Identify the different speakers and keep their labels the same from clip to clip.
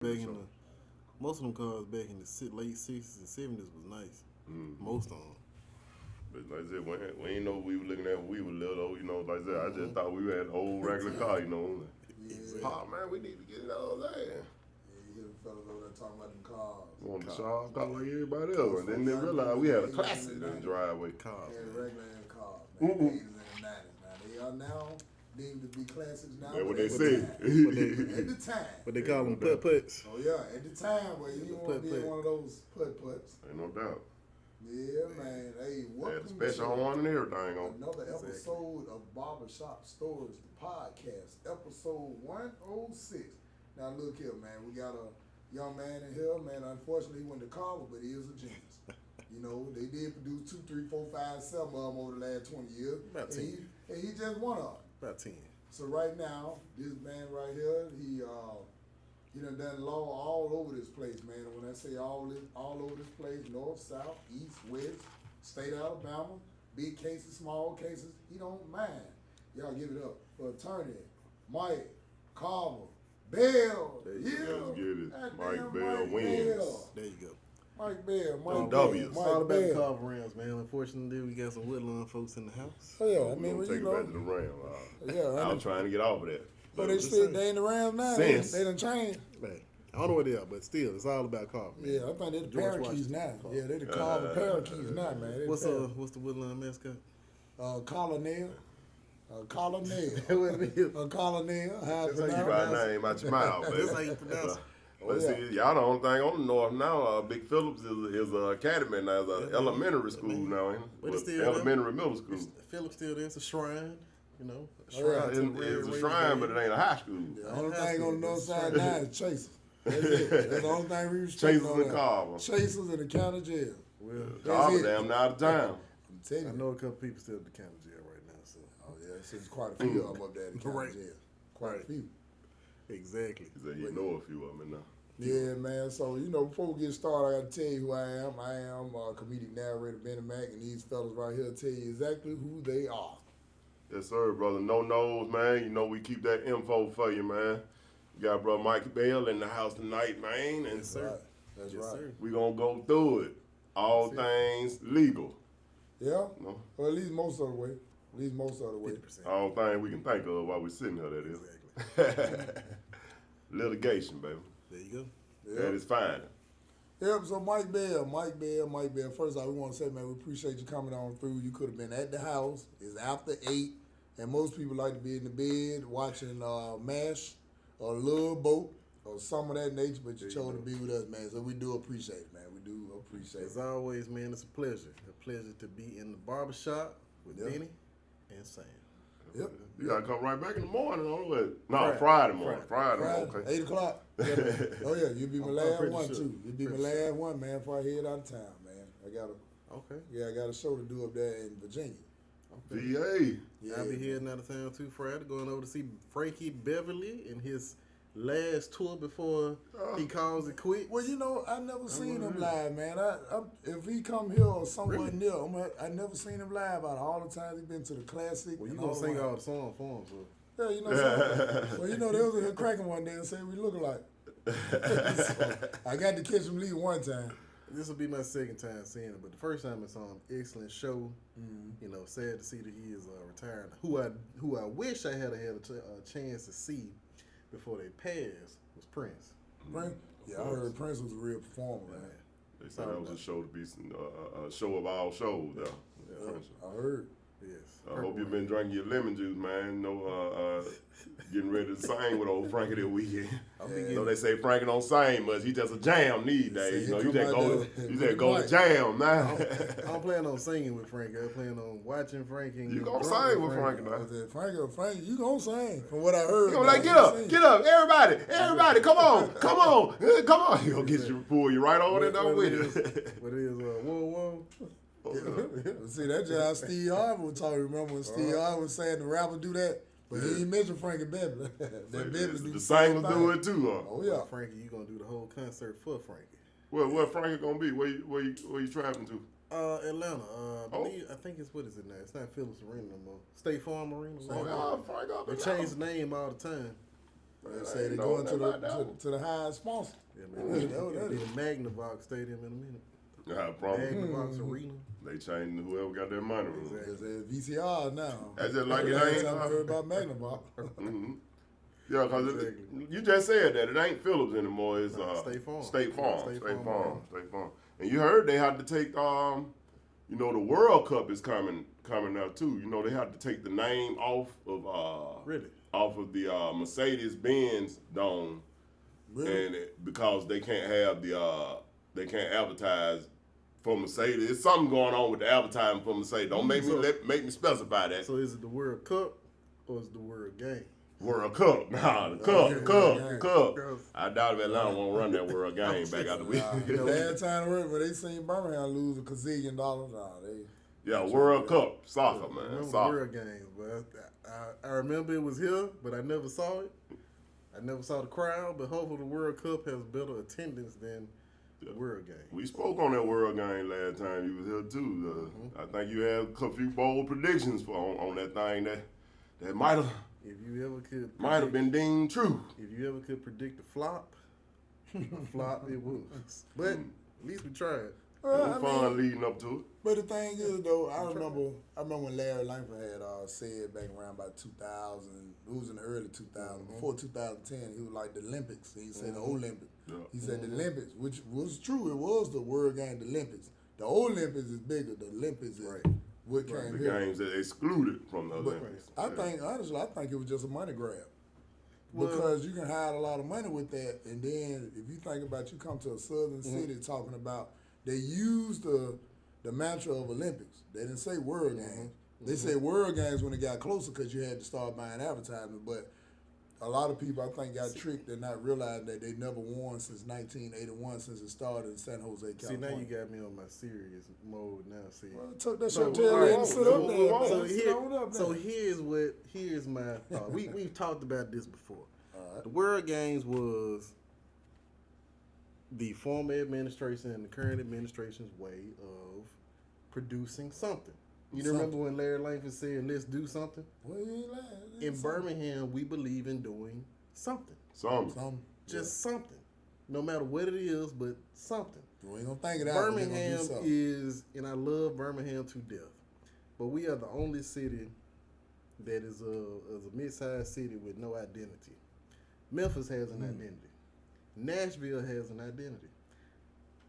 Speaker 1: back in
Speaker 2: So,
Speaker 1: the most of them cars back in the late '60s and '70s was nice.
Speaker 2: mm-hmm.
Speaker 1: Most of them.
Speaker 2: But like I said, we ain't know what we were looking at when we were little. Like I said, I just
Speaker 1: Mm-hmm.
Speaker 2: thought we had an old regular car.
Speaker 3: Yeah.
Speaker 1: Exactly.
Speaker 2: Oh man, we need to get it all there.
Speaker 3: Yeah, you hear them fellas over there talking about them cars.
Speaker 2: We want to
Speaker 1: Car.
Speaker 2: show off car like everybody else, and then they realized we had a classic in the driveway.
Speaker 1: Cars,
Speaker 3: Yeah,
Speaker 1: man.
Speaker 3: regular ass cars, man.
Speaker 2: Mm-mm.
Speaker 3: The 80s and the 90s. Now, they are now deemed to be classics now.
Speaker 2: That's what
Speaker 3: but
Speaker 2: they
Speaker 3: at the
Speaker 2: say.
Speaker 3: time- At the time.
Speaker 1: But they call them
Speaker 2: no doubt.
Speaker 1: putt-putts.
Speaker 3: Oh, yeah. At the time, where you didn't want to be in
Speaker 1: Putt-putt.
Speaker 3: one of those putt-putts.
Speaker 2: Ain't no doubt.
Speaker 3: Yeah, man. Hey,
Speaker 2: They had
Speaker 3: welcome
Speaker 2: a special
Speaker 3: to
Speaker 2: horn and everything on.
Speaker 3: another
Speaker 1: Exactly.
Speaker 3: episode of Barbershop Stories, the podcast, episode 106. Now, look here, man. We got a young man in here, man. Unfortunately, he went to college, but he is a genius. You know, they did produce 2, 3, 4, 5, 7 of them over the last 20 years.
Speaker 1: About 10.
Speaker 3: And he just one of them.
Speaker 1: About 10.
Speaker 3: So right now, this man right here, he done law all over this place, man. And when I say all over this place, north, south, east, west, state of Alabama, big cases, small cases, he don't mind. Y'all give it up for attorney Mike Carver Bell.
Speaker 1: There
Speaker 3: Yeah,
Speaker 1: you
Speaker 2: go. Let's get it.
Speaker 3: Goddamn
Speaker 2: Mike Bell wins.
Speaker 3: Bell.
Speaker 1: There you go.
Speaker 3: Mike Bell, Mike
Speaker 2: Them
Speaker 3: Bell,
Speaker 2: W's.
Speaker 1: It's
Speaker 3: Mike
Speaker 1: all about the
Speaker 3: Bell.
Speaker 1: car rims, man. Unfortunately, we got some Woodlawn folks in the house.
Speaker 3: Oh yeah, I
Speaker 2: We
Speaker 3: mean,
Speaker 2: gonna
Speaker 3: well,
Speaker 2: take
Speaker 3: you
Speaker 2: it back to
Speaker 3: know,
Speaker 2: the Ram.
Speaker 3: yeah, I
Speaker 2: I
Speaker 3: mean,
Speaker 2: was trying to get off of that.
Speaker 3: but they
Speaker 1: just
Speaker 3: still
Speaker 1: saying.
Speaker 3: they in the Rams now.
Speaker 2: Since.
Speaker 3: They done changed.
Speaker 1: Man, I don't know what they are, but still, it's all about car, man.
Speaker 3: Yeah, I think they're the
Speaker 1: George
Speaker 3: parakeets now.
Speaker 1: Washington.
Speaker 3: Yeah, they're the Carver parakeets now, man. They
Speaker 1: What's the Woodlawn mascot?
Speaker 3: Colonel? Colonel.
Speaker 1: What it is?
Speaker 3: A colonel. How
Speaker 1: That's
Speaker 3: it's
Speaker 1: how you
Speaker 2: Keep
Speaker 3: pronounced.
Speaker 2: our name out your mouth, baby.
Speaker 1: That's how you pronounce it.
Speaker 2: But
Speaker 3: yeah.
Speaker 2: see, y'all the only thing on the north now. Big Phillips is a academy now, is a elementary school now, ain't it?
Speaker 1: But it's
Speaker 2: Well,
Speaker 1: still
Speaker 2: elementary middle school.
Speaker 1: Phillips still there. It's a shrine, you know. A
Speaker 3: Oh, yeah.
Speaker 1: shrine to the Red
Speaker 2: It's a
Speaker 1: Raiders
Speaker 2: shrine,
Speaker 1: game.
Speaker 2: but it ain't a high school.
Speaker 3: The only
Speaker 1: High
Speaker 3: thing
Speaker 1: school,
Speaker 3: on the north
Speaker 1: that's
Speaker 3: side
Speaker 1: right.
Speaker 3: now is Chasers. That's it. That's the only thing we respect
Speaker 2: Chasers
Speaker 3: on
Speaker 2: and
Speaker 3: there.
Speaker 2: Carver.
Speaker 3: Chasers in the county jail.
Speaker 1: Well,
Speaker 2: Carver
Speaker 3: it.
Speaker 2: damn now out of town.
Speaker 3: I'm telling
Speaker 1: I
Speaker 3: you.
Speaker 1: know a couple people still at the county jail right now, so.
Speaker 3: Oh, yeah, there's quite a few of them up there in the county
Speaker 1: Right.
Speaker 3: jail. Quite a
Speaker 1: Right.
Speaker 3: few.
Speaker 1: Exactly.
Speaker 2: He said he know a few of them now.
Speaker 3: Yeah, man. So, before we get started, I got to tell you who I am. I am comedic narrator Benny Mac, and these fellas right here tell you exactly who they are.
Speaker 2: Yes, sir, brother. No nose, man. You know we keep that info for you, man. You got brother Mike Bell in the house tonight, man. And
Speaker 1: Yes, sir.
Speaker 3: Right. That's
Speaker 1: Yes,
Speaker 3: right.
Speaker 1: sir.
Speaker 2: we going to go through it. All
Speaker 1: That's
Speaker 2: things legal.
Speaker 3: Yeah?
Speaker 2: No?
Speaker 3: Well, at least most of the way. At least most of the way.
Speaker 1: 50%.
Speaker 2: All things we can think of while we sitting here, that is.
Speaker 1: Exactly.
Speaker 2: Litigation, baby.
Speaker 1: There you go.
Speaker 2: That is fine.
Speaker 3: Yep, so Mike Bell. First off, we want to say, man, we appreciate you coming on through. You could have been at the house. It's after 8, and most people like to be in the bed watching MASH or Love Boat or some of that nature, but you chose to be with us, man. So we do appreciate it, man. We do appreciate
Speaker 1: As
Speaker 3: it.
Speaker 1: always, man, it's a pleasure. A pleasure to be in the barbershop with
Speaker 3: Yep.
Speaker 1: Benny and Sam.
Speaker 3: Yep.
Speaker 2: You got to come right back in the morning on what? No,
Speaker 1: Friday.
Speaker 2: Friday morning.
Speaker 1: Friday.
Speaker 2: Friday,
Speaker 3: Friday,
Speaker 2: okay.
Speaker 3: 8 o'clock. Oh, yeah, you'll be my
Speaker 1: I'm
Speaker 3: last
Speaker 1: pretty
Speaker 3: one,
Speaker 1: sure.
Speaker 3: too. You'll be my
Speaker 1: Pretty
Speaker 3: last one, man, before I head out of town, man. I got a show to do up there in Virginia.
Speaker 2: VA.
Speaker 3: Yeah,
Speaker 1: I'll be heading out of town too Friday, going over to see Frankie Beverly in his last tour before he calls it quits.
Speaker 3: Well, I never seen him live, man. If he come here or somewhere
Speaker 1: Really?
Speaker 3: near, I never seen him live. Out of all the times he been to the classic.
Speaker 1: Well, you
Speaker 3: and
Speaker 1: gonna sing
Speaker 3: the-
Speaker 1: all the songs for him, so.
Speaker 3: Yeah, something. Well, they was in here cracking one day and said we look alike. So, I got to catch him leave one time.
Speaker 1: This will be my second time seeing him, but the first time I saw him, excellent show. Sad to see that he is retiring. Who I wish I had a chance to see before they passed was Prince.
Speaker 3: Prince? Yeah, I heard Prince was a real performer, man.
Speaker 2: They said that was a show to be a show of all shows, though.
Speaker 3: Yeah, I heard.
Speaker 1: Yes.
Speaker 2: I hope you've been drinking your lemon juice, man. Getting ready to sing with old Frankie that weekend. They say Frankie don't sing much. He just a jam these days. You just go to jam now.
Speaker 1: I don't plan on singing with Frankie. I plan on watching Frankie. And
Speaker 2: You
Speaker 1: getting
Speaker 2: gonna
Speaker 1: drunk
Speaker 2: sing with Frankie,
Speaker 3: I
Speaker 2: man.
Speaker 3: said, Frankie, you gonna sing? From what I heard.
Speaker 2: You gonna like get up, everybody, come on. He gonna pull you right over there done with it.
Speaker 1: What it is, whoa.
Speaker 3: See, that's just how Steve Harvey was talking. Remember when Steve Harvey was saying the rapper do that? But he ain't mentioned Frankie Beverly. That Beverly do
Speaker 2: The
Speaker 3: same
Speaker 2: singers
Speaker 3: thing.
Speaker 2: do it too, huh?
Speaker 3: Oh, yeah.
Speaker 1: Frankie, you gonna do the whole concert for Frankie?
Speaker 2: What Frankie gonna be? Where you traveling to?
Speaker 1: Atlanta. I think it's, what is it now? It's not Phillips Arena no more. State Farm Arena.
Speaker 2: Oh, yeah, Frankie up
Speaker 1: They
Speaker 2: and
Speaker 1: change
Speaker 2: down.
Speaker 1: the name all the time.
Speaker 3: They say they're going to the highest sponsor.
Speaker 1: Yeah, man. It'll be the Magnavox Stadium in a minute.
Speaker 2: I promise.
Speaker 1: Magnavox Arena.
Speaker 2: They changed whoever got that money.
Speaker 3: It's a VCR now.
Speaker 2: That's just like it ain't.
Speaker 3: I heard about Magnavox.
Speaker 2: Mm-hmm. Yeah, because you just said that. It ain't Phillips anymore. It's
Speaker 1: State Farm.
Speaker 2: State Farm. And you heard they had to take, the World Cup is coming out too. You know, they had to take the name off of off of the Mercedes-Benz dome.
Speaker 3: Really?
Speaker 2: And because they can't have they can't advertise for Mercedes. It's something going on with the advertising for Mercedes. Don't make me specify that.
Speaker 1: So is it the World Cup or is it the World Game?
Speaker 2: World Cup. Nah, the Cup. I doubt if Atlanta won't run that World Game back out the week.
Speaker 3: Last time I worked, when they seen Birmingham lose $1 gazillion,
Speaker 2: World Cup. Soccer, man.
Speaker 1: I remember
Speaker 2: Soccer.
Speaker 1: World Games, but I remember it was here, but I never saw it. I never saw the crowd, but hopefully the World Cup has better attendance than the World Game.
Speaker 2: We spoke on that World Game last time you was here too. I think you had a few bold predictions on that thing that might have.
Speaker 1: If you ever could,
Speaker 2: might have been deemed true.
Speaker 1: If you ever could predict a flop it was. But at least we tried.
Speaker 2: It was fun leading up to it.
Speaker 3: But the thing is, though, I remember when Larry Langford had said back around about 2000, it was in the early 2000s, before 2010, he was like the Olympics. He said the Olympics. Yeah. He said the Olympics, which was true. It was the World Game, the Olympics. The Olympics is bigger. The Olympics is what came
Speaker 2: the
Speaker 3: here.
Speaker 2: games that excluded from the Olympics.
Speaker 3: I think, honestly, it was just a money grab. Because you can hide a lot of money with that, and then if you think about, you come to a southern city talking about, they used the mantra of Olympics. They didn't say World Games. They said World Games when it got closer because you had to start buying advertisement. But a lot of people, I think, got tricked and not realized that they never won since 1981, since it started in San Jose, California.
Speaker 1: See, now you got me on my serious mode now. See,
Speaker 3: well, took that short tail and sit up there.
Speaker 1: So here's my thought. We've talked about this before. The World Games was the former administration and the current administration's way of producing something. You remember when Larry Langford said, "Let's do something"?
Speaker 3: Well,
Speaker 1: in Birmingham, we believe in doing something.
Speaker 2: Something.
Speaker 1: Just something. No matter what it is, but something.
Speaker 3: We ain't gonna think it out.
Speaker 1: Birmingham is, and I love Birmingham to death, but we are the only city that is a mid-sized city with no identity. Memphis has an identity. Nashville has an identity.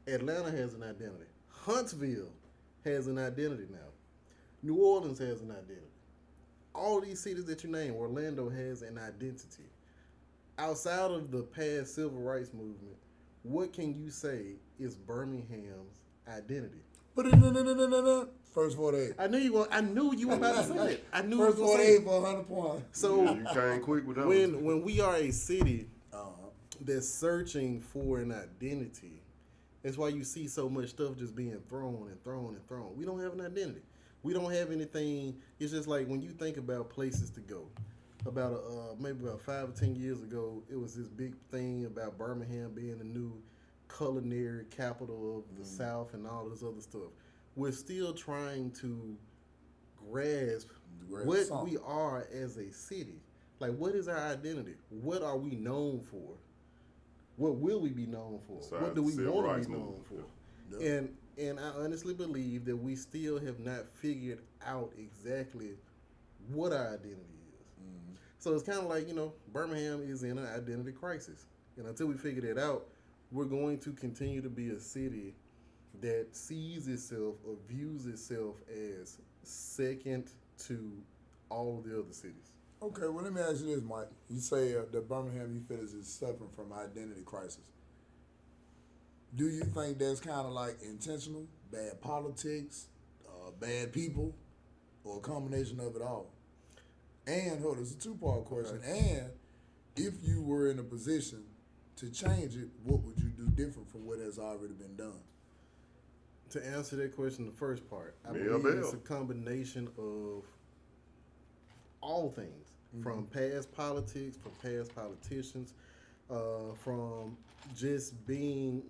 Speaker 1: Atlanta has an identity. Huntsville has an identity now. New Orleans has an identity. All these cities that you name, Orlando has an identity. Outside of the past civil rights movement, what can you say is Birmingham's identity?
Speaker 3: First 48.
Speaker 1: I knew you were about to say it. I knew
Speaker 3: First
Speaker 1: you were going to say
Speaker 3: 48
Speaker 1: it.
Speaker 3: for 100 points.
Speaker 1: So
Speaker 2: you came quick with that.
Speaker 1: When we are a city that's searching for an identity, that's why you see so much stuff just being thrown and thrown and thrown. We don't have an identity. We don't have anything. It's just like when you think about places to go. Maybe about 5 or 10 years ago, it was this big thing about Birmingham being the new culinary capital of the South and all this other stuff. We're still trying to grasp what we are as a city. Like, what is our identity? What are we known for? What will we be known for? What do we want to be known for? Yeah. And I honestly believe that we still have not figured out exactly what our identity is. Mm-hmm. So it's kind of like, Birmingham is in an identity crisis. And until we figure that out, we're going to continue to be a city that sees itself or views itself as second to all of the other cities.
Speaker 3: Okay, well, let me ask you this, Mike. You say that Birmingham, you feel, is suffering from identity crisis. Do you think that's kind of like intentional, bad politics, bad people, or a combination of it all? And, it's a two-part question. Right. And if you were in a position to change it, what would you do different from what has already been done?
Speaker 1: To answer that question, the first part, I believe it's a combination of all things, from past politics, from past politicians, from just being.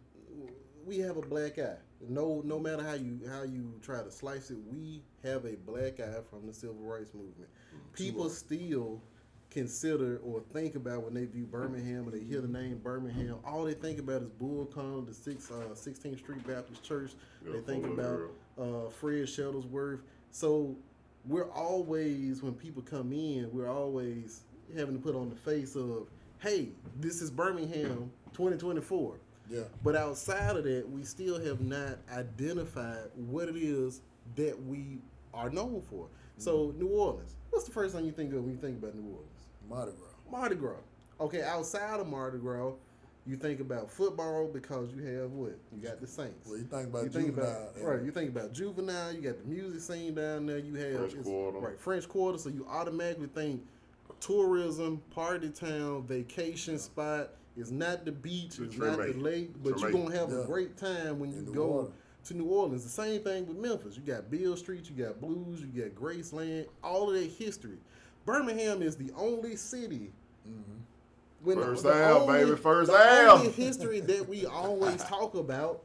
Speaker 1: We have a black eye. No matter how you try to slice it, we have a black eye from the civil rights movement. People still consider or think about when they view Birmingham or they hear the name Birmingham. All they think about is Bull Connell, the 16th Street Baptist Church.
Speaker 2: Yeah,
Speaker 1: they think about Fred Shuttlesworth. So we're always, when people come in, we're always having to put on the face of, hey, this is Birmingham 2024.
Speaker 3: Yeah.
Speaker 1: But outside of that, we still have not identified what it is that we are known for. So New Orleans, what's the first thing you think of when you think about New Orleans?
Speaker 3: Mardi Gras.
Speaker 1: Mardi Gras. Okay, outside of Mardi Gras, you think about football because you have what? You got the Saints.
Speaker 3: Well, you think about Juvenile.
Speaker 1: Right, you think about Juvenile, you got the music scene down there, you have
Speaker 2: French Quarter.
Speaker 1: Right, French Quarter, so you automatically think tourism, party town, vacation spot. It's not the beach, it's not the lake, but you're going to have a great time when you go to New Orleans. The same thing with Memphis. You got Beale Street, you got Blues, you got Graceland, all of that history. Birmingham is the only city.
Speaker 2: First Ave, baby, First Ave.
Speaker 1: The only history that we always talk about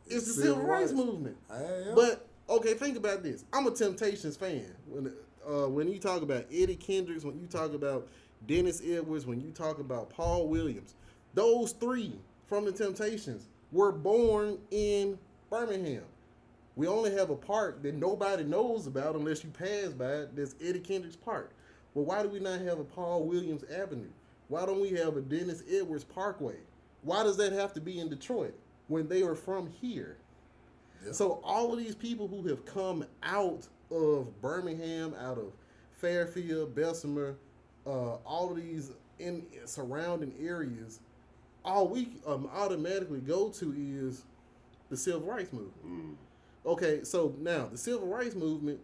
Speaker 1: is the Civil Rights Movement. But, okay, think about this. I'm a Temptations fan. When you talk about Eddie Kendricks, when you talk about Dennis Edwards, when you talk about Paul Williams, those three from the Temptations were born in Birmingham. We only have a park that nobody knows about unless you pass by it. That's Eddie Kendricks Park. Well, why do we not have a Paul Williams Avenue? Why don't we have a Dennis Edwards Parkway? Why does that have to be in Detroit when they are from here? Yeah. So all of these people who have come out of Birmingham, out of Fairfield, Bessemer, all of these in surrounding areas, all we automatically go to is the Civil Rights Movement. Okay, so now the Civil Rights Movement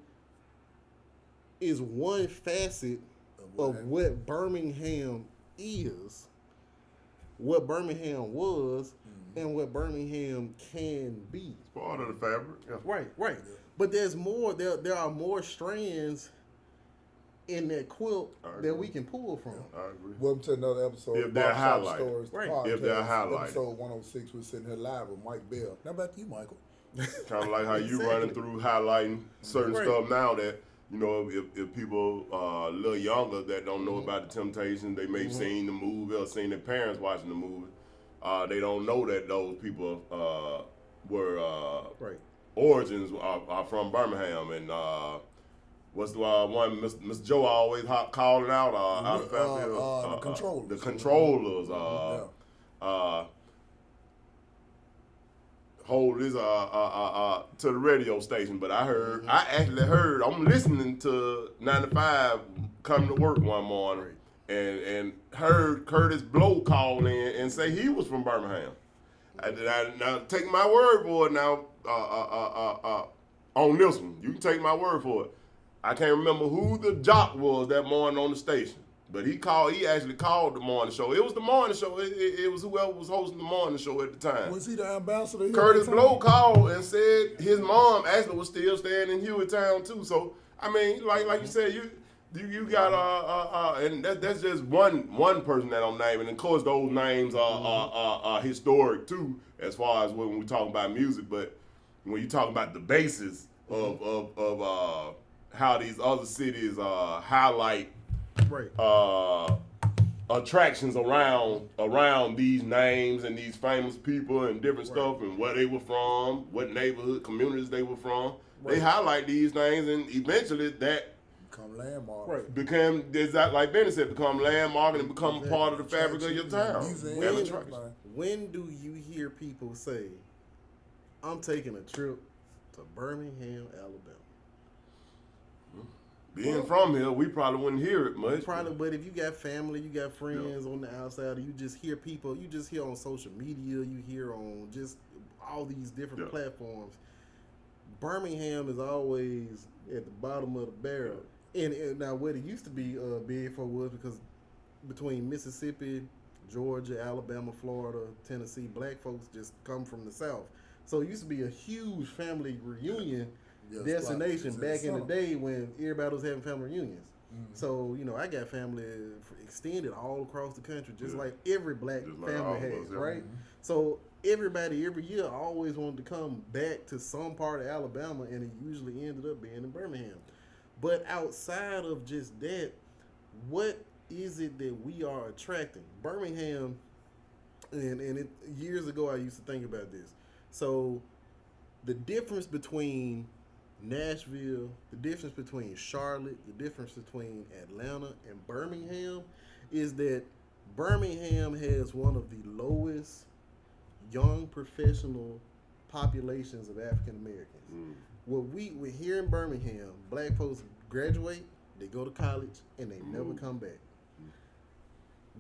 Speaker 1: is one facet of what Birmingham is, what Birmingham was, and what Birmingham can be.
Speaker 2: It's part of the fabric. Yeah.
Speaker 1: Right. Yeah. But there's more. There are more strands in that quilt that we can pull from.
Speaker 2: I agree.
Speaker 3: Welcome to another episode
Speaker 2: if
Speaker 3: of
Speaker 2: they're
Speaker 3: Barbershop
Speaker 2: highlighted.
Speaker 3: Stories.
Speaker 1: Right.
Speaker 3: Podcast,
Speaker 2: if they're highlighted.
Speaker 3: Episode 106, we're sitting here live with Mike Bell. Now back to you, Michael.
Speaker 2: Kind of like how you running through highlighting certain stuff now that, you know, if people a little younger that don't know about the Temptations, they may have seen the movie or seen their parents watching the movie. They don't know that those people were origins are from Birmingham. And what's the one Miss Joe always calling out out of Fairfield?
Speaker 3: The Controllers.
Speaker 2: The Controllers. Hold this to the radio station, but I actually heard, I'm listening to 95 coming to work one morning and heard Curtis Blow call in and say he was from Birmingham. Now take my word for it now on this one. You can take my word for it. I can't remember who the jock was that morning on the station. But he actually called the morning show. It was the morning show. It was whoever was hosting the morning show at the time.
Speaker 3: Was he the ambassador?
Speaker 2: Curtis Blow called and said his mom actually was still staying in Hewitttown too. So I mean, like you said, you got and that's just one person that I'm naming. And of course, those names are historic too, as far as when we talk about music. But when you talk about the basis of how these other cities highlight. Attractions around these names and these famous people and different stuff and where they were from, what neighborhood communities they were from. They highlight these things and eventually that
Speaker 3: become landmark.
Speaker 2: Become like Benny said, become landmark and become a part of the fabric of your town.
Speaker 1: When do you hear people say, "I'm taking a trip to Birmingham, Alabama"?
Speaker 2: Being from here, we probably wouldn't hear it much.
Speaker 1: But if you got family, you got friends on the outside, or you just hear people, you just hear on social media, you hear on just all these different platforms. Birmingham is always at the bottom of the barrel. And now what it used to be big for was because between Mississippi, Georgia, Alabama, Florida, Tennessee, black folks just come from the South. So it used to be a huge family reunion destination back in the day when everybody was having family reunions. So, you know, I got family extended all across the country, just like every black family has, right? So everybody every year always wanted to come back to some part of Alabama, and it usually ended up being in Birmingham. But outside of just that, what is it that we are attracting? Birmingham, years ago I used to think about this. So the difference between Nashville, the difference between Charlotte, the difference between Atlanta and Birmingham is that Birmingham has one of the lowest young professional populations of African Americans. What we here in Birmingham, black folks graduate, they go to college, and they never come back.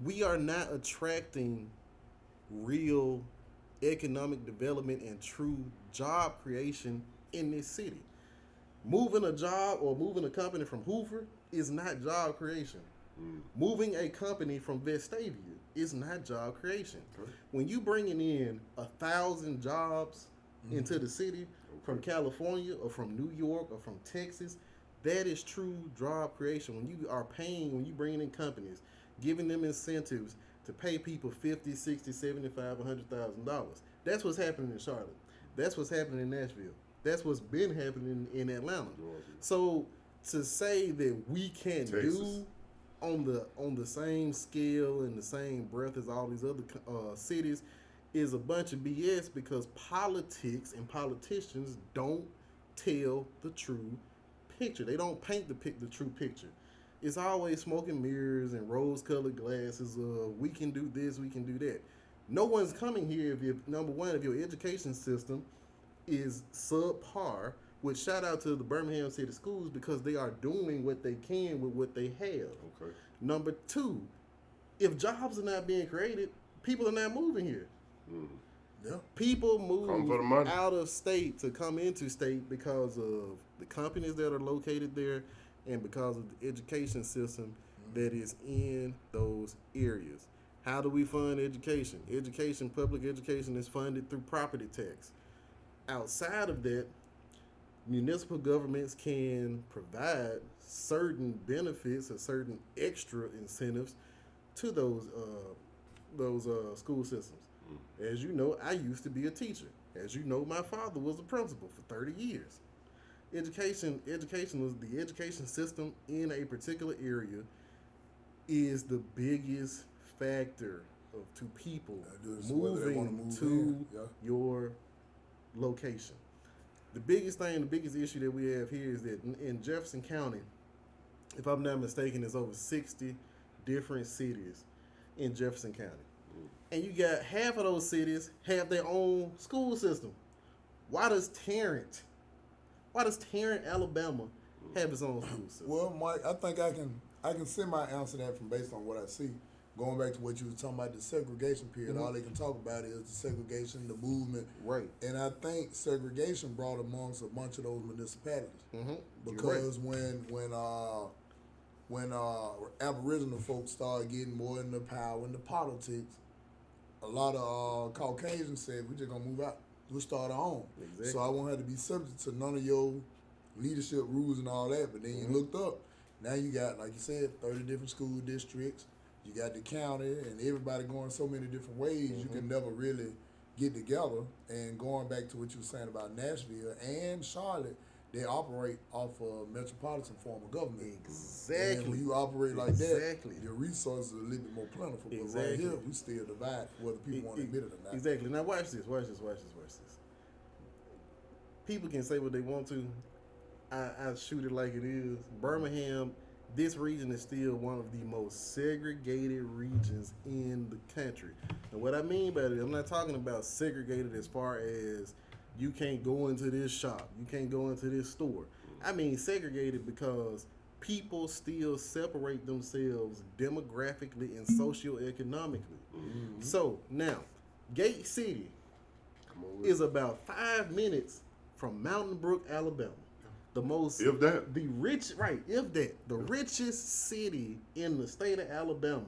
Speaker 1: We are not attracting real economic development and true job creation in this city. Moving a job or moving a company from Hoover is not job creation. Moving a company from Vestavia is not job creation. When you bringing in 1,000 jobs into the city from California or from New York or from Texas, that is true job creation. When you are paying, when you bringing in companies, giving them incentives to pay people $50, $60, $75, $100,000. That's what's happening in Charlotte. That's what's happening in Nashville. That's what's been happening in Atlanta. So to say that we can't do on the same scale and the same breadth as all these other cities is a bunch of BS, because politics and politicians don't tell the true picture. They don't paint the true picture. It's always smoke and mirrors and rose-colored glasses of we can do this, we can do that. No one's coming here if if your education system is subpar, which shout out to the Birmingham City Schools because they are doing what they can with what they have.
Speaker 2: Okay.
Speaker 1: Number two, if jobs are not being created, people are not moving here.
Speaker 3: Yeah.
Speaker 1: People move
Speaker 2: for the money.
Speaker 1: out of state to come into state because of the companies that are located there and because of the education system that is in those areas. How do we fund education? Public education is funded through property tax. Outside of that, municipal governments can provide certain benefits or certain extra incentives to those school systems. As you know, I used to be a teacher. As you know, my father was a principal for 30 years. Education was the education system in a particular area is the biggest factor to people moving to your location. The biggest issue that we have here is that in Jefferson County, if I'm not mistaken, there's over 60 different cities in Jefferson County. And you got half of those cities have their own school system. Why does Tarrant, Alabama, have its own school system?
Speaker 3: Well, Mike, I think I can semi-answer that from based on what I see. Going back to what you were talking about, the segregation period, all they can talk about is the segregation, the movement.
Speaker 1: Right.
Speaker 3: And I think segregation brought amongst a bunch of those municipalities. Because when Aboriginal folks started getting more into power into politics, a lot of Caucasians said, we're just going to move out. We'll start our own. Exactly. So I won't have to be subject to none of your leadership rules and all that. But then you looked up. Now you got, like you said, 30 different school districts. You got the county and everybody going so many different ways. You can never really get together. And going back to what you were saying about Nashville and Charlotte, they operate off a metropolitan form of government.
Speaker 1: Exactly.
Speaker 3: And when you operate like that, your resources are a little bit more plentiful. But right here, we still divide whether people want to admit it or not.
Speaker 1: Exactly. Now watch this. People can say what they want to. I shoot it like it is. Birmingham, this region is still one of the most segregated regions in the country. And what I mean by that, I'm not talking about segregated as far as you can't go into this shop, you can't go into this store. I mean segregated because people still separate themselves demographically and socioeconomically. So now, Gate City is about 5 minutes from Mountain Brook, Alabama. The richest city in the state of Alabama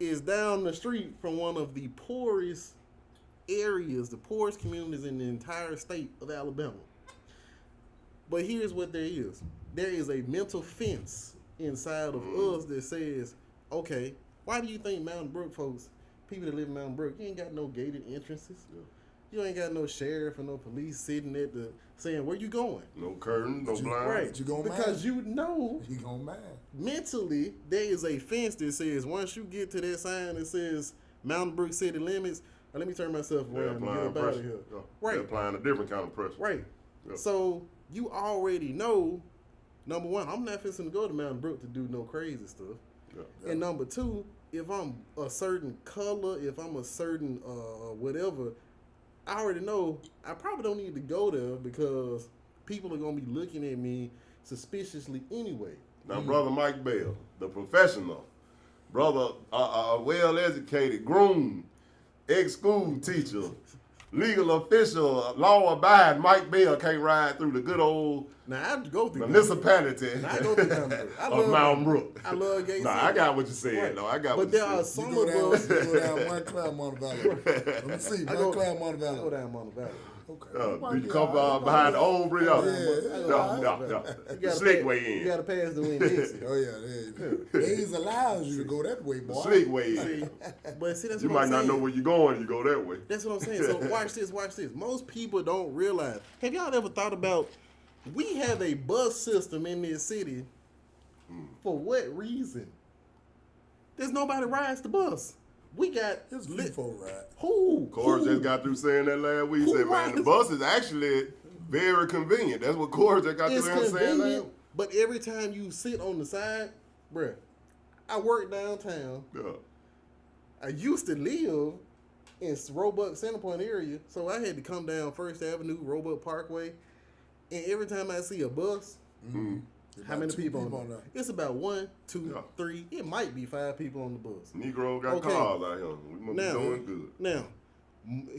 Speaker 1: is down the street from one of the poorest areas, the poorest communities in the entire state of Alabama. But here's what there is. There is a mental fence inside of us that says, okay, why do you think Mountain Brook folks, people that live in Mountain Brook, you ain't got no gated entrances? You ain't got no sheriff or no police sitting at the saying where you going.
Speaker 2: No curtain, no blind.
Speaker 1: Right,
Speaker 3: But you gonna
Speaker 1: because
Speaker 3: mind.
Speaker 1: you know
Speaker 3: You gonna mind.
Speaker 1: mentally there is a fence that says once you get to that sign that says Mountain Brook city limits. Let me turn myself
Speaker 2: They're
Speaker 1: around and get
Speaker 2: applying
Speaker 1: up out of
Speaker 2: pressure.
Speaker 1: here.
Speaker 2: Yeah.
Speaker 1: Right.
Speaker 2: They're applying a different kind of pressure.
Speaker 1: Right.
Speaker 2: Yeah.
Speaker 1: So you already know. Number one, I'm not fixing to go to Mountain Brook to do no crazy stuff.
Speaker 2: Yeah.
Speaker 1: And number two, if I'm a certain color, if I'm a certain whatever, I already know I probably don't need to go there because people are gonna be looking at me suspiciously anyway.
Speaker 2: Now, Brother Mike Bell, the professional, brother, well-educated, groomed, ex-school teacher, legal official, law-abiding Mike Bell can't ride through the good old
Speaker 1: Now I go through
Speaker 2: municipality
Speaker 1: Now, I go through Mountain Brook. I
Speaker 2: of
Speaker 1: love
Speaker 2: Mountain Brook.
Speaker 1: I love Gay
Speaker 2: Nah,
Speaker 1: City.
Speaker 2: I got what you said,
Speaker 1: Right.
Speaker 2: though. I got
Speaker 1: But
Speaker 2: what
Speaker 1: there
Speaker 2: you
Speaker 1: are
Speaker 2: said.
Speaker 1: some
Speaker 3: You
Speaker 1: of
Speaker 3: go
Speaker 1: us.
Speaker 3: down one Claremont Valley. Let me see,
Speaker 1: I
Speaker 3: one
Speaker 1: go-
Speaker 3: Claremont
Speaker 1: I go
Speaker 3: Valley.
Speaker 1: down Mountain Valley.
Speaker 3: Okay.
Speaker 2: Do you come behind the old bridge?
Speaker 1: Yeah,
Speaker 2: Yeah.
Speaker 1: You
Speaker 2: Slick
Speaker 1: gotta
Speaker 2: way
Speaker 1: You
Speaker 2: in.
Speaker 1: gotta pass the wind Dixie.
Speaker 3: Oh yeah, Hayes allows you to go that way, boy.
Speaker 2: Slick way in.
Speaker 1: See, but see, that's
Speaker 2: You
Speaker 1: what
Speaker 2: might
Speaker 1: I'm
Speaker 2: not
Speaker 1: saying.
Speaker 2: know where you're going. You go that way.
Speaker 1: That's what I'm saying. So watch this. Most people don't realize. Have y'all ever thought about? We have a bus system in this city. For what reason? There's nobody rides the bus. We got
Speaker 3: It's people right.
Speaker 1: who?
Speaker 2: Corey
Speaker 1: Who?
Speaker 2: just got through saying that last week. He
Speaker 1: Who
Speaker 2: said, man, the
Speaker 1: rides-
Speaker 2: bus is actually very convenient. That's what Corey just got through
Speaker 1: It's
Speaker 2: there saying
Speaker 1: convenient,
Speaker 2: last.
Speaker 1: but every time you sit on the side, bruh, I work downtown.
Speaker 2: Yeah.
Speaker 1: I used to live in Roebuck Centerpoint area, so I had to come down First Avenue, Roebuck Parkway, and every time I see a bus, how many people on there? It's about 1, 2,
Speaker 2: Yeah.
Speaker 1: 3. It might be 5 people on the bus.
Speaker 2: Negro got
Speaker 1: Okay.
Speaker 2: cars out here. We must
Speaker 1: Now,
Speaker 2: be doing good.
Speaker 1: Now,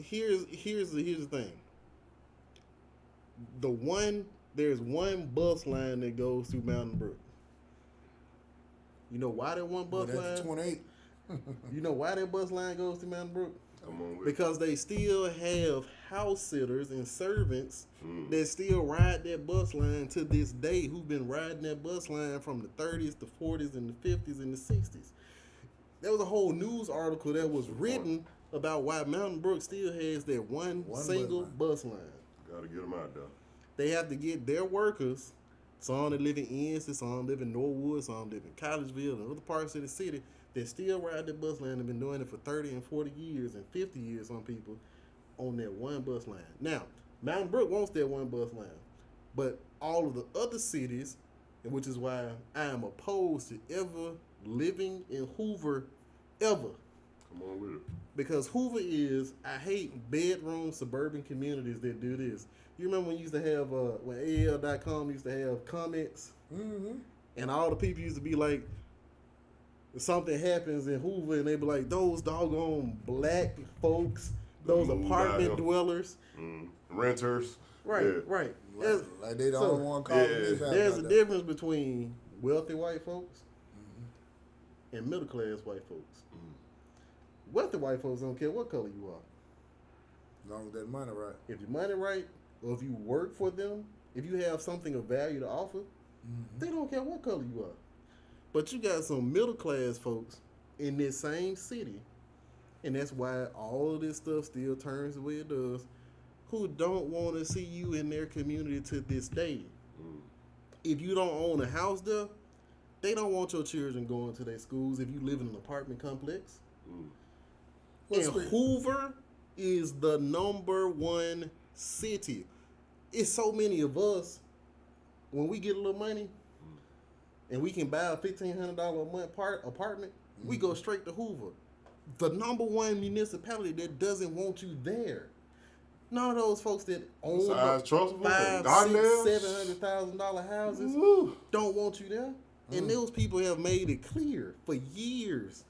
Speaker 1: here's the thing. There's one bus line that goes through Mountain Brook. You know why that one bus
Speaker 3: But that's
Speaker 1: line?
Speaker 3: 28.
Speaker 1: You know why that bus line goes through Mountain Brook?
Speaker 2: Come on with it.
Speaker 1: Because they still have house sitters and servants that still ride that bus line to this day, who've been riding that bus line from the 30s, the 40s, and the 50s, and the 60s. There was a whole news article that was written about why Mountain Brook still has that one single bus line.
Speaker 2: Got to get them out there.
Speaker 1: They have to get their workers, some that live in Ennis, some live in Norwood, some live in Collegeville, and other parts of the city, that still ride that bus line and been doing it for 30 and 40 years and 50 years, some people, on that one bus line. Now, Mountain Brook wants that one bus line, but all of the other cities, and which is why I am opposed to ever living in Hoover, ever.
Speaker 2: Come on with it.
Speaker 1: Because Hoover I hate bedroom suburban communities that do this. You remember when you used to have, when AL.com used to have comments? And all the people used to be like, something happens in Hoover and they be like, those doggone black folks, those
Speaker 2: Move
Speaker 1: apartment
Speaker 2: out.
Speaker 1: dwellers.
Speaker 2: Renters.
Speaker 1: Right,
Speaker 2: Yeah.
Speaker 1: right.
Speaker 3: Like they the
Speaker 1: So,
Speaker 3: only one calling
Speaker 2: yeah,
Speaker 3: this out
Speaker 1: There's
Speaker 3: like
Speaker 1: a
Speaker 3: that.
Speaker 1: difference between wealthy white folks and middle class white folks. Wealthy white folks don't care what color you are.
Speaker 3: As long as that money right.
Speaker 1: If your money right, or if you work for them, if you have something of value to offer, they don't care what color you are. But you got some middle class folks in this same city, and that's why all of this stuff still turns the way it does, who don't want to see you in their community to this day. If you don't own a house there, they don't want your children going to their schools if you live in an apartment complex.
Speaker 3: What's
Speaker 1: And
Speaker 3: the-
Speaker 1: Hoover is the #1 city. It's so many of us, when we get a little money and we can buy a $1,500 a month apartment, we go straight to Hoover. The #1 municipality that doesn't want you there. None of those folks that own
Speaker 2: Besides Trustful
Speaker 1: $500,000,
Speaker 2: and Darnell.
Speaker 1: $700,000 houses
Speaker 2: Woo.
Speaker 1: don't want you there. And those people have made it clear for years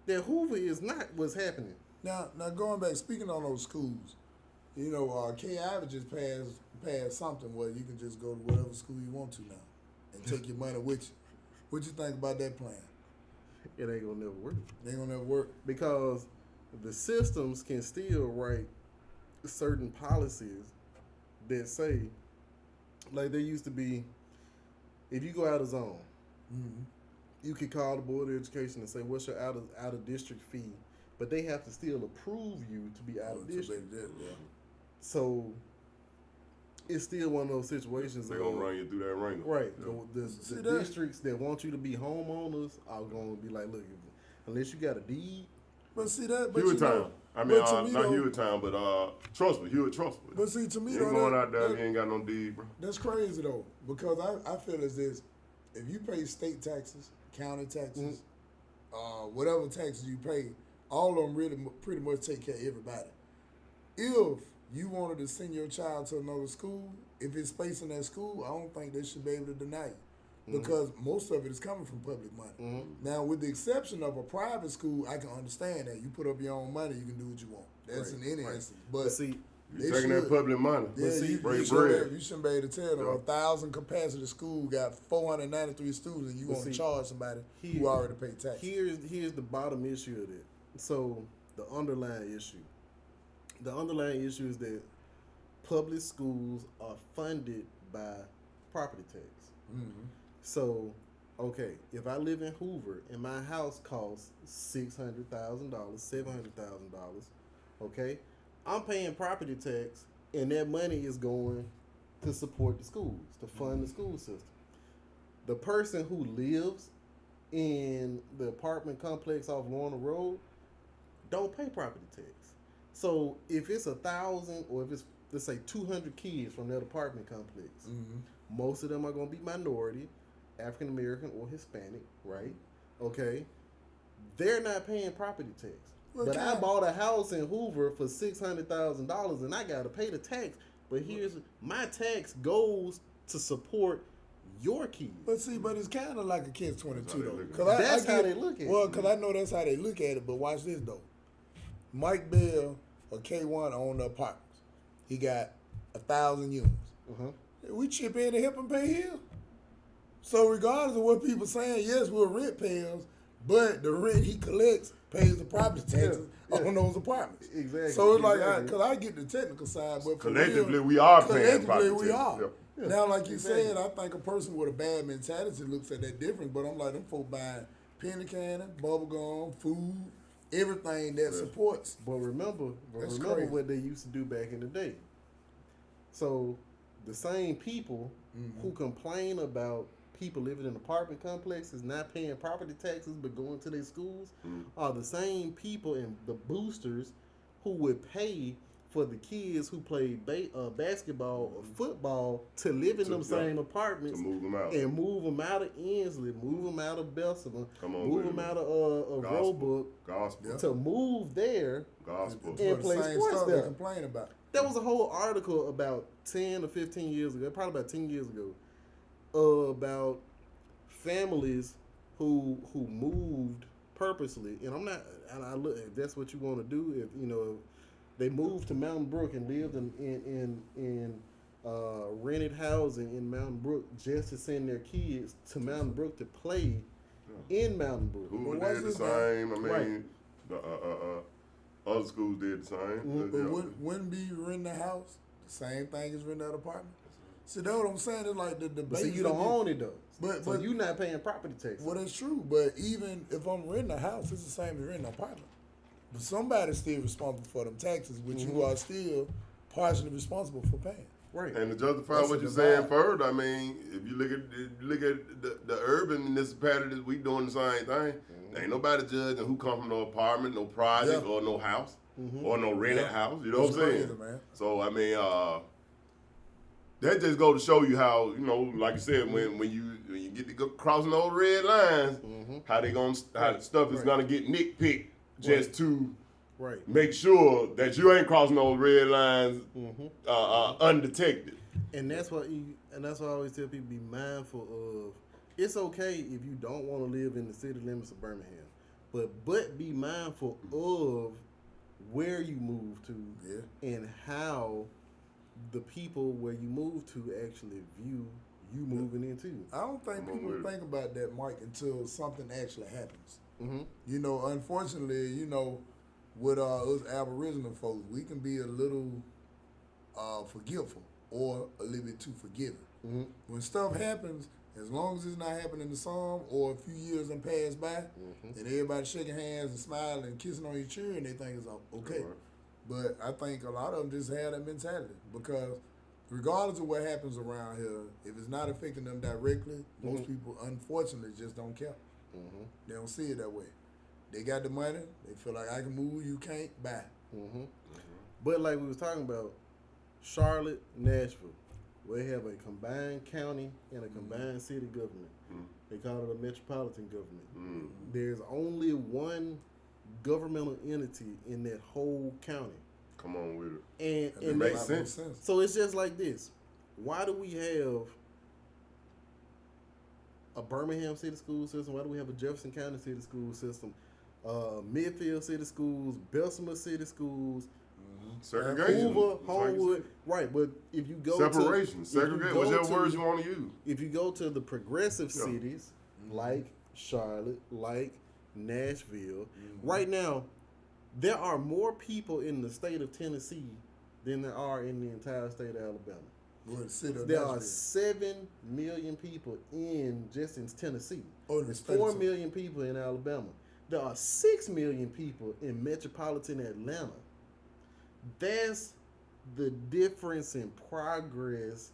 Speaker 1: that Hoover is not what's happening.
Speaker 3: Now going back, speaking on those schools, you know, K. Ivy just passed something where you can just go to whatever school you want to now and take your money with you. What you think about that plan?
Speaker 1: It ain't gonna never work.
Speaker 3: They ain't gonna never work.
Speaker 1: Because the systems can still write certain policies that say, like there used to be, if you go out of zone, you could call the Board of Education and say, what's your out of district fee but they have to still approve you to be out of district.
Speaker 3: Yeah.
Speaker 1: So it's still one of those situations.
Speaker 2: They're gonna run you through that ringer.
Speaker 1: Right.
Speaker 2: Yeah.
Speaker 1: The districts that want you to be homeowners are going to be like, look, unless you got a deed.
Speaker 3: But see that, but
Speaker 2: Hewitttown. I mean, not Hewitttown, but Trustford. Hewitt-Trustford.
Speaker 3: But see, to me,
Speaker 2: you ain't going out there, you ain't got no deed, bro.
Speaker 3: That's crazy though, because I feel as this: if you pay state taxes, county taxes, whatever taxes you pay, all of them really pretty much take care of everybody. If you wanted to send your child to another school, if it's space in that school, I don't think they should be able to deny you. Because most of it is coming from public money. Now, with the exception of a private school, I can understand that. You put up your own money, you can do what you want. That's in any instance. But
Speaker 1: see,
Speaker 2: you're taking that public money.
Speaker 3: Yeah,
Speaker 2: you shouldn't
Speaker 3: be able to tell them 1,000 capacity school got 493 students, and you want to charge somebody who already paid taxes.
Speaker 1: Here's the bottom issue of it. So the underlying issue. The underlying issue is that public schools are funded by property tax. So, okay, if I live in Hoover and my house costs $600,000, $700,000, okay, I'm paying property tax, and that money is going to support the schools, to fund the school system. The person who lives in the apartment complex off Lorna Road don't pay property tax. So if it's 1,000 or if it's, let's say, 200 kids from that apartment complex, most of them are going to be minority, African American or Hispanic, right? Okay. They're not paying property tax. But I bought a house in Hoover for $600,000 and I got to pay the tax. But here's my tax goes to support your kids.
Speaker 3: But see, it's kind of like a catch-22 though.
Speaker 1: That's how they look at it.
Speaker 3: Well, because I know that's how they look at it. But watch this though. Mike Bell or K1 own the apartments. He got 1,000 units. We chip in to help him pay him. So regardless of what people saying, yes, we're rent payers, but the rent he collects pays the property taxes on those apartments.
Speaker 1: Exactly.
Speaker 3: So it's like, because I get the technical side, but
Speaker 2: collectively we are paying property taxes.
Speaker 3: We are. Yeah. Now, like you said, I think a person with a bad mentality looks at that different, but I'm like, them folk buying penny cannon, bubble gum, food, everything that supports.
Speaker 1: But remember what they used to do back in the day. So the same people who complain about people living in apartment complexes not paying property taxes but going to their schools are the same people and the boosters who would pay for the kids who play basketball or football to live in them same apartments
Speaker 2: to move them out.
Speaker 1: And move them out of Inslee, move them out of Bessemer, move them out of Roebuck to move there and play sports there.
Speaker 3: Complain about.
Speaker 1: There was a whole article about 10 or 15 years ago, probably about 10 years ago, about families who moved purposely. And I look, if that's what you want to do, if they moved to Mountain Brook and lived in rented housing in Mountain Brook just to send their kids to Mountain Brook to play in Mountain Brook.
Speaker 2: Who did the same? I mean, other schools did the same.
Speaker 3: But wouldn't be renting a house the same thing as renting an apartment? See, that's what I'm saying. It's like the debate.
Speaker 1: See, you don't own it though.
Speaker 3: But
Speaker 1: you're not paying property taxes.
Speaker 3: Well, that's true. But even if I'm renting a house, it's the same as renting an apartment. But somebody's still responsible for them taxes, which you are still partially responsible for paying.
Speaker 1: Right.
Speaker 2: And to justify what you're saying further, I mean, if you look at the urban municipalities, we doing the same thing. Ain't nobody judging who come from no apartment, no project, or no house, or no rented house. You know what I'm saying?
Speaker 3: Crazy, man.
Speaker 2: So I mean, that just go to show you how, like you said, when you get to go crossing those red lines, how stuff is gonna get nitpicked just to make sure that you ain't crossing those red lines undetected.
Speaker 1: And that's why I always tell people, be mindful of. It's okay if you don't want to live in the city limits of Birmingham, but be mindful of where you move to and how the people where you move to actually view you moving into.
Speaker 3: I don't think people think about that, Mike, until something actually happens. Unfortunately, with us Aboriginal folks, we can be a little forgetful or a little bit too forgiving. When stuff happens, As long as it's not happening to some or a few years done passed by, and everybody shaking hands and smiling and kissing on each other, and they think it's okay. Right. But I think a lot of them just have that mentality because regardless of what happens around here, if it's not affecting them directly, most people unfortunately just don't care. They don't see it that way. They got the money. They feel like I can move, you can't, bye.
Speaker 1: But like we was talking about, Charlotte, Nashville, we have a combined county and a combined city government. They call it a metropolitan government. There's only one governmental entity in that whole county.
Speaker 2: Come on with it.
Speaker 1: And it
Speaker 2: makes sense.
Speaker 1: So it's just like this. Why do we have a Birmingham city school system? Why do we have a Jefferson County city school system? Midfield city schools, Bessemer city schools,
Speaker 2: segregation,
Speaker 1: Hoover, Homewood, right? But if you go
Speaker 2: separation, segregation, whichever words you want to use.
Speaker 1: If you go to the progressive cities like Charlotte, like Nashville, right now there are more people in the state of Tennessee than there are in the entire state of Alabama. There are 7 million people just in Tennessee. There's 4 million people in Alabama. There are 6 million people in metropolitan Atlanta. That's the difference in progress.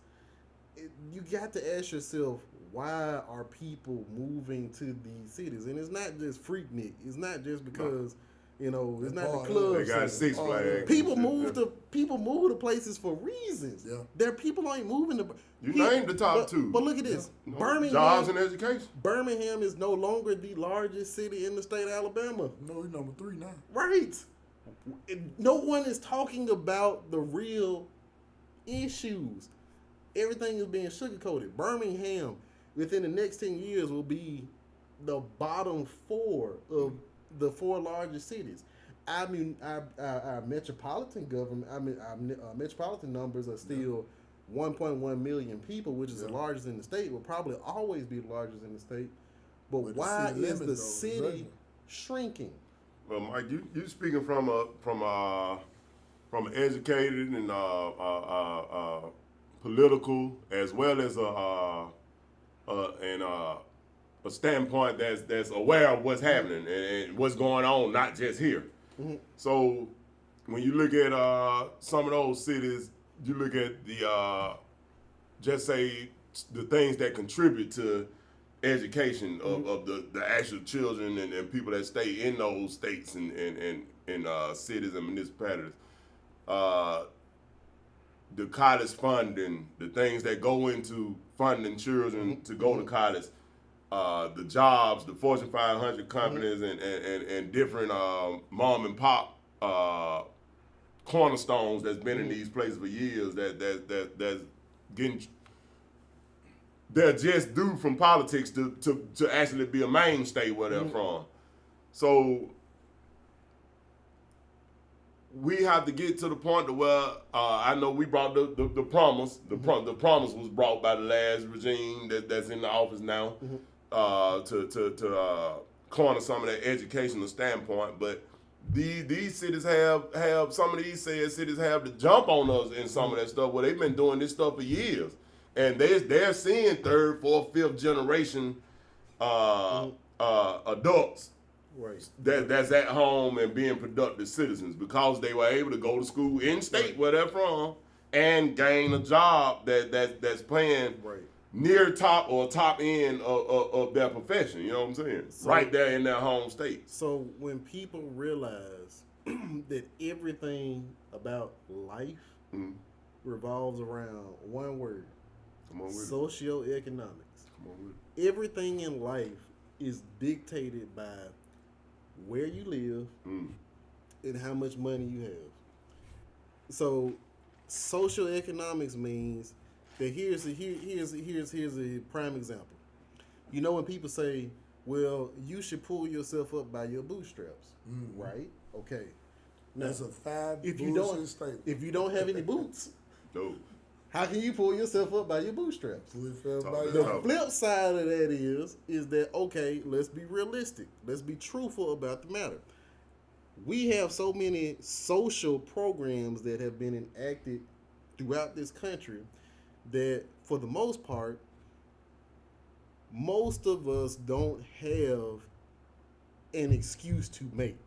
Speaker 1: You got to ask yourself, why are people moving to these cities? And it's not just Freaknik. It's not just because, it's not the clubs.
Speaker 2: They got Six Flags.
Speaker 1: People move to places for reasons.
Speaker 3: Yeah.
Speaker 1: There are people ain't moving to.
Speaker 2: You named the top two.
Speaker 1: But look at this. Birmingham,
Speaker 2: jobs and education.
Speaker 1: Birmingham is no longer the largest city in the state of Alabama.
Speaker 3: No, it's number 3 now.
Speaker 1: Right. No one is talking about the real issues. Everything is being sugarcoated. Birmingham, within the next 10 years, will be the bottom 4 of the 4 largest cities. I mean, our metropolitan government, our metropolitan numbers are still 1.1 million people, which is the largest in the state, will probably always be the largest in the state. But why is the city shrinking?
Speaker 2: Well, Mike, you speaking from an educated and political as well as a standpoint that's aware of what's happening and what's going on, not just here. So when you look at some of those cities, you look at the just say the things that contribute to education of the actual children and people that stay in those states and cities and municipalities. The college funding, the things that go into funding children to go to college, the jobs, the Fortune 500 companies and different mom and pop cornerstones that's been in these places for years that's getting. They're just due from politics to actually be a mainstay where they're from. So we have to get to the point to where I know we brought the promise. The promise was brought by the last regime that's in the office now to corner some of that educational standpoint. But these cities have some of these cities have the jump on us in some of that stuff where they've been doing this stuff for years. And they're seeing 3rd, 4th, 5th generation adults that's at home and being productive citizens because they were able to go to school in state where they're from and gain a job that's paying near top or top end of their profession. You know what I'm saying? So, right there in their home state.
Speaker 1: So when people realize that everything about life revolves around one word. Socioeconomics.
Speaker 2: Come on with it.
Speaker 1: Everything in life is dictated by where you live and how much money you have. So socioeconomics means that here's a prime example. You know when people say, well, you should pull yourself up by your bootstraps, right? Okay. Now,
Speaker 3: that's a fab
Speaker 1: if you don't have any boots,
Speaker 2: no.
Speaker 1: How can you pull yourself up by your bootstraps?
Speaker 3: The
Speaker 1: flip side of that is that, okay, let's be realistic. Let's be truthful about the matter. We have so many social programs that have been enacted throughout this country that, for the most part, most of us don't have an excuse to make.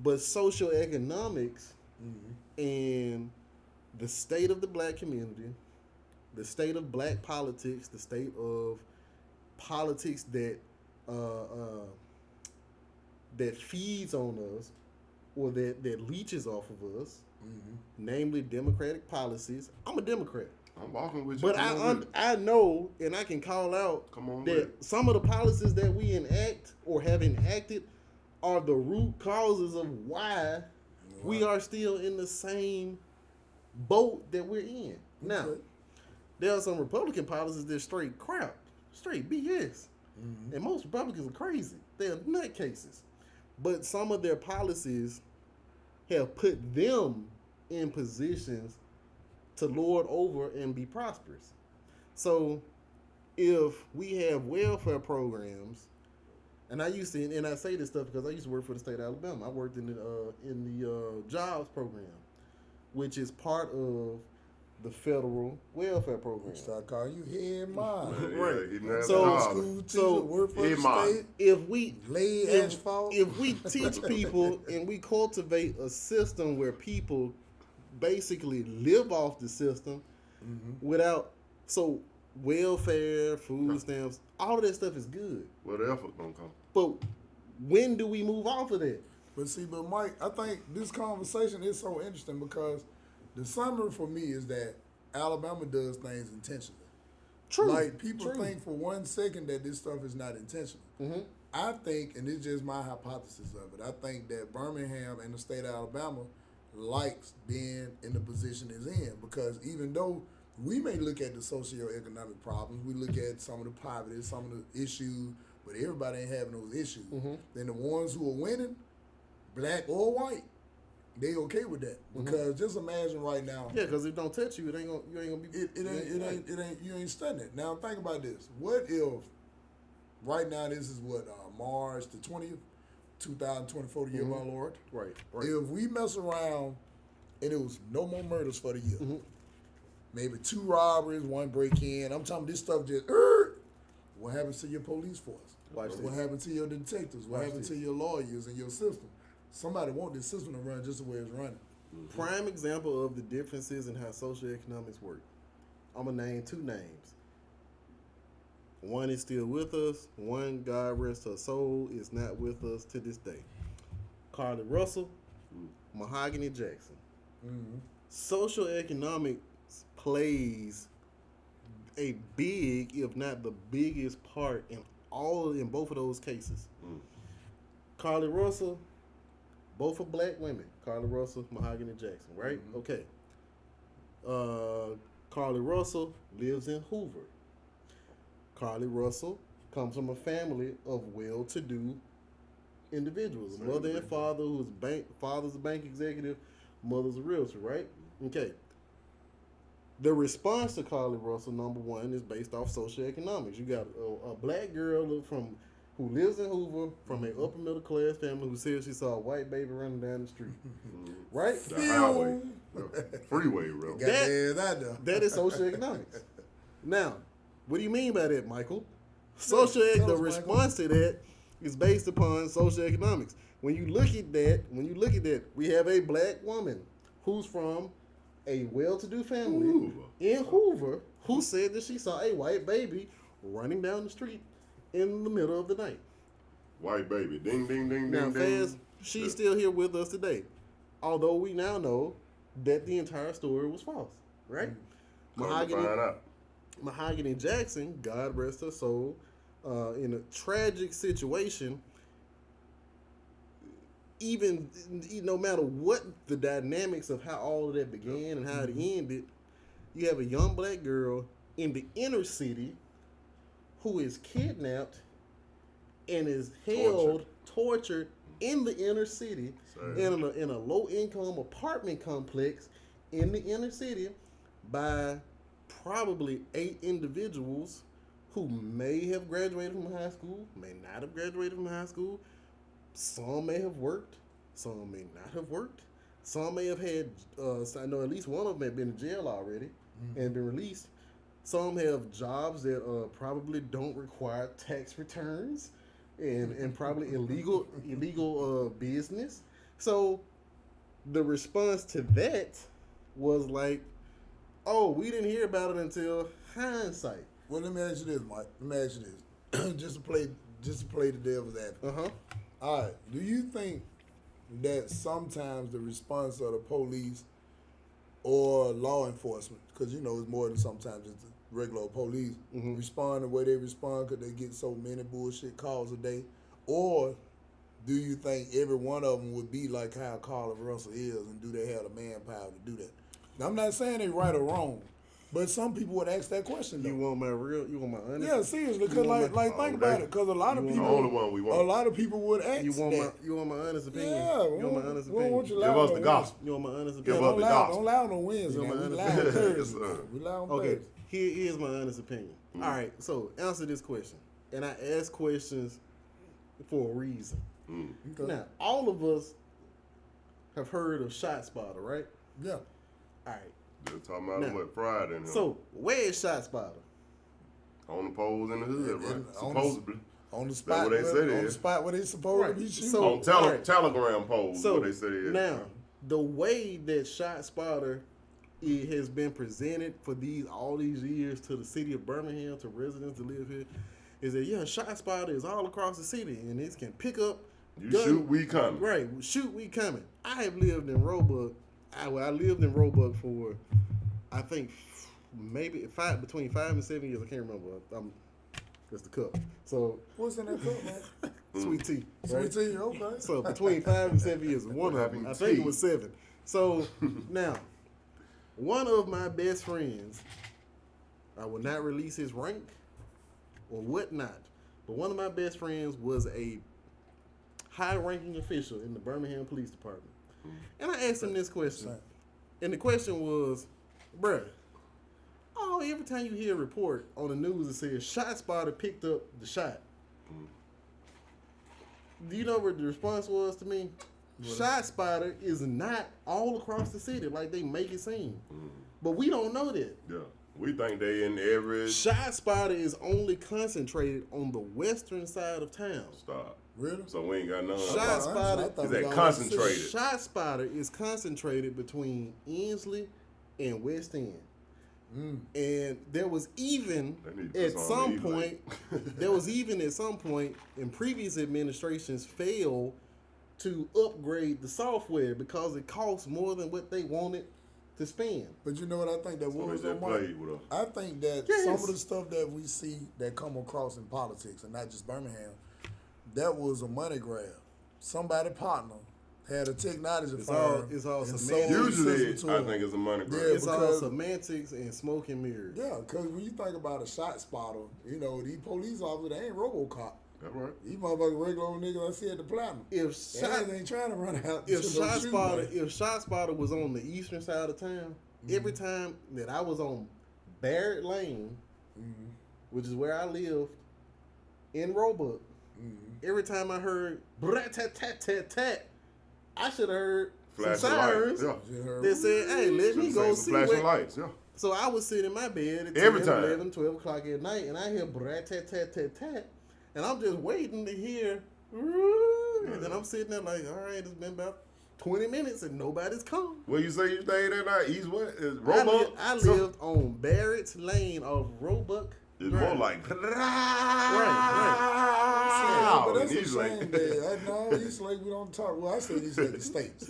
Speaker 1: But social economics and the state of the black community, the state of black politics, the state of politics that that feeds on us or that leeches off of us, namely democratic policies. I'm a Democrat.
Speaker 2: I'm walking with you.
Speaker 1: But I know and I can call out that some of the policies that we enact or have enacted are the root causes of why we are still in the same boat that we're in. Now, there are some Republican policies that straight crap, straight BS. And most Republicans are crazy. They're nutcases. But some of their policies have put them in positions to lord over and be prosperous. So if we have welfare programs, and I say this stuff because I used to work for the state of Alabama. I worked in the jobs program, which is part of the federal welfare program.
Speaker 3: Start calling you head mom.
Speaker 1: Right.
Speaker 3: So work for the state.
Speaker 1: If we
Speaker 3: lay asphalt.
Speaker 1: If we teach people and we cultivate a system where people basically live off the system without welfare, food stamps, all of that stuff is good.
Speaker 2: Where the effort gonna come?
Speaker 1: But when do we move off of that?
Speaker 3: But Mike, I think this conversation is so interesting because the summary for me is that Alabama does things intentionally.
Speaker 1: True.
Speaker 3: Like people think for 1 second that this stuff is not intentional. I think, and it's just my hypothesis of it, I think that Birmingham and the state of Alabama likes being in the position it's in because even though we may look at the socioeconomic problems, we look at some of the poverty, some of the issues, but everybody ain't having those issues. Then the ones who are winning, black or white, they okay with that because just imagine right now.
Speaker 1: Yeah, because if it don't touch you, you ain't gonna be.
Speaker 3: It ain't. You ain't studying it. Now think about this. What if right now this is what March the 20th, 2024, the year of our Lord.
Speaker 1: Right.
Speaker 3: If we mess around and it was no more murders for the year, maybe 2 robberies, 1 break-in. I'm talking this stuff just. What happens to your police force? What happens to your detectives? What happens to your lawyers and your system? Somebody want this system to run just the way it's running.
Speaker 1: Prime example of the differences in how socioeconomics work. I'm going to name 2 names. One is still with us. One, God rest her soul, is not with us to this day. Carly Russell, Mahogany Jackson. Socioeconomics plays a big, if not the biggest part in both of those cases. Carly Russell, both are black women. Carly Russell, Mahogany Jackson, right? Okay. Carly Russell lives in Hoover. Carly Russell comes from a family of well-to-do individuals. Mother and father, father's a bank executive, mother's a realtor, right? Okay. The response to Carly Russell, number one, is based off socioeconomics. You got a black girl who lives in Hoover from an upper middle class family who says she saw a white baby running down the street. Right?
Speaker 2: The highway. Freeway road.
Speaker 1: That is socioeconomics. Now, what do you mean by that, Michael? The response to that is based upon socioeconomics. When you look at that, we have a black woman who's from a well-to-do family in Hoover who said that she saw a white baby running down the street in the middle of the night.
Speaker 2: White baby. Ding, ding, ding,
Speaker 1: now,
Speaker 2: ding,
Speaker 1: fans, ding. She's still here with us today. Although we now know that the entire story was false, right? Mahogany Jackson, God rest her soul, in a tragic situation, even no matter what the dynamics of how all of that began and how it ended, you have a young black girl in the inner city who is kidnapped and is held, tortured in the inner city in a low-income apartment complex in the inner city by probably 8 individuals who may have graduated from high school, may not have graduated from high school. Some may have worked, some may not have worked. Some may have had, I know at least one of them had been in jail already and been released. Some have jobs that probably don't require tax returns, and probably illegal business. So the response to that was like, "Oh, we didn't hear about it until hindsight."
Speaker 3: Well, let me ask you this, Mike. Let me ask you this, just to play the devil's advocate. All right. Do you think that sometimes the response of the police or law enforcement, because you know it's more than sometimes it's the regular police, respond the way they respond because they get so many bullshit calls a day, or do you think every one of them would be like how Carla Russell is, and do they have the manpower to do that? Now, I'm not saying they right or wrong, but some people would ask that question. Though.
Speaker 1: You want my honest?
Speaker 3: Yeah, seriously, because like think about it, because a lot of people,
Speaker 2: the only one we want.
Speaker 3: A lot of people would ask
Speaker 1: You want
Speaker 3: that.
Speaker 1: my honest opinion?
Speaker 3: Yeah,
Speaker 1: you want my honest
Speaker 3: we don't
Speaker 1: opinion?
Speaker 3: want you
Speaker 2: Give
Speaker 3: loud
Speaker 2: us
Speaker 3: on
Speaker 2: the gospel.
Speaker 1: You want my honest
Speaker 2: Give
Speaker 1: opinion?
Speaker 2: us the gospel.
Speaker 3: Don't loud on Wednesday,
Speaker 1: You
Speaker 3: man.
Speaker 1: want
Speaker 3: We
Speaker 1: my
Speaker 3: loud on
Speaker 2: Yes,
Speaker 3: Thursday.
Speaker 2: sir.
Speaker 3: We loud on
Speaker 1: Okay,
Speaker 3: Thursday.
Speaker 1: here's my honest opinion. All right, so answer this question, and I ask questions for a reason.
Speaker 3: Okay.
Speaker 1: Now, all of us have heard of ShotSpotter, right?
Speaker 3: Yeah.
Speaker 1: All right.
Speaker 2: Just talking about
Speaker 1: Now,
Speaker 2: what Friday and
Speaker 1: So where is ShotSpotter?
Speaker 2: on the poles in the hood, right?
Speaker 3: on the-
Speaker 2: Supposedly.
Speaker 3: On the spot,
Speaker 2: what they say
Speaker 3: on
Speaker 2: they
Speaker 3: the
Speaker 2: is.
Speaker 3: spot where they supposed
Speaker 1: Right.
Speaker 3: to be shooting.
Speaker 1: So-
Speaker 2: On
Speaker 1: alright.
Speaker 2: Telegram poles,
Speaker 1: So
Speaker 2: what they say they is.
Speaker 1: now, the way that ShotSpotter it has been presented for all these years to the city of Birmingham, to residents that live here, is that ShotSpotter is all across the city, and it can pick up.
Speaker 2: You shoot, we coming.
Speaker 1: Right, shoot, we coming. I have lived in Roebuck. I lived in Roebuck for, I think, maybe between 5 and 7 years. I can't remember. That's the cup. So
Speaker 3: What's in that cup, man?
Speaker 1: sweet tea.
Speaker 3: Sweet tea, okay.
Speaker 1: So between 5 and 7 years, one of them. I think
Speaker 2: tea.
Speaker 1: it was 7. So now, one of my best friends, I will not release his rank or whatnot, but one of my best friends was a high-ranking official in the Birmingham Police Department. And I asked him this question. And the question was, bruh, every time you hear a report on the news that says ShotSpotter picked up the shot, do you know what the response was to me? ShotSpotter is not all across the city like they make it seem. But we don't know that.
Speaker 2: Yeah. We think they in every...
Speaker 1: ShotSpotter is only concentrated on the western side of town.
Speaker 2: Stop.
Speaker 3: Really?
Speaker 2: So we ain't got none.
Speaker 1: ShotSpotter
Speaker 2: Is that concentrated?
Speaker 1: ShotSpotter is concentrated between Ensley and West End. And there was even at some point, in previous administrations failed to upgrade the software because it costs more than what they wanted to spend.
Speaker 3: But you know what I think that was
Speaker 2: they
Speaker 3: though, Mike?
Speaker 2: played with us.
Speaker 3: I think that
Speaker 1: Yes.
Speaker 3: some of the stuff that we see that come across in politics, and not just Birmingham, that was a money grab. Somebody partner had a technology firm.
Speaker 1: It's all
Speaker 3: and
Speaker 1: semantics.
Speaker 3: sold the
Speaker 2: Usually,
Speaker 3: system to
Speaker 2: I
Speaker 3: them.
Speaker 2: think it's a money grab.
Speaker 3: Yeah,
Speaker 1: It's all
Speaker 3: because-
Speaker 1: semantics and smoke and mirrors.
Speaker 3: Yeah, because when you think about a shot spotter, you know, these police officers, they ain't RoboCop.
Speaker 2: That's right.
Speaker 3: These motherfucking regular old niggas I see at the platinum.
Speaker 1: If
Speaker 3: They ain't trying to run out.
Speaker 1: if
Speaker 3: to no shoot, man.
Speaker 1: ShotSpotter was on the eastern side of town, every time that I was on Barrett Lane, which is where I lived in Roebuck, every time I heard brat-tat-tat-tat-tat, I should have heard some
Speaker 2: Flashing
Speaker 1: sirens
Speaker 2: lights. Yeah.
Speaker 1: that said, hey, let me go see
Speaker 2: flashing
Speaker 1: what...
Speaker 2: lights. Yeah.
Speaker 1: So I was sitting in my bed at
Speaker 2: Every
Speaker 1: 10,
Speaker 2: time.
Speaker 1: 11, 12 o'clock at night, and I hear brat-tat-tat-tat-tat, and I'm just waiting to hear, and then I'm sitting there like, all right, it's been about 20 minutes and nobody's come.
Speaker 2: Where you say you stayed that night? East what?
Speaker 1: I lived on Barrett's Lane off Roebuck.
Speaker 2: It's
Speaker 1: Drive.
Speaker 2: more like...
Speaker 3: Yeah, but that's
Speaker 2: And
Speaker 3: a
Speaker 2: he's
Speaker 3: shame
Speaker 2: like-
Speaker 3: that no, East Lake we don't talk. Well, I said East Lake the States.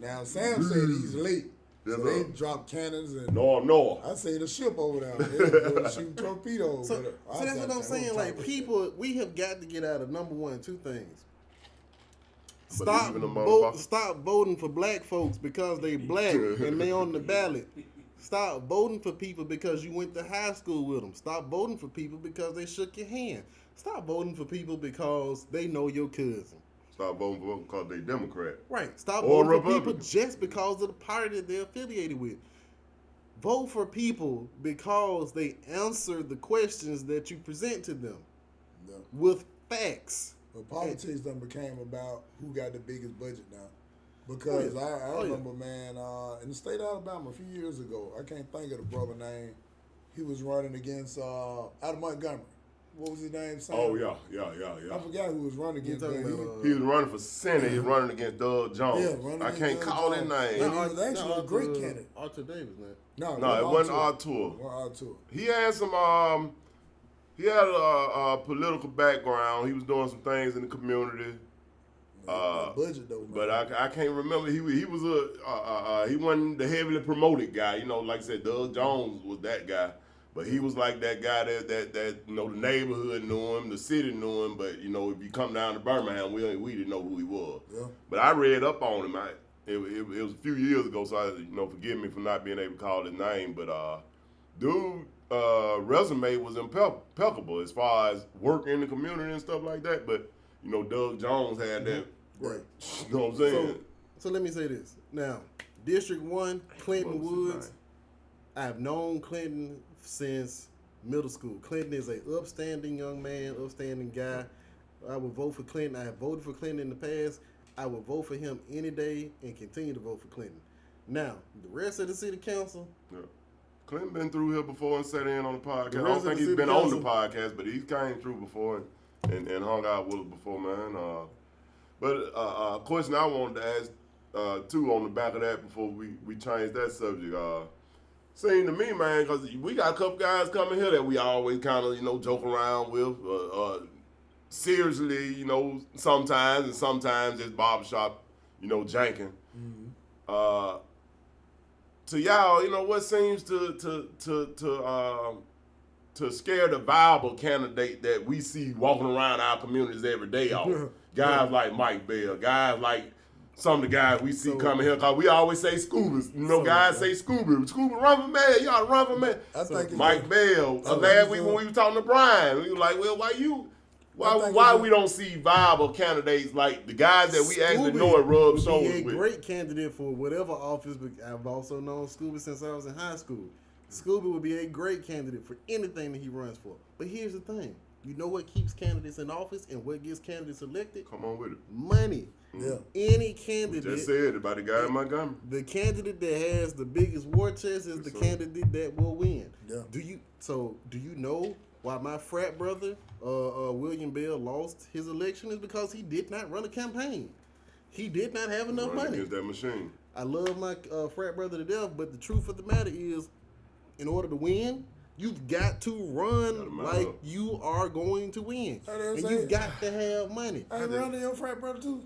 Speaker 3: Now Sam said he's late. So
Speaker 2: Yes,
Speaker 3: they
Speaker 2: sir.
Speaker 3: drop cannons and
Speaker 2: North.
Speaker 3: I say the ship over there. They shooting torpedoes.
Speaker 1: So,
Speaker 3: but
Speaker 1: so that's what I'm saying. Like, people, we have got to get out of number one, two things. Stop,
Speaker 2: Believe in the motherfucker.
Speaker 1: stop voting for black folks because they black and they on the ballot. Stop voting for people because you went to high school with them. Stop voting for people because they shook your hand. Stop voting for people because they know your cousin.
Speaker 2: Stop voting for them because they Democrat.
Speaker 1: Right. Stop
Speaker 2: Or
Speaker 1: voting for people
Speaker 2: Republican.
Speaker 1: just because of the party that they're affiliated with. Vote for people because they answer the questions that you present to them
Speaker 3: Yeah.
Speaker 1: with facts.
Speaker 3: But politics done became about who got the biggest budget now. Because I remember, man, in the state of Alabama a few years ago, I can't think of the brother name, He was running against out of Montgomery. What was his name? Sam?
Speaker 2: Oh, yeah.
Speaker 3: I forgot who was running against.
Speaker 2: He was running for Senate. He was running against Doug Jones.
Speaker 3: Yeah, running
Speaker 2: I can't call his name.
Speaker 3: And he was actually a great candidate.
Speaker 1: Arthur Davis, man.
Speaker 3: No,
Speaker 2: it wasn't Artur. He had some. He had a political background. He was doing some things in the community.
Speaker 3: Budget though, man.
Speaker 2: But I can't remember. He was he wasn't the heavily promoted guy. You know, like I said, Doug Jones was that guy. But he was like that guy that you know, the neighborhood knew him, the city knew him. But you know, if you come down to Birmingham, we didn't know who he was. Yeah. But I read up on him. It was a few years ago, so forgive me for not being able to call his name. But dude, resume was impeccable as far as work in the community and stuff like that. But you know, Doug Jones had that.
Speaker 1: Right.
Speaker 2: You know what I'm saying?
Speaker 1: So let me say this. Now, District 1, Clinton Woods. I've known Clinton since middle school. Clinton is a upstanding young man, upstanding guy. I would vote for Clinton. I have voted for Clinton in the past. I would vote for him any day and continue to vote for Clinton. Now, the rest of the city council. Yeah.
Speaker 2: Clinton been through here before and sat in on the podcast. I don't think he's been on the podcast, but he came through before and hung out with us before, man. But a question I wanted to ask, too, on the back of that before we change that subject. Seemed to me, man, because we got a couple guys coming here that we always kind of, joke around with. Seriously, sometimes, and sometimes it's barbershop, janking. Mm-hmm. To y'all, what seems to scare the viable candidate that we see walking around our communities every day off? Guys like Mike Bell, guys like some of the guys we see coming here, because we always say Scuba's. Guys say Scuba. Scuba, run for mayor. You ought to run for mayor. Mike Bell. Last week when we were talking to Brian, we were like, well, why we don't see viable candidates like the guys that we actually know and rub shoulders with?
Speaker 1: A great candidate for whatever office, but I've also known Scuba since I was in high school. Scuba would be a great candidate for anything that he runs for. But here's the thing. You know what keeps candidates in office and what gets candidates elected?
Speaker 2: Come on with it.
Speaker 1: Money. Yeah. Any candidate.
Speaker 2: We just said about the guy in Montgomery.
Speaker 1: The candidate that has the biggest war chest is the candidate that will win. Yeah. Do you know why my frat brother, William Bell, lost his election? Is because he did not run a campaign. He did not have enough money.
Speaker 2: Against that machine.
Speaker 1: I love my frat brother to death, but the truth of the matter is, in order to win, you've got to run like you are going to win. And you've got to have money.
Speaker 3: Hey, Randall, your frat brother too?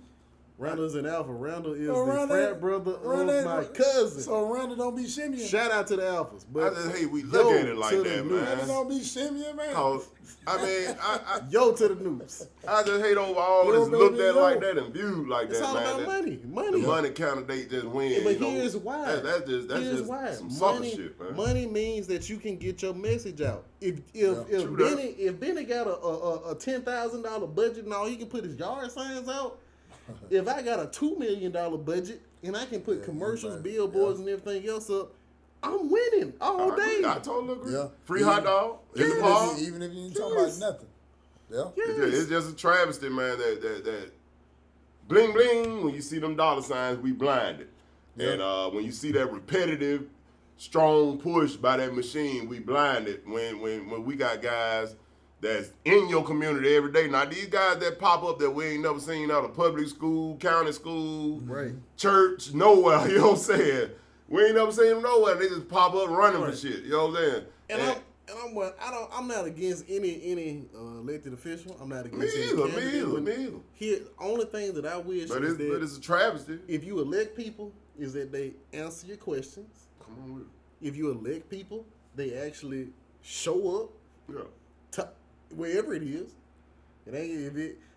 Speaker 1: Randall's an alpha. Randall is the frat brother of my cousin.
Speaker 3: So Randall don't be shimmying.
Speaker 1: Shout out to the alphas. But
Speaker 2: I just hate we look at it like that, man.
Speaker 3: Randall don't be shimmying, man.
Speaker 1: Yo to the noobs.
Speaker 2: I just hate over all this looked at like that and viewed like
Speaker 1: that, man. It's all about money.
Speaker 2: The money candidate just win.
Speaker 1: But here's why.
Speaker 2: That's just some sucker shit, man.
Speaker 1: Money means that you can get your message out. If Benny got a $10,000 budget and all he can put his yard signs out. If I got a $2 million budget and I can put commercials, billboards, and everything else up, I'm winning all day.
Speaker 2: I totally agree. Yeah. Free hot dog in the park.
Speaker 3: Even if you ain't talking about nothing. Yeah.
Speaker 2: It's just a travesty, man, that bling bling, when you see them dollar signs, we blinded. Yeah. And when you see that repetitive, strong push by that machine, we blinded. When we got guys that's in your community every day. Now, these guys that pop up that we ain't never seen out of public school, county school, church, nowhere, you know what I'm saying? We ain't never seen them nowhere. They just pop up running for shit, you know what I'm saying?
Speaker 1: I'm not against any elected official. I'm not against
Speaker 2: me either.
Speaker 1: Here, only thing that I wish
Speaker 2: but it's a travesty.
Speaker 1: If you elect people, is that they answer your questions.
Speaker 2: Come on with it.
Speaker 1: If you elect people, they actually show up.
Speaker 2: Yeah.
Speaker 1: Wherever it is,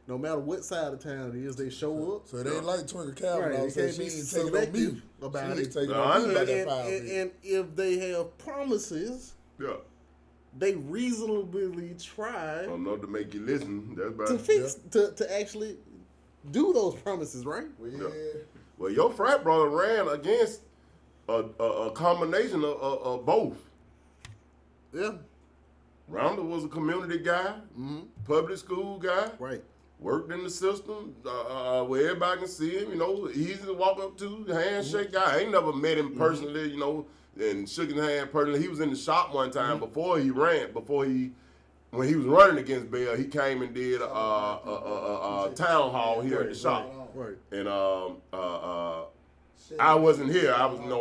Speaker 1: no matter what side of town it is, they show up.
Speaker 3: So it ain't like Twinkle Cavanaugh.
Speaker 1: Right, they can't be selective about it. And if they have promises, they reasonably try.
Speaker 2: I don't know to make you listen. That's about
Speaker 1: to fix to actually do those promises, right?
Speaker 2: Well, your frat brother ran against a combination of both.
Speaker 1: Yeah.
Speaker 2: Randall was a community guy, public school guy,
Speaker 1: right?
Speaker 2: Worked in the system where everybody can see him. Easy to walk up to, handshake guy. I ain't never met him personally. and shook his hand personally. He was in the shop one time before he ran. When he was running against Bell, he came and did a town hall here at the shop.
Speaker 1: Right.
Speaker 2: And I wasn't here. I'm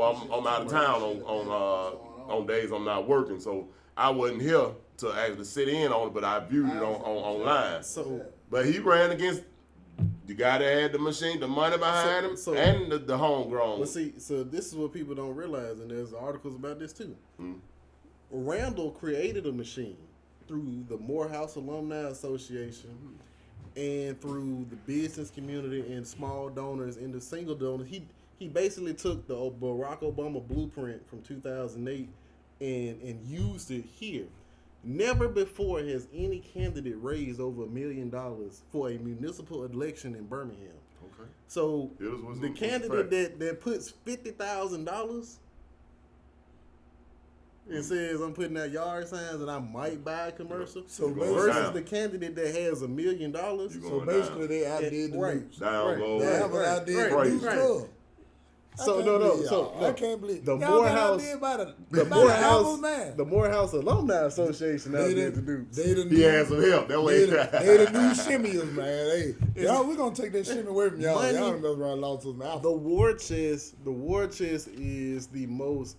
Speaker 2: out of town on days I'm not working, so I wasn't here to actually sit in on it, but I viewed it online. But he ran against the guy that had the machine, the money behind him, and the homegrown.
Speaker 1: But see, so this is what people don't realize, and there's articles about this too. Randall created a machine through the Morehouse Alumni Association and through the business community and small donors and the single donors. He basically took the Barack Obama blueprint from 2008 and used it here. Never before has any candidate raised over $1 million for a municipal election in Birmingham.
Speaker 2: Okay.
Speaker 1: So the candidate that puts $50,000 and says I'm putting out yard signs and I might buy a commercial, versus the candidate that has $1 million.
Speaker 3: So basically, they outdid the news.
Speaker 2: They
Speaker 3: have an outdid the news club.
Speaker 1: So
Speaker 3: I can't believe
Speaker 1: the Morehouse Alumni Association out there to do.
Speaker 2: He has some help. That way,
Speaker 3: they the new shimmiers, man. Y'all, we're gonna take that shimmy away from y'all. Y'all don't mess around lost his mouth.
Speaker 1: The war chest is the most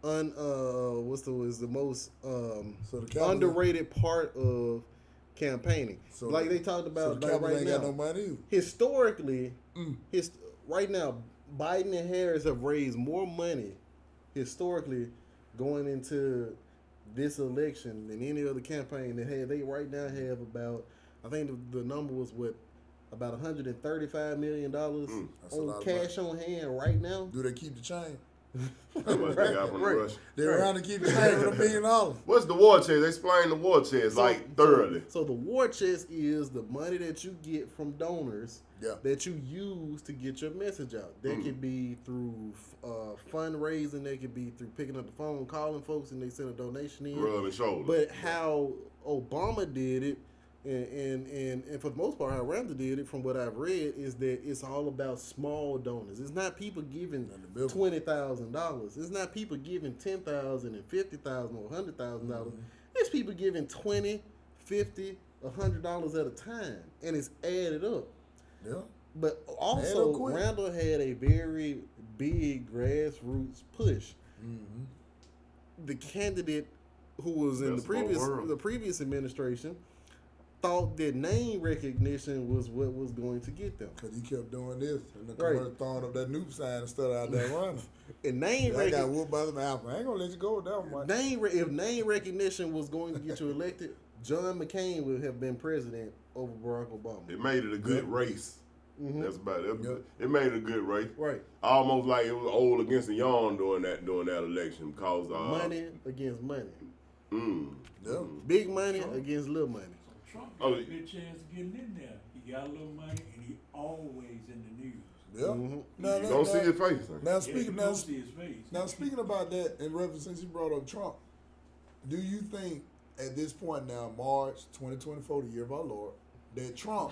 Speaker 1: the most underrated part of campaigning. So like they talked about
Speaker 3: so
Speaker 1: right now.
Speaker 3: Got no money.
Speaker 1: Historically, right now, Biden and Harris have raised more money historically going into this election than any other campaign. They right now have about, I think the number was about $135 million on cash on hand right now.
Speaker 3: Do they keep the chain?
Speaker 2: They're
Speaker 3: around to keep the chain with $1 million.
Speaker 2: What's the war chest? Explain the war chest thoroughly.
Speaker 1: So the war chest is the money that you get from donors that you use to get your message out. That could be through fundraising. That could be through picking up the phone, calling folks, and they send a donation in.
Speaker 2: Rubbing shoulders.
Speaker 1: But how Obama did it, and for the most part, how Randall did it, from what I've read, is that it's all about small donors. It's not people giving $20,000. It's not people giving $10,000 and $50,000 or $100,000. It's people giving $20, $50, $100 at a time, and it's added up.
Speaker 3: Yeah.
Speaker 1: But also, Randall had a very big grassroots push. The candidate who was in the previous administration thought that name recognition was what was going to get them.
Speaker 3: Because he kept doing this and the commercial throwing up that noob sign and stuff out there running.
Speaker 1: And
Speaker 3: I got whooped by the mouth. I ain't going to let you go with that one.
Speaker 1: If name recognition was going to get you elected, John McCain would have been president over Barack Obama.
Speaker 2: It made it a good race. That's about it. It made it a good race.
Speaker 1: Right.
Speaker 2: Almost like it was old against the young during that election because
Speaker 1: money against money.
Speaker 3: Big
Speaker 1: money against little money.
Speaker 4: Trump got a good chance of getting in there. He got a little money and he always in the news.
Speaker 3: Yeah.
Speaker 2: Don't see his face.
Speaker 3: Now speaking about that, in reference, since you brought up Trump, do you think at this point now, March 2024, the year of our Lord, that Trump,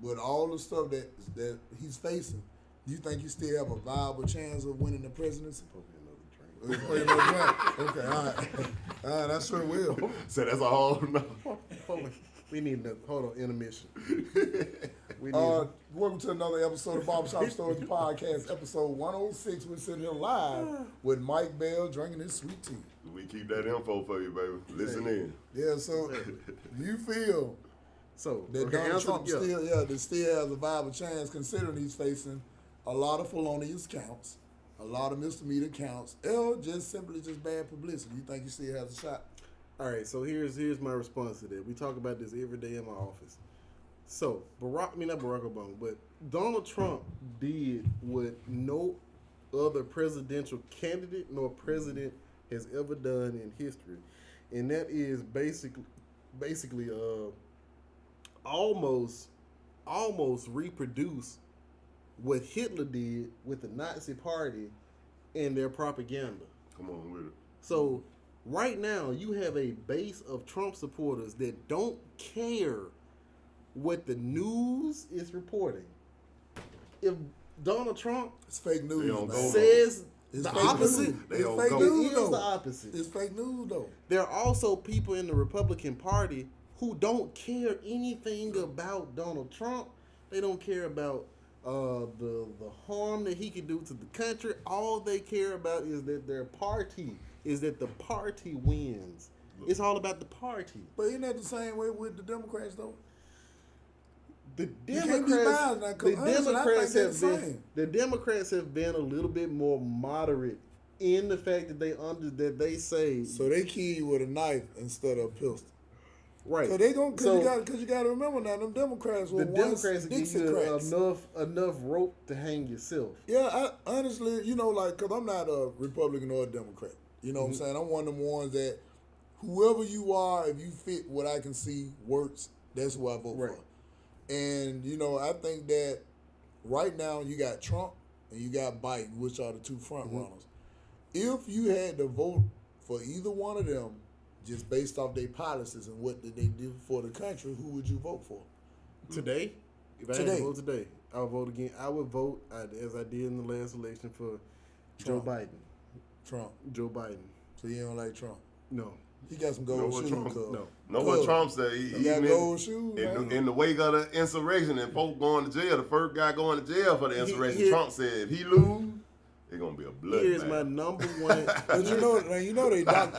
Speaker 3: with all the stuff that he's facing, do you think he still have a viable chance of winning the presidency? Okay, all right, I sure will.
Speaker 2: So that's a whole
Speaker 1: We need to hold on, intermission.
Speaker 3: Welcome to another episode of Barbershop Stories Podcast, episode 106. We're sitting here live with Mike Bell drinking his sweet tea.
Speaker 2: We keep that info for you, baby. Listen in.
Speaker 3: Yeah, so you feel that Donald Trump still has a viable chance, considering he's facing a lot of felonious counts, a lot of misdemeanor counts, or just bad publicity? You think he still has a shot?
Speaker 1: All right, so here's my response to that. We talk about this every day in my office. So not Barack Obama, but Donald Trump did what no other presidential candidate nor president has ever done in history, and that is basically almost reproduce what Hitler did with the Nazi Party and their propaganda.
Speaker 2: Come on with it.
Speaker 1: So right now, you have a base of Trump supporters that don't care what the news is reporting. If Donald Trump
Speaker 3: it's fake news, It's
Speaker 1: The
Speaker 3: fake
Speaker 1: opposite.
Speaker 3: news.
Speaker 2: They
Speaker 3: It's
Speaker 2: don't
Speaker 3: fake
Speaker 2: go.
Speaker 1: It
Speaker 3: news,
Speaker 1: is
Speaker 3: though.
Speaker 1: the opposite.
Speaker 3: It's fake news, though.
Speaker 1: There are also people in the Republican Party who don't care anything about Donald Trump. They don't care about the harm that he can do to the country. All they care about is that the party wins. It's all about the party.
Speaker 3: But isn't that the same way with the Democrats, though?
Speaker 1: The
Speaker 3: You can't be biased now, 'cause honestly, I think they're the same.
Speaker 1: The Democrats have been a little bit more moderate in the fact that they say
Speaker 3: So they kill you with a knife instead of a pistol.
Speaker 1: right.
Speaker 3: So they gonna
Speaker 1: So-
Speaker 3: because you got to remember now, them Democrats were
Speaker 1: the
Speaker 3: once
Speaker 1: Democrats give you
Speaker 3: Dixiecrats.
Speaker 1: enough rope to hang yourself.
Speaker 3: Yeah, honestly, like, because I'm not a Republican or a Democrat. You know what I'm saying? I'm one of them ones that whoever you are, if you fit what I can see works, that's who I vote
Speaker 1: Right.
Speaker 3: for. And, I think that right now you got Trump and you got Biden, which are the two front runners. If you had to vote for either one of them, just based off their policies and what did they do for the country, who would you vote for?
Speaker 1: Today, if I had
Speaker 3: Today.
Speaker 1: to vote today, I would vote again. I would vote as I did in the last election for
Speaker 3: Trump.
Speaker 1: Joe Biden.
Speaker 3: Trump.
Speaker 1: Joe Biden.
Speaker 3: So you don't like Trump?
Speaker 1: No.
Speaker 3: He got some
Speaker 2: Know
Speaker 3: gold
Speaker 2: what
Speaker 3: shoes.
Speaker 2: Trump-
Speaker 3: cuz.
Speaker 1: No.
Speaker 2: Know what
Speaker 3: Cuz.
Speaker 2: Trump said?
Speaker 3: He got gold shoes, man.
Speaker 2: In the wake of the insurrection and folk going to jail, the first guy going to jail for the insurrection,
Speaker 1: here-
Speaker 2: Trump said if he lose, it's gonna be a
Speaker 1: Here's
Speaker 2: bloodbath.
Speaker 1: my number one.
Speaker 3: But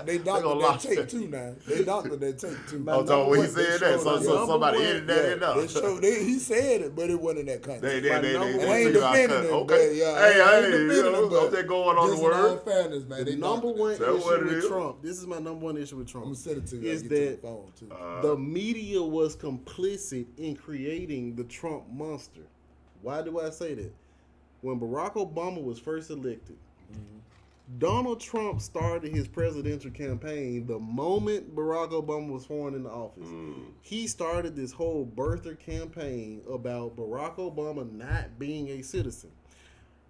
Speaker 3: they doctored
Speaker 2: gonna
Speaker 3: that
Speaker 2: lock
Speaker 3: tape
Speaker 2: that.
Speaker 3: too now. They doctored that tape too.
Speaker 2: Oh, so when he said that, so
Speaker 1: number
Speaker 2: somebody
Speaker 1: one-
Speaker 2: edited that in there.
Speaker 3: He said it, but it wasn't in that context.
Speaker 2: They
Speaker 1: My number
Speaker 3: I
Speaker 1: one-
Speaker 3: ain't
Speaker 2: took our
Speaker 3: defending
Speaker 2: cut.
Speaker 3: him,
Speaker 2: Okay.
Speaker 3: but yeah, I ain't
Speaker 2: Hey,
Speaker 3: defending him, but
Speaker 2: I'm just going on
Speaker 3: just
Speaker 2: the
Speaker 3: in all
Speaker 2: word.
Speaker 3: fairness, man,
Speaker 1: The
Speaker 3: they
Speaker 1: number
Speaker 3: doctored
Speaker 1: one
Speaker 3: it.
Speaker 2: That's what
Speaker 1: issue
Speaker 2: it
Speaker 1: with
Speaker 2: is.
Speaker 1: Trump. This is my number one issue with
Speaker 3: I'm
Speaker 1: Trump.
Speaker 3: gonna send it to you.
Speaker 1: Is
Speaker 3: Get to
Speaker 1: that
Speaker 3: the phone too.
Speaker 1: the media was complicit in creating the Trump monster. Why do I say that? When Barack Obama was first elected, Donald Trump started his presidential campaign the moment Barack Obama was sworn into office. He started this whole birther campaign about Barack Obama not being a citizen.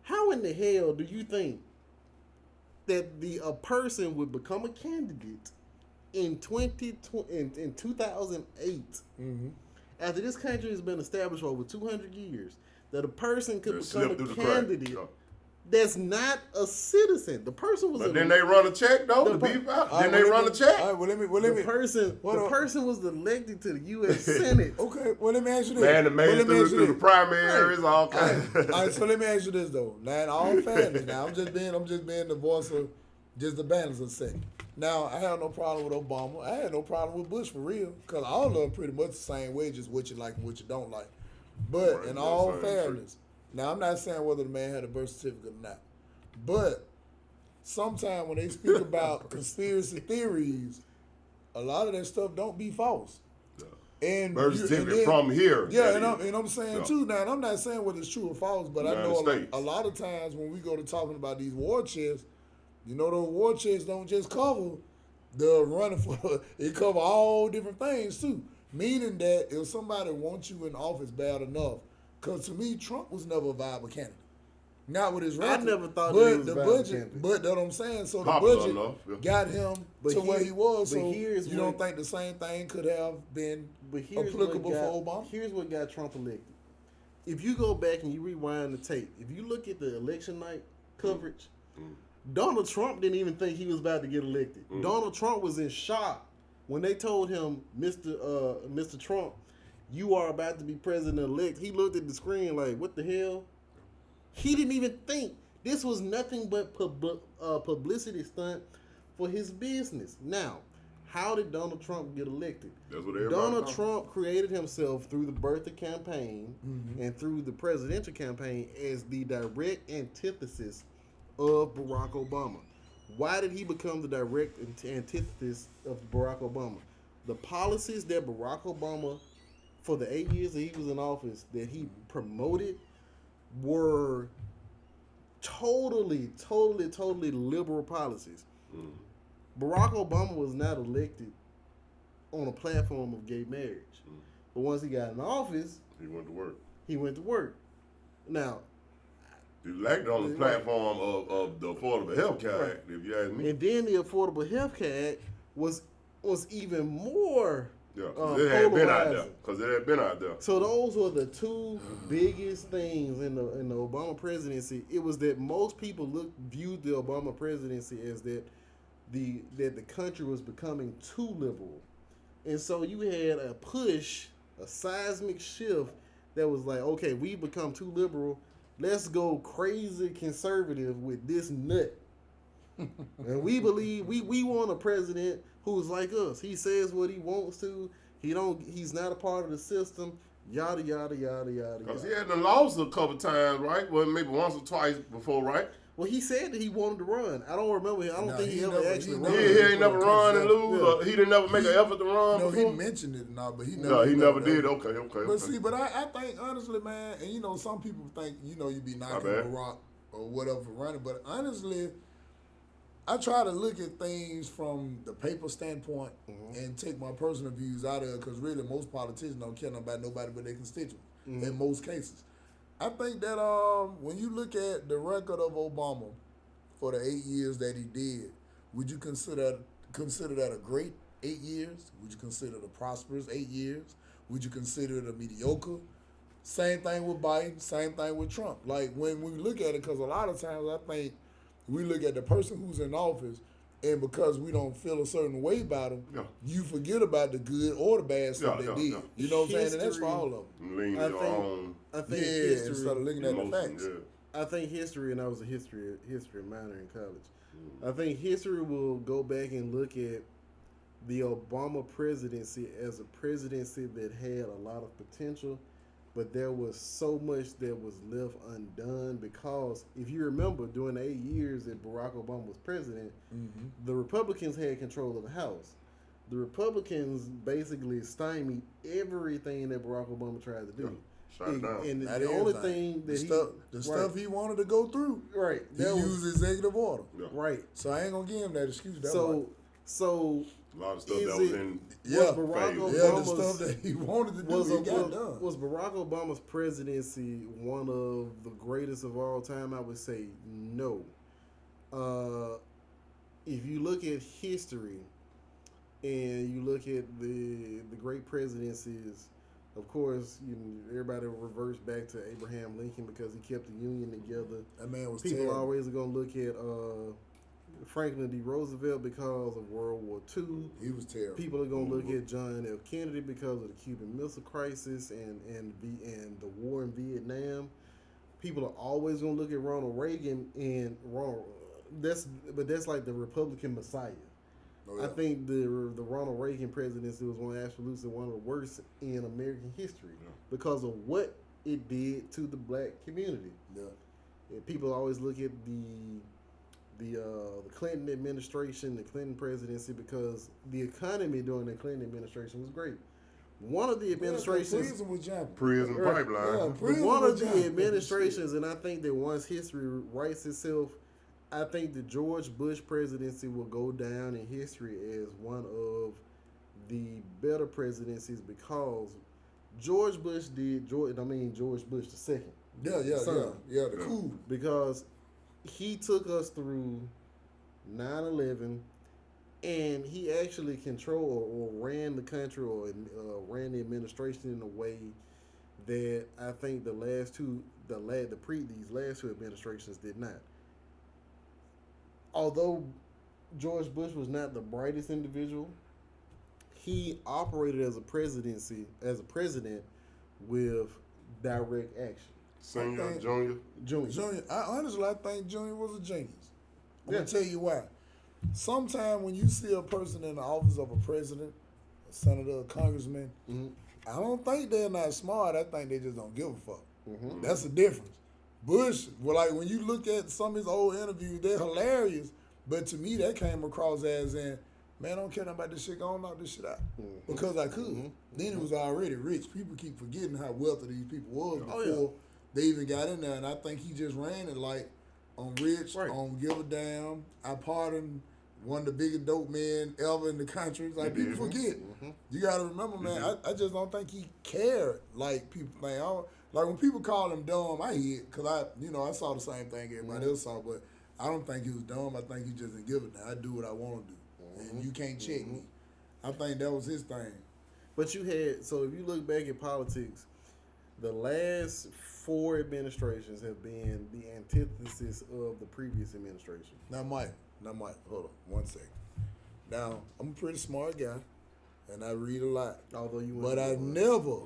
Speaker 1: How in the hell do you think that a person would become a candidate in 2008 after this country has been established for over 200 years, that a person could
Speaker 2: Just
Speaker 1: become
Speaker 2: slip
Speaker 1: a
Speaker 2: through the crack.
Speaker 1: candidate
Speaker 2: Yeah.
Speaker 1: that's not a citizen? The person was
Speaker 2: But then they run a check though to beef out. Then they run a check.
Speaker 3: All right, well, let me.
Speaker 1: the person was elected to the U.S. Senate.
Speaker 3: Okay, well, let me ask you this.
Speaker 2: Man, the
Speaker 3: Well,
Speaker 2: man
Speaker 3: let me ask you
Speaker 2: through the
Speaker 3: this.
Speaker 2: primaries, all kinds.
Speaker 3: All right, so let me ask you this though. Now, in all fairness, now I'm just being the voice of just the balance of second. Now, I have no problem with Obama. I had no problem with Bush for real, because all of them pretty much the same way, just what you like and what you don't like. But
Speaker 2: Right,
Speaker 3: in
Speaker 2: that's
Speaker 3: all
Speaker 2: same
Speaker 3: fairness, now I'm not saying whether the man had a birth certificate or not, but sometimes when they speak about conspiracy theories, a lot of that stuff don't be false. And
Speaker 2: Birth
Speaker 3: you- and
Speaker 2: certificate
Speaker 3: then-
Speaker 2: from here.
Speaker 3: yeah,
Speaker 2: that
Speaker 3: and
Speaker 2: is.
Speaker 3: I'm saying
Speaker 2: Yeah.
Speaker 3: too now, and I'm not saying whether it's true or false, but I
Speaker 2: United
Speaker 3: know
Speaker 2: States.
Speaker 3: a lot of times when we go to talking about these war chests, those war chests don't just cover the running for it cover all different things too. Meaning that if somebody wants you in office bad enough, because to me Trump was never a viable candidate. Not with his record.
Speaker 1: never thought
Speaker 3: but
Speaker 1: that he was
Speaker 3: the
Speaker 1: a viable
Speaker 3: budget.
Speaker 1: candidate.
Speaker 3: But that's what I'm saying. So the
Speaker 2: Popular
Speaker 3: budget
Speaker 2: enough, yeah.
Speaker 3: got him
Speaker 1: But
Speaker 3: to where
Speaker 1: here-
Speaker 3: he was.
Speaker 1: but
Speaker 3: So
Speaker 1: here's
Speaker 3: you don't
Speaker 1: what-
Speaker 3: think the same thing could have been
Speaker 1: But here's
Speaker 3: applicable
Speaker 1: what got,
Speaker 3: for Obama?
Speaker 1: Here's what got Trump elected. If you go back and you rewind the tape, if you look at the election night coverage, Donald Trump didn't even think he was about to get elected. Donald Trump was in shock when they told him, Mr. Trump, you are about to be president-elect. He looked at the screen like, what the hell? He didn't even think. This was nothing but publicity stunt for his business. Now, how did Donald Trump get elected?
Speaker 2: That's what everybody
Speaker 1: Donald
Speaker 2: thought.
Speaker 1: Trump created himself through the birther campaign and through the presidential campaign as the direct antithesis of Barack Obama. Why did he become the direct antithesis of Barack Obama? The policies that Barack Obama, for the 8 years that he was in office, that he promoted were totally liberal policies. Barack Obama was not elected on a platform of gay marriage. But once he got in office,
Speaker 2: He went to work.
Speaker 1: he went to work. Now,
Speaker 2: He elected on the platform of the Affordable Health Care Act, if you ask me.
Speaker 1: and then the Affordable Health Care Act was even more
Speaker 2: Yeah, because it had been out there.
Speaker 1: So those were the two biggest things in the Obama presidency. It was that most people viewed the Obama presidency as that the country was becoming too liberal, and so you had a push, a seismic shift that was like, okay, we become too liberal. Let's go crazy conservative with this nut. And we believe we want a president who's like us. He says what he wants to. He's not a part of the system. Yada yada yada yada.
Speaker 2: Because he had lost a couple times, right? Well, maybe once or twice before, right?
Speaker 1: Well, he said that he wanted to run. I don't remember. I don't think he ever actually ran.
Speaker 2: He ain't never run and lose. Or he didn't never make an effort to run.
Speaker 3: No,
Speaker 2: before?
Speaker 3: he mentioned it now, but he never.
Speaker 2: No, he never did.
Speaker 3: That.
Speaker 2: Okay.
Speaker 3: But see, I think honestly, man, and some people think you be knocking Barack or whatever for running, but honestly, I try to look at things from the paper standpoint and take my personal views out of it, because really most politicians don't care about nobody but their constituents in most cases. I think that when you look at the record of Obama for the 8 years that he did, would you consider that a great 8 years? Would you consider it a prosperous 8 years? Would you consider it a mediocre? Same thing with Biden, same thing with Trump. Like when we look at it, because a lot of times I think we look at the person who's in office, and because we don't feel a certain way about them, you forget about the good or the bad stuff they did.
Speaker 2: Yeah.
Speaker 3: You know what I'm saying? And that's for all of them.
Speaker 2: Leaning on
Speaker 1: I think history,
Speaker 3: instead of looking at the facts.
Speaker 1: I think history, and I was a history minor in college. I think history will go back and look at the Obama presidency as a presidency that had a lot of potential, but there was so much that was left undone, because if you remember, during the 8 years that Barack Obama was president, the Republicans had control of the House. The Republicans basically stymied everything that Barack Obama tried to do.
Speaker 2: Shut down.
Speaker 1: And the only thing that
Speaker 3: stuff he wanted to go through, he used executive order.
Speaker 2: Yeah.
Speaker 1: Right.
Speaker 3: So I ain't gonna give him that excuse.
Speaker 1: So
Speaker 2: a lot of stuff that was in
Speaker 1: Barack Obama's,
Speaker 3: the stuff that he wanted to do, he got done.
Speaker 1: Was Barack Obama's presidency one of the greatest of all time? I would say no. If you look at history and you look at the great presidencies, of course, everybody reverts back to Abraham Lincoln because he kept the Union together.
Speaker 3: That man was
Speaker 1: People
Speaker 3: terrible.
Speaker 1: always are going to look at Franklin D. Roosevelt because of World War II.
Speaker 3: He was terrible.
Speaker 1: People are going to look at John F. Kennedy because of the Cuban Missile Crisis and the war in Vietnam. People are always going to look at Ronald Reagan that's like the Republican Messiah.
Speaker 3: Oh, yeah.
Speaker 1: I think the Ronald Reagan presidency was one of the worst in American history because of what it did to the black community.
Speaker 3: Yeah.
Speaker 1: And people always look at the Clinton administration, the Clinton presidency, because the economy during the Clinton administration was great. One of the administrations,
Speaker 2: prison pipeline.
Speaker 1: One of the administrations, and I think that once history writes itself, I think the George Bush presidency will go down in history as one of the better presidencies, because George Bush II.
Speaker 3: The coup.
Speaker 1: Because he took us through 9/11, and he actually controlled or ran the country or ran the administration in a way that I think these last two administrations did not. Although George Bush was not the brightest individual, he operated as a president with direct action.
Speaker 2: Junior.
Speaker 3: I think Junior was a genius. I'm going to tell you why. Sometimes when you see a person in the office of a president, a senator, a congressman, I don't think they're not smart. I think they just don't give a fuck. That's the difference. Bush, when you look at some of his old interviews, they're hilarious. But to me, that came across as in, man, I don't care nothing about this shit. Go on, knock this shit out. Because I could. Then it was already rich. People keep forgetting how wealthy these people was before they even got in there. And I think he just ran it on rich, on give a damn. I pardon one of the biggest dope men ever in the country. People forget. You got to remember, man, I just don't think he cared like people think. When people call him dumb, I hear it because I saw the same thing everybody else saw, but I don't think he was dumb. I think he just didn't give it. I do what I want to do, and you can't check me. I think that was his thing.
Speaker 1: But you had, so if you look back at politics, the last 4 administrations have been the antithesis of the previous administration.
Speaker 3: Now, Mike, hold on 1 second. Now, I'm a pretty smart guy, and I read a lot.
Speaker 1: Although you,
Speaker 3: but I've never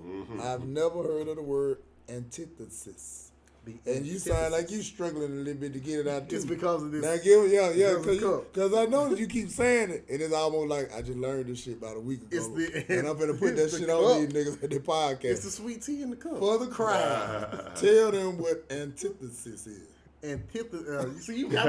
Speaker 3: heard of the word antithesis. And you sound like you struggling a little bit to get it out too.
Speaker 1: It's because of this.
Speaker 3: Now, because I know that you keep saying it, and it's almost like I just learned this shit about a week ago, and I'm gonna put that shit on these niggas at their podcast.
Speaker 1: It's the sweet tea in the cup.
Speaker 3: For the crowd, tell them what antithesis is.
Speaker 1: You see, you got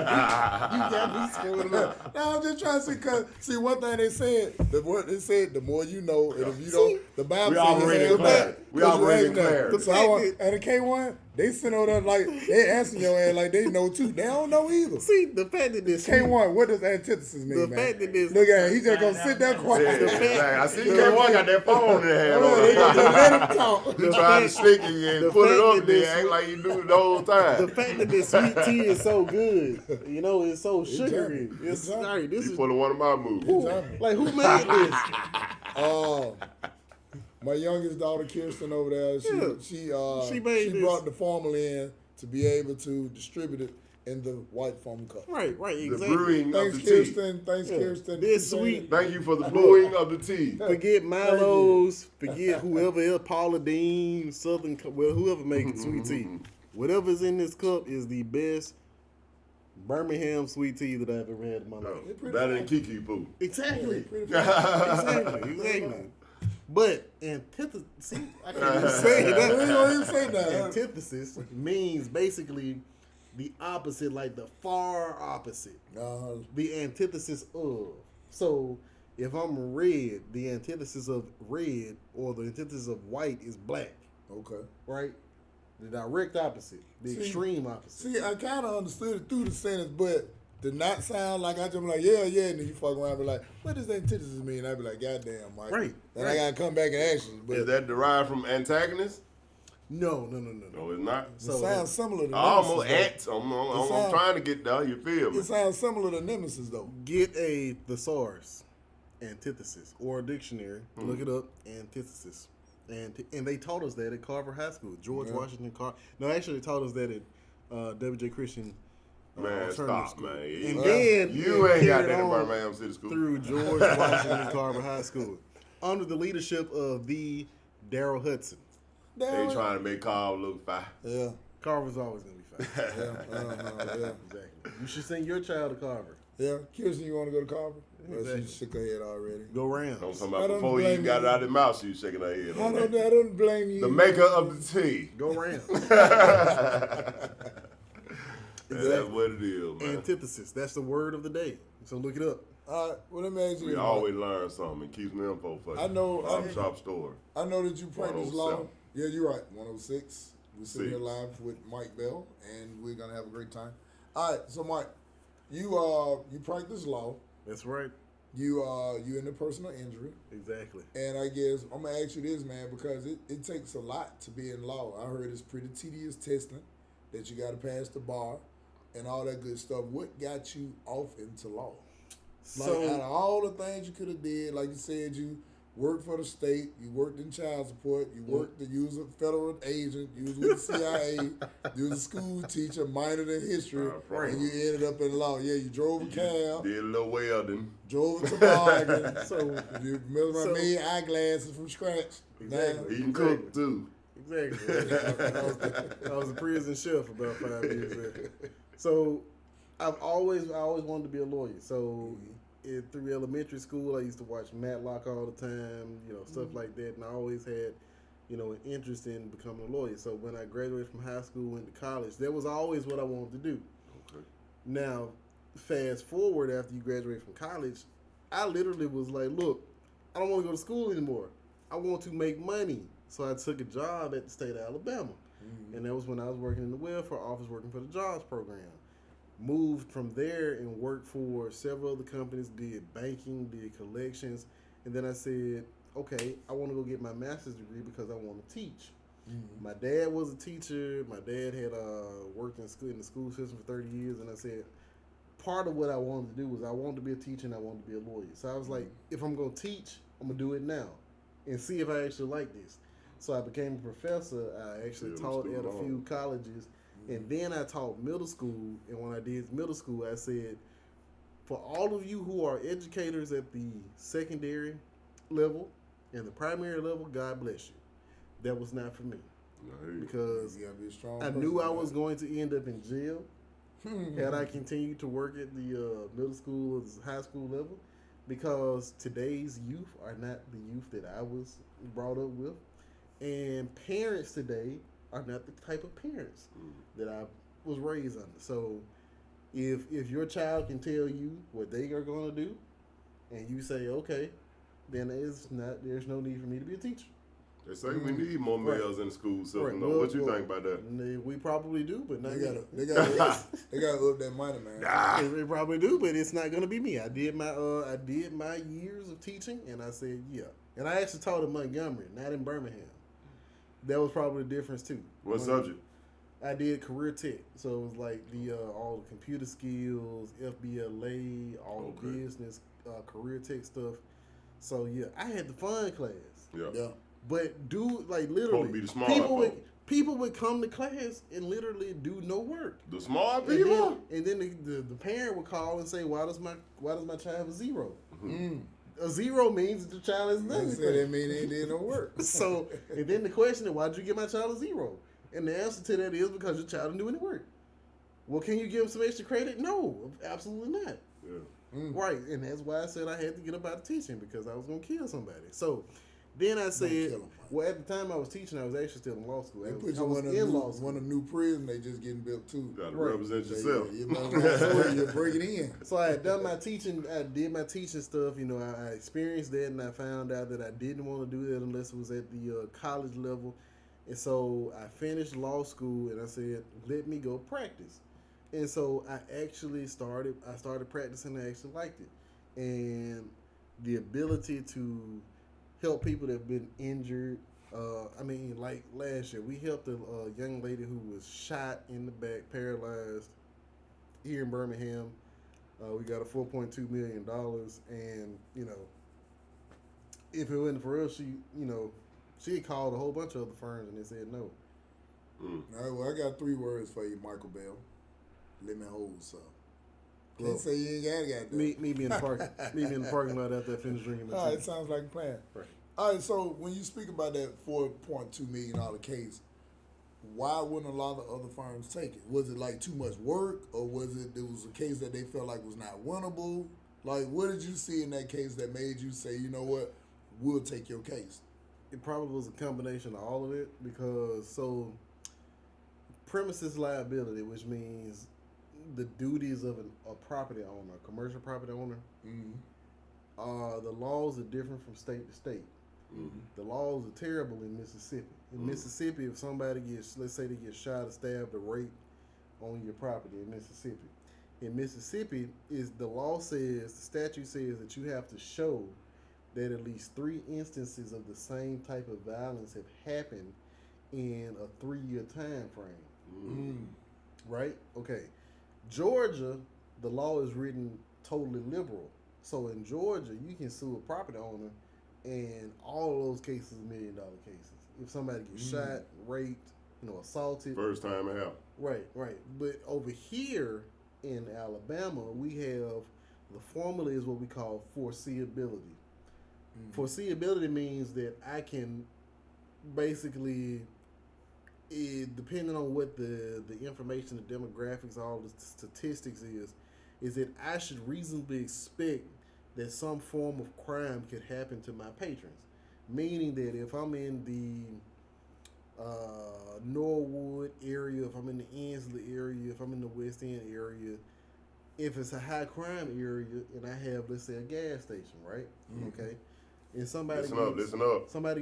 Speaker 1: me screwing up.
Speaker 3: No, I'm just trying to see, cause one thing they said, the more you know, and if you don't, the Bible says
Speaker 2: we already declared.
Speaker 3: So and the K1, they sitting over there like they asking your ass like they know too. They don't know either.
Speaker 1: See, the fact that this
Speaker 3: K1, what does antithesis mean?
Speaker 1: The fact that this
Speaker 3: look at him, he just gonna sit there quiet.
Speaker 2: I see K1 got that phone in their hand.
Speaker 3: Let him talk.
Speaker 2: You trying to stick it and put it up there, act like you do it the whole time.
Speaker 1: The fact that this sweet tea is so good, it's so sugary. It's sorry, this is
Speaker 2: pulling one of my moves.
Speaker 1: Who made this?
Speaker 3: My youngest daughter, Kirsten, over there, she brought the formula in to be able to distribute it in the white foam cup.
Speaker 1: Right, exactly.
Speaker 2: The brewing
Speaker 3: Thanks,
Speaker 2: of the tea.
Speaker 3: Thanks, Kirsten.
Speaker 1: This sweet.
Speaker 2: Thank you for the brewing of the tea.
Speaker 1: Forget Milo's, forget whoever else, Paula Dean, Southern, whoever makes sweet tea. Whatever's in this cup is the best Birmingham sweet tea that I've ever had in my life.
Speaker 2: Better than Kiki Poo.
Speaker 1: Exactly. Exactly. But antithesis, I can't even say that.
Speaker 3: We don't even say that.
Speaker 1: Antithesis means basically the opposite, like the far opposite. The antithesis of. So if I'm red, the antithesis of red or the antithesis of white is black.
Speaker 3: Okay.
Speaker 1: Right? The direct opposite. The extreme opposite.
Speaker 3: See, I kind of understood it through the sentence, but did not sound like I just be like, yeah, and then you fuck around and be like, what does antithesis mean? I'd be like, goddamn, Mike.
Speaker 1: Right.
Speaker 3: Then I got to come back and ask you. But
Speaker 2: is that derived from antagonist?
Speaker 1: No.
Speaker 2: No, it's not.
Speaker 3: It sounds similar to
Speaker 2: almost
Speaker 3: nemesis.
Speaker 2: I'm trying to get down. You feel me?
Speaker 3: It sounds similar to nemesis, though.
Speaker 1: Get a thesaurus, antithesis, or a dictionary. Look it up, antithesis. And they taught us that at Carver High School. George Washington Carver. No, actually, they taught us that at W.J. Christian
Speaker 2: Man, stop,
Speaker 1: School.
Speaker 2: man.
Speaker 1: And then
Speaker 2: you ain't got that in Birmingham City School.
Speaker 1: Through George Washington Carver High School. Under the leadership of the Daryl Hudson.
Speaker 2: They trying to make Carver look fine.
Speaker 3: Yeah.
Speaker 1: Carver's always going to be fine.
Speaker 3: Yeah.
Speaker 1: Exactly. You should send your child to Carver.
Speaker 3: Yeah. Kirsten, you want to go to Carver?
Speaker 1: Exactly.
Speaker 3: She shook her head already.
Speaker 1: Go round.
Speaker 2: I'm talking about before you even got it out of the mouth, she was shaking her head.
Speaker 3: I don't blame you.
Speaker 2: The maker of the tea.
Speaker 1: Go round.
Speaker 2: That's what it is, man.
Speaker 1: Antithesis. That's the word of the day. So look it up.
Speaker 3: All right. Well, let me ask you.
Speaker 2: We always learn something. It keeps me info for you.
Speaker 3: I know.
Speaker 2: Shop store.
Speaker 3: I know that you practice law.
Speaker 2: 107.
Speaker 3: Yeah, you're right. 106. We're sitting here live with Mike Bell, and we're gonna have a great time. All right. So, Mike, you practice law.
Speaker 1: That's right.
Speaker 3: You in the personal injury.
Speaker 1: Exactly.
Speaker 3: And I guess I'm gonna ask you this, man, because it takes a lot to be in law. I heard it's pretty tedious testing that you got to pass the bar and all that good stuff. What got you off into law? Like, out of all the things you could have did, like you said, you worked for the state, you worked in child support, you was a federal agent, you was with the CIA, you was a school teacher, minored in history, and you ended up in law. Yeah, you drove a cab.
Speaker 2: Did a little welding.
Speaker 3: Drove a toboggan. You made eyeglasses from scratch.
Speaker 1: Exactly.
Speaker 2: He can cook too.
Speaker 1: Exactly. I was a prison chef for about 5 years there. So I always wanted to be a lawyer. So through elementary school, I used to watch Matlock all the time, stuff like that. And I always had, an interest in becoming a lawyer. So when I graduated from high school, went to college, that was always what I wanted to do.
Speaker 2: Okay.
Speaker 1: Now, fast forward after you graduate from college, I literally was like, look, I don't want to go to school anymore. I want to make money. So I took a job at the state of Alabama. Mm-hmm. And that was when I was working in the welfare office, working for the jobs program. Moved from there and worked for several other companies, did banking, did collections. And then I said, okay, I want to go get my master's degree because I want to teach. Mm-hmm. My dad was a teacher. My dad had worked in the school system for 30 years. And I said, part of what I wanted to do was I wanted to be a teacher and I wanted to be a lawyer. So I was like, if I'm going to teach, I'm going to do it now. and see if I actually like this. So I became a professor. I actually taught at a few colleges, and then I taught middle school. And when I did middle school, I said, for all of you who are educators at the secondary level and the primary level, God bless you. That was not for me. Because I knew I was going to end up in jail had I continued to work at the middle school or high school level, because today's youth are not the youth that I was brought up with, and parents today are not the type of parents that I was raised under. So if your child can tell you what they are going to do, and you say okay, then there's no need for me to be a teacher.
Speaker 2: They say we need more males in the school system.
Speaker 1: Right.
Speaker 2: Well, what you think about that?
Speaker 1: We probably do, but not
Speaker 3: they gotta up that money, man.
Speaker 1: They probably do, but it's not gonna be me. I did my years of teaching, and I said yeah. And I actually taught in Montgomery, not in Birmingham. That was probably the difference too.
Speaker 2: What subject?
Speaker 1: I did career tech, so it was like the all the computer skills, FBLA, all the business, career tech stuff. So yeah, I had the fun class.
Speaker 2: Yeah.
Speaker 1: But literally,
Speaker 2: be the smart
Speaker 1: people would come to class and literally do no work.
Speaker 2: The smart people.
Speaker 1: And then the parent would call and say, "Why does my child have a 0?" A 0 means that the child has nothing.
Speaker 3: That mean they did no work.
Speaker 1: So, and then the question is, why did you give my child a 0? And the answer to that is because your child didn't do any work. Well, can you give him some extra credit? No, absolutely not.
Speaker 2: Yeah.
Speaker 1: Right, and that's why I said I had to get up out of teaching, because I was going to kill somebody. So then I said, well, at the time I was teaching, I was actually still in law school.
Speaker 3: They put you in law school. One of the new prisons, they just getting built too.
Speaker 2: You got to represent yourself.
Speaker 3: You bring it in.
Speaker 1: So I had done my teaching. I did my teaching stuff. You know, I experienced that, and I found out that I didn't want to do that unless it was at the college level. And so I finished law school, and I said, let me go practice. And so I actually started practicing, and I actually liked it. And the ability to help people that have been injured. Like last year, we helped a young lady who was shot in the back, paralyzed, here in Birmingham. We got a $4.2 million, and if it wasn't for us, she had called a whole bunch of other firms, and they said no.
Speaker 3: All right, well, I got 3 words for you, Michael Bell. Let me hold some. Can't say you ain't got that.
Speaker 1: Meet me in the park. Meet me in the parking lot after I finish drinking.
Speaker 3: All right, it sounds like a plan.
Speaker 1: Right.
Speaker 3: All right, so when you speak about that $4.2 million case, why wouldn't a lot of other firms take it? Was it like too much work, or was it a case that they felt like was not winnable? Like, what did you see in that case that made you say, you know what, we'll take your case?
Speaker 1: It probably was a combination of all of it, because premises liability, which means the duties of a property owner, a commercial property owner, the laws are different from state to state. The laws are terrible in Mississippi. In Mississippi, if somebody let's say they get shot or stabbed or raped on your property in Mississippi, the statute says that you have to show that at least 3 instances of the same type of violence have happened in a 3-year time frame. Right? Okay. Georgia, the law is written totally liberal. So in Georgia, you can sue a property owner, and all of those cases are $1 million cases. If somebody gets shot, raped, assaulted.
Speaker 2: First time it happened.
Speaker 1: Right. But over here in Alabama, we have the formula is what we call foreseeability. Foreseeability means that I can basically, depending on what the information, the demographics, all the statistics is that I should reasonably expect that some form of crime could happen to my patrons. Meaning that if I'm in the Norwood area, if I'm in the Ensley area, if I'm in the West End area, if it's a high crime area and I have, let's say, a gas station, right? Okay. And somebody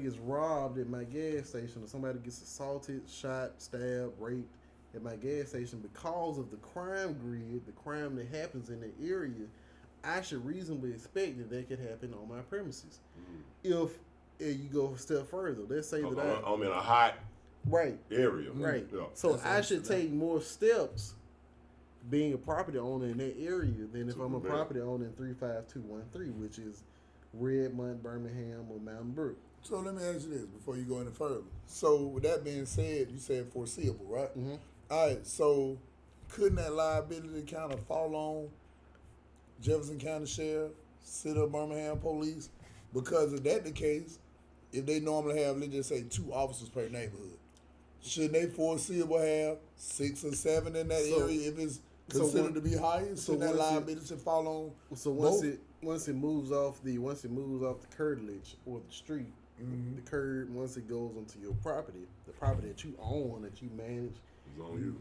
Speaker 1: gets robbed at my gas station, or somebody gets assaulted, shot, stabbed, raped at my gas station because of the crime grid, the crime that happens in the area, I should reasonably expect that could happen on my premises. If you go a step further, let's say that
Speaker 2: I'm in a hot area.
Speaker 1: Right.
Speaker 2: Yeah.
Speaker 1: So I should take more steps being a property owner in that area than if I'm a property owner in 35213, which is Redmond, Birmingham, or Mountain Brook.
Speaker 3: So let me ask you this before you go any further. So with that being said, you said foreseeable, right?
Speaker 1: Mm-hmm.
Speaker 3: All right. So couldn't that liability kind of fall on Jefferson County Sheriff, City of Birmingham Police? Because if that the case, if they normally have, let's just say, 2 officers per neighborhood, shouldn't they foreseeable have 6 or 7 in that area if it's considered to be higher? Shouldn't that liability fall on?
Speaker 1: So once it moves off the curtilage or the street, the curb, once it goes onto your property, the property that you own, that you manage,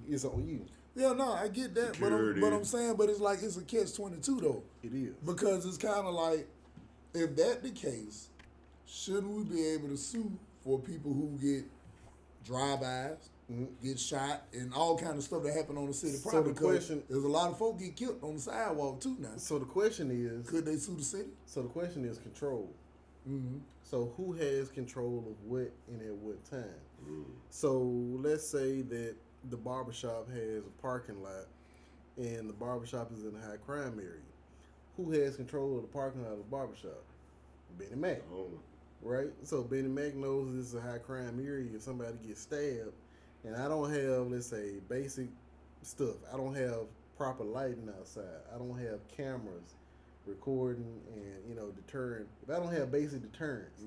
Speaker 1: it's on you.
Speaker 3: Yeah, no, I get that, but I'm saying, but it's like it's a catch-22 though.
Speaker 1: It is,
Speaker 3: because it's kind of like, if that the case, shouldn't we be able to sue for people who get drive-bys, get shot, and all kind of stuff that happen on the city property?
Speaker 1: So the question,
Speaker 3: there's a lot of folk get killed on the sidewalk too now.
Speaker 1: So the question is,
Speaker 3: could they sue the city?
Speaker 1: So the question is control.
Speaker 3: Mm-hmm.
Speaker 1: So who has control of what and at what time? So let's say that the barbershop has a parking lot and the barbershop is in a high crime area. Who has control of the parking lot of the barbershop? Benny Mac. Right? So Benny Mac knows this is a high crime area. If somebody gets stabbed and I don't have, let's say, basic stuff. I don't have proper lighting outside. I don't have cameras recording and deterring. If I don't have basic deterrence,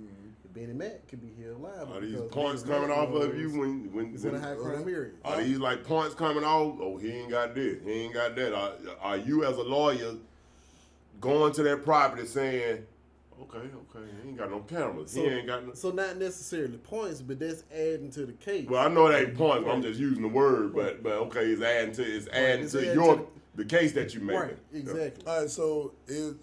Speaker 1: Benny Mac could be held liable.
Speaker 2: Are these points coming off of you when
Speaker 1: it's in a high crime area?
Speaker 2: Are these like points coming off? Oh, he ain't got this. He ain't got that. Are you as a lawyer going to that property saying, okay, he ain't got no cameras. He ain't got no.
Speaker 1: So not necessarily points, but that's adding to the case.
Speaker 2: Well, I know it ain't points. But I'm just using the word, but okay, it's adding to the case that you make.
Speaker 1: Right, exactly.
Speaker 3: All right, so is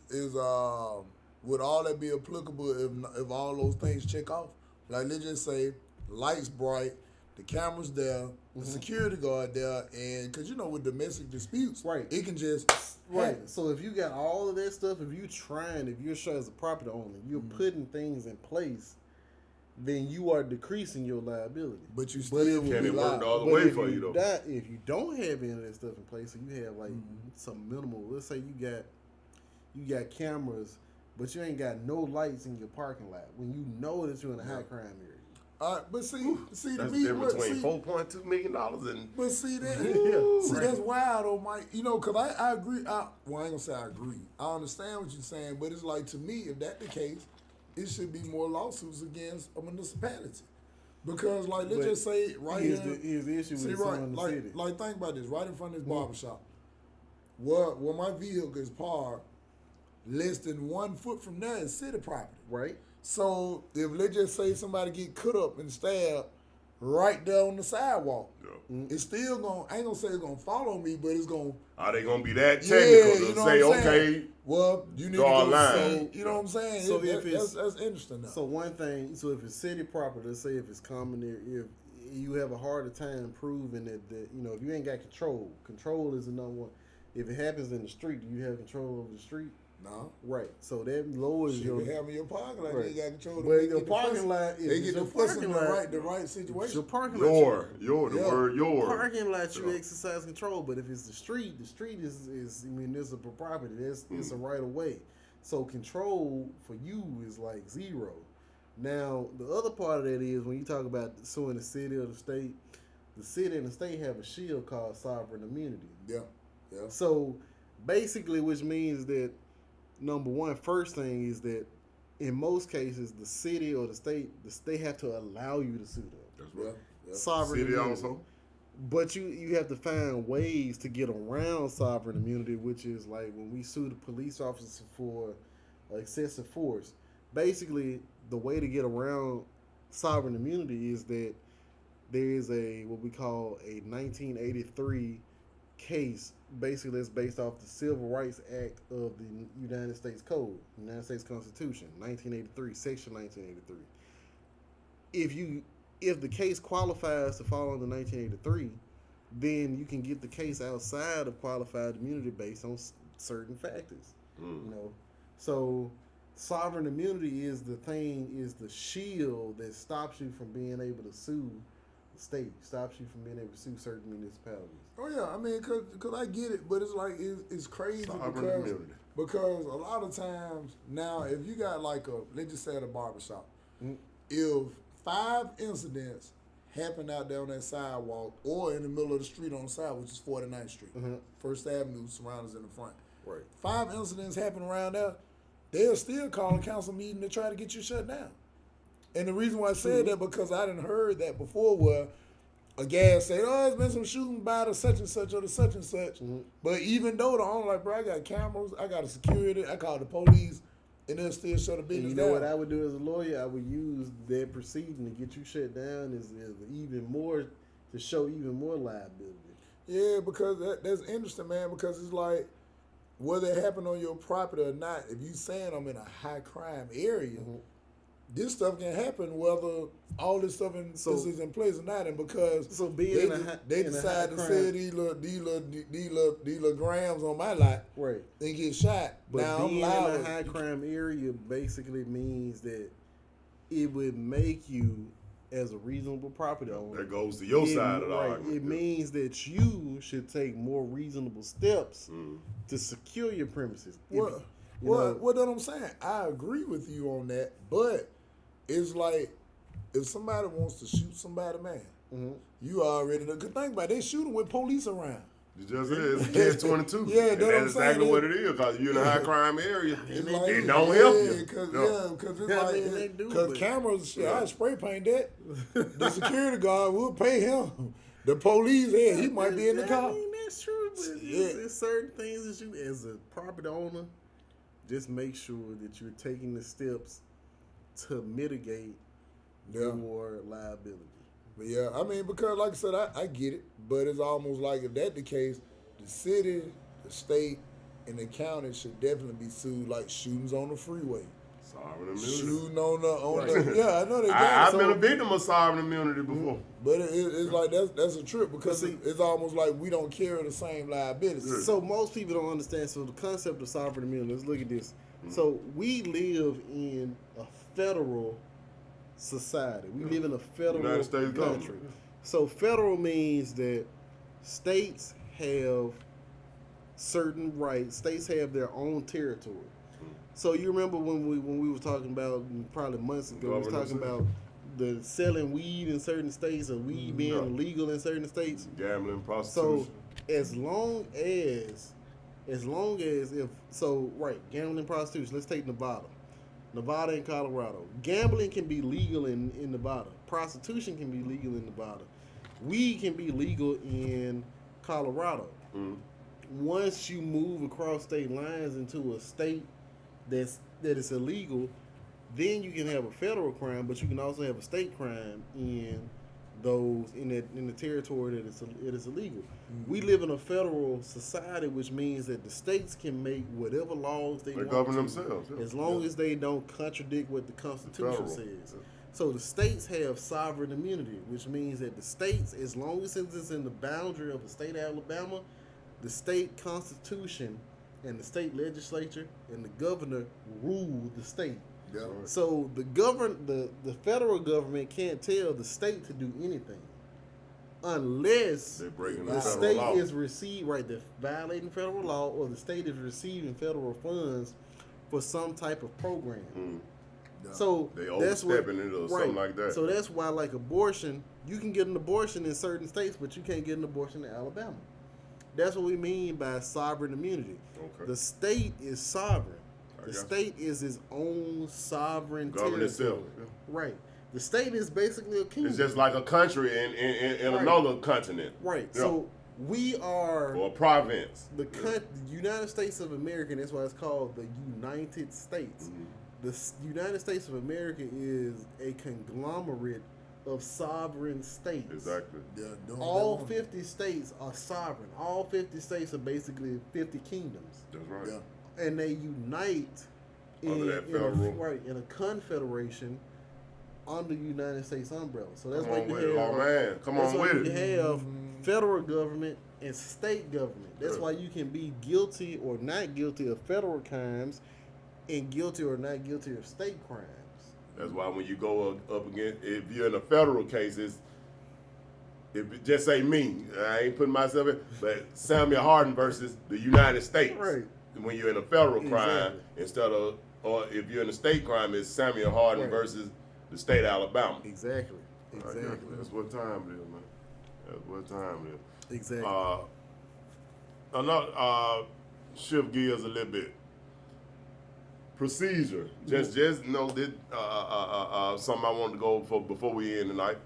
Speaker 3: would all that be applicable if all those things check off? Like, let's just say lights bright, the camera's there, the security guard there, and because with domestic disputes,
Speaker 1: right,
Speaker 3: it can just
Speaker 1: happen. So if you got all of that stuff, if you're sure as a property owner, you're putting things in place, then you are decreasing your liability.
Speaker 3: But you still
Speaker 2: can it work all the way for you though?
Speaker 1: If you don't have any of that stuff in place, so you have like some minimal. Let's say you got cameras, but you ain't got no lights in your parking lot when you know that you're in a high crime area.
Speaker 3: All right, but see
Speaker 2: that's
Speaker 3: to me,
Speaker 2: difference between $4.2 million and.
Speaker 3: But see that,
Speaker 1: right.
Speaker 3: That's wild, though, Mike. Because I agree. I ain't gonna say I agree. I understand what you're saying, but it's like, to me, if that's the case, it should be more lawsuits against a municipality. Because, like, let's just say right
Speaker 1: here's
Speaker 3: here.
Speaker 1: Here's the issue with
Speaker 3: right,
Speaker 1: the city.
Speaker 3: Like, think about this. Right in front of this barbershop, where my vehicle is parked, less than 1 foot from there is city property.
Speaker 1: Right.
Speaker 3: So if let's just say somebody get cut up and stabbed right there on the sidewalk, it's still I ain't gonna say it's gonna follow me, but it's gonna.
Speaker 2: Are they gonna be that technical to say, okay?
Speaker 3: Well, you need to
Speaker 2: draw
Speaker 3: go.
Speaker 2: a line.
Speaker 3: So, you know what I'm saying?
Speaker 1: So
Speaker 3: that's interesting. Now.
Speaker 1: So one thing. So if it's city property, let's say if it's common there, if you have a harder time proving that if you ain't got control. Control is the number one. If it happens in the street, do you have control over the street?
Speaker 3: No.
Speaker 1: Right. So that lowers your.
Speaker 3: They have in your parking lot.
Speaker 1: Right.
Speaker 3: They got control.
Speaker 1: But your parking lot is.
Speaker 3: They get the parking lot the right situation.
Speaker 1: Your parking
Speaker 2: lot. The word your.
Speaker 1: Parking lot, you exercise control. But if it's the street is municipal property. It's a right of way. So control for you is like zero. Now the other part of that is when you talk about suing the city or the state and the state have a shield called sovereign immunity.
Speaker 3: Yeah.
Speaker 1: So basically, which means that number one, first thing is that in most cases, the city or the state have to allow you to sue them.
Speaker 2: That's right.
Speaker 3: Yeah.
Speaker 1: Sovereign
Speaker 2: city
Speaker 1: immunity.
Speaker 2: also.
Speaker 1: But you have to find ways to get around sovereign immunity, which is like when we sue the police officers for excessive force. Basically, the way to get around sovereign immunity is that there is what we call a 1983 case. Basically, it's based off the Civil Rights Act of the United States Code, United States Constitution, 1983, Section 1983. If the case qualifies to fall under 1983, then you can get the case outside of qualified immunity based on certain factors. So sovereign immunity is the shield that stops you from being able to sue the state. Stops you from being able to sue certain municipalities.
Speaker 3: Oh yeah, I mean, cause I get it, but it's like it's crazy because a lot of times now, if you got like let's just say at a barbershop, if 5 incidents happen out there on that sidewalk or in the middle of the street on the side, which is 49th Street, First Avenue, surroundings in the front.
Speaker 1: Right.
Speaker 3: 5 incidents happen around there, they'll still call a council meeting to try to get you shut down. And the reason why I said that because I done heard that before where a gas said, oh, there's been some shooting by the such and such or the such and such. But even though the owner like, bro, I got cameras, I got a security, I called the police, and they'll still shut the business down.
Speaker 1: You know what I would do as a lawyer? I would use that proceeding to get you shut down is even more, to show even more liability. Yeah, because that's interesting, man, because it's like, whether it happened on your property or not, if you saying I'm in a high crime area, this stuff can happen whether all this stuff is in place or not, and because they decide to sell these little grams on my lot, right,
Speaker 3: and get shot.
Speaker 1: But
Speaker 3: now
Speaker 1: being in a high crime area basically means that it would make you, as a reasonable property owner,
Speaker 2: that goes to your side of the argument.
Speaker 1: It means that you should take more reasonable steps to secure your premises.
Speaker 3: What I'm saying, I agree with you on that, but it's like if somebody wants to shoot somebody, man, you already know. Cause think about it, they shooting with police around.
Speaker 2: You just said it's catch-22.
Speaker 3: Yeah,
Speaker 2: that's exactly what it is. Cause you're in a high crime area, it don't help you.
Speaker 3: Because it's because cameras. Shit, I spray paint that. The security guard will pay him. The police, he might be in the car.
Speaker 1: I mean, that's true, but there's certain things that you, as a property owner, just make sure that you're taking the steps to mitigate your liability.
Speaker 3: But yeah, I mean, because like I said, I get it, but it's almost like if that's the case, the city, the state, and the county should definitely be sued, like shootings on the freeway.
Speaker 2: Sovereign immunity.
Speaker 3: Shooting on the yeah, I know they
Speaker 2: I've been a victim of sovereign immunity before.
Speaker 3: But it's like that's a trip because it's almost like we don't carry the same liability.
Speaker 1: So most people don't understand. So the concept of sovereign immunity, let's look at this. So we live in a federal society. We live in a federal country. So federal means that states have certain rights. States have their own territory. So you remember when we were talking about, probably months ago, we was talking about the selling weed in certain states or weed being illegal in certain states.
Speaker 2: Gambling, prostitution.
Speaker 1: So as long as gambling, prostitution. Let's take Nevada and Colorado. Gambling can be legal in Nevada. Prostitution can be legal in Nevada. Weed can be legal in Colorado. Once you move across state lines into a state that is illegal, then you can have a federal crime, but you can also have a state crime in the territory that it is illegal. We live in a federal society, which means that the states can make whatever laws they want
Speaker 2: govern
Speaker 1: to,
Speaker 2: themselves,
Speaker 1: as long as they don't contradict what the Constitution says. So the states have sovereign immunity, which means that the states, as long as it's in the boundary of the state of Alabama, the state constitution and the state legislature and the governor rule the state.
Speaker 3: Yeah.
Speaker 1: So the federal government can't tell the state to do anything unless the state is they're violating federal law, or the state is receiving federal funds for some type of program. So
Speaker 2: they overstepping it or something like that.
Speaker 1: So that's why, like abortion, you can get an abortion in certain states, but you can't get an abortion in Alabama. That's what we mean by sovereign immunity. Okay. The state is sovereign. The state is its own sovereign territory. Itself. Yeah. Right. The state is basically a kingdom.
Speaker 2: It's just like a country in another continent.
Speaker 1: Right. Yeah. So we are...
Speaker 2: Or a province.
Speaker 1: The United States of America, that's why it's called the United States. The United States of America is a conglomerate of sovereign states.
Speaker 2: Exactly.
Speaker 1: All 50 states are sovereign. All 50 states are basically 50 kingdoms.
Speaker 2: That's right. Yeah.
Speaker 1: And they unite in a confederation under the United States umbrella. So that's why you have federal government and state government. That's why you can be guilty or not guilty of federal crimes and guilty or not guilty of state crimes.
Speaker 2: That's why when you go up against, if you're in a federal case, if it just say me, I ain't putting myself in, but Samuel Hardin versus the United States.
Speaker 1: Right.
Speaker 2: When you're in a federal crime,
Speaker 1: Exactly.
Speaker 2: instead of, or if you're in a state crime, it's Samuel Hardin
Speaker 1: Right.
Speaker 2: versus the state of Alabama.
Speaker 1: Exactly. Exactly.
Speaker 2: That's what time it is, man. That's what time it is.
Speaker 1: Exactly.
Speaker 2: Another shift gears a little bit. Procedure. Just know that something I wanted to go for before we end tonight.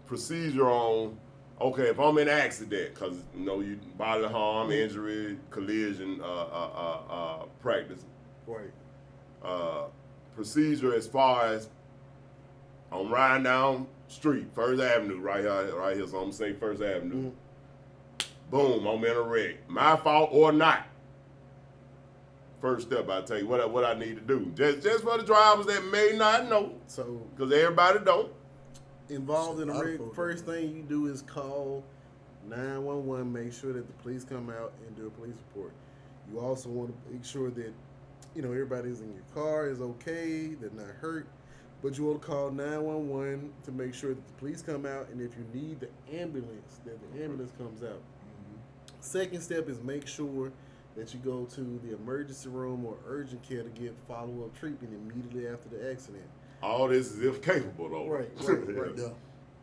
Speaker 2: Procedure on, okay, if I'm in an accident, because you bodily harm, injury, collision, practice.
Speaker 1: Right.
Speaker 2: Procedure as far as I'm riding down street, First Avenue, right here. So I'm gonna say First Avenue. Boom, I'm in a wreck. My fault or not. First step, I tell you what I need to do. Just for the drivers that may not know,
Speaker 1: So
Speaker 2: because everybody don't.
Speaker 1: involved in a wreck, first thing you do is call 911. Make sure that the police come out and do a police report. You also want to make sure that everybody's in your car is okay, they're not hurt. But you want to call 911 to make sure that the police come out, and if you need the ambulance, that the ambulance comes out. Second step is make sure that you go to the emergency room or urgent care to get follow-up treatment immediately after the accident.
Speaker 2: All this is if capable, though.
Speaker 1: Right.
Speaker 3: Yeah.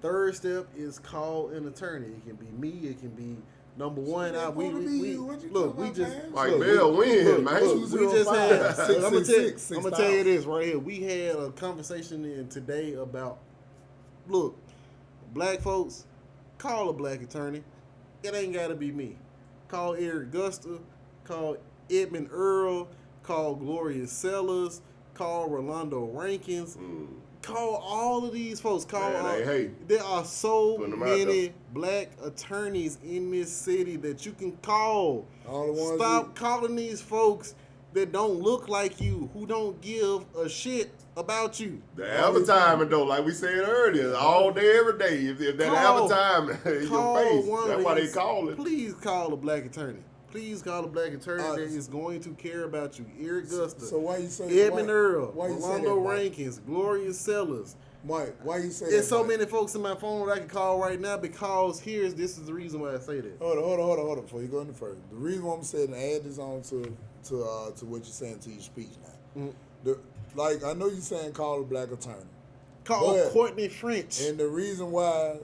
Speaker 1: Third step is call an attorney. It can be me. It can be number one. We just
Speaker 2: like Bill win, man.
Speaker 1: We just had. I'm gonna tell you
Speaker 3: 666.
Speaker 1: this right here. We had a conversation today about. Look, black folks, call a black attorney. It ain't gotta be me. Call Eric Guster. Call Edmund Earl. Call Gloria Sellers. Call Rolando Rankins. Call all of these folks. There are so many black attorneys in this city that you can call.
Speaker 3: All the ones
Speaker 1: Stop calling these folks that don't look like you, who don't give a shit about you.
Speaker 2: The advertisement, though, like we said earlier, all day, every day. If that advertisement in your face, that's why they call it.
Speaker 1: Please call a black attorney. Please call a black attorney that is going to care about you. Eric Guster.
Speaker 3: So why you say
Speaker 1: Edmund Earl.
Speaker 3: Why you say
Speaker 1: Rolando
Speaker 3: that, Mike?
Speaker 1: Rankins. Gloria Sellers.
Speaker 3: Mike, why you say that?
Speaker 1: There's so
Speaker 3: Mike?
Speaker 1: many folks in my phone that I can call right now because this is the reason why I say that.
Speaker 3: Hold on, before you go any further. The reason why I'm saying to add this on to what you're saying to your speech now. I know you're saying call a black attorney.
Speaker 1: Call Courtney French.
Speaker 3: And the reason why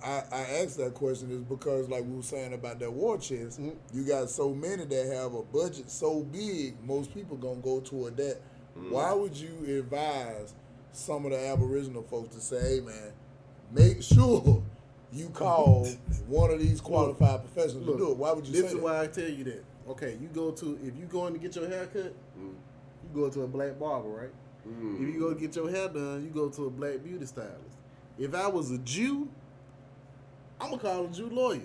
Speaker 3: I asked that question is because, like we were saying about that war chest, you got so many that have a budget so big, most people gonna go toward that. Why would you advise some of the Aboriginal folks to say, hey man, make sure you call one of these qualified professionals to do it? Why would you say that?
Speaker 1: This is why I tell you that. Okay, if you going to get your hair cut, you go to a black barber, right? If you go to get your hair done, you go to a black beauty stylist. If I was a Jew, I'm going to call a Jew lawyer.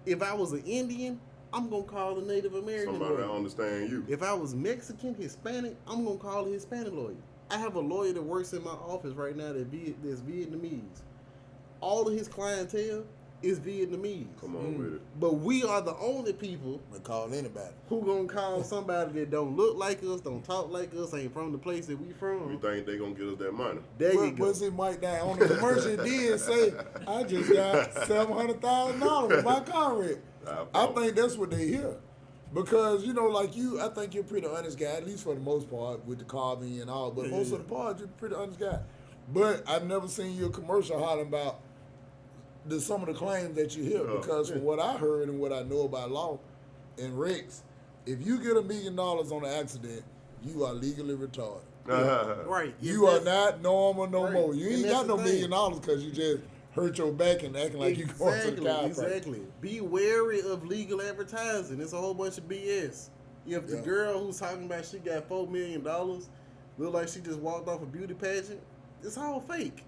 Speaker 1: If I was an Indian, I'm going to call a Native American
Speaker 2: Somebody
Speaker 1: lawyer.
Speaker 2: that understand you.
Speaker 1: If I was Mexican, Hispanic, I'm going to call a Hispanic lawyer. I have a lawyer that works in my office right now that's Vietnamese. All of his clientele is Vietnamese.
Speaker 2: Come on with it.
Speaker 1: But we are the only people
Speaker 3: But call anybody.
Speaker 1: who gonna call somebody that don't look like us, don't talk like us, ain't from the place that we from.
Speaker 2: We think they gonna get us that money.
Speaker 1: There you go.
Speaker 3: But see, Mike, that on the commercial it did say, I just got $700,000 with my car wreck. I think that's what they hear. Because, like you, I think you're a pretty honest guy, at least for the most part, with the carving and all. But most of the part, you're a pretty honest guy. But I've never seen you a commercial hollering about some of the claims that you hear. Because from what I heard and what I know about law and wrecks, if you get $1 million on an accident, you are legally retarded.
Speaker 1: Right.
Speaker 3: You are not normal no
Speaker 1: Right.
Speaker 3: more. You
Speaker 1: And
Speaker 3: ain't
Speaker 1: that's
Speaker 3: got no
Speaker 1: the
Speaker 3: $1
Speaker 1: thing.
Speaker 3: million because you just hurt your back and acting like you going to the chiropractor.
Speaker 1: Exactly. Be wary of legal advertising. It's a whole bunch of BS. If the girl who's talking about she got $4 million look like she just walked off a beauty pageant, it's all fake.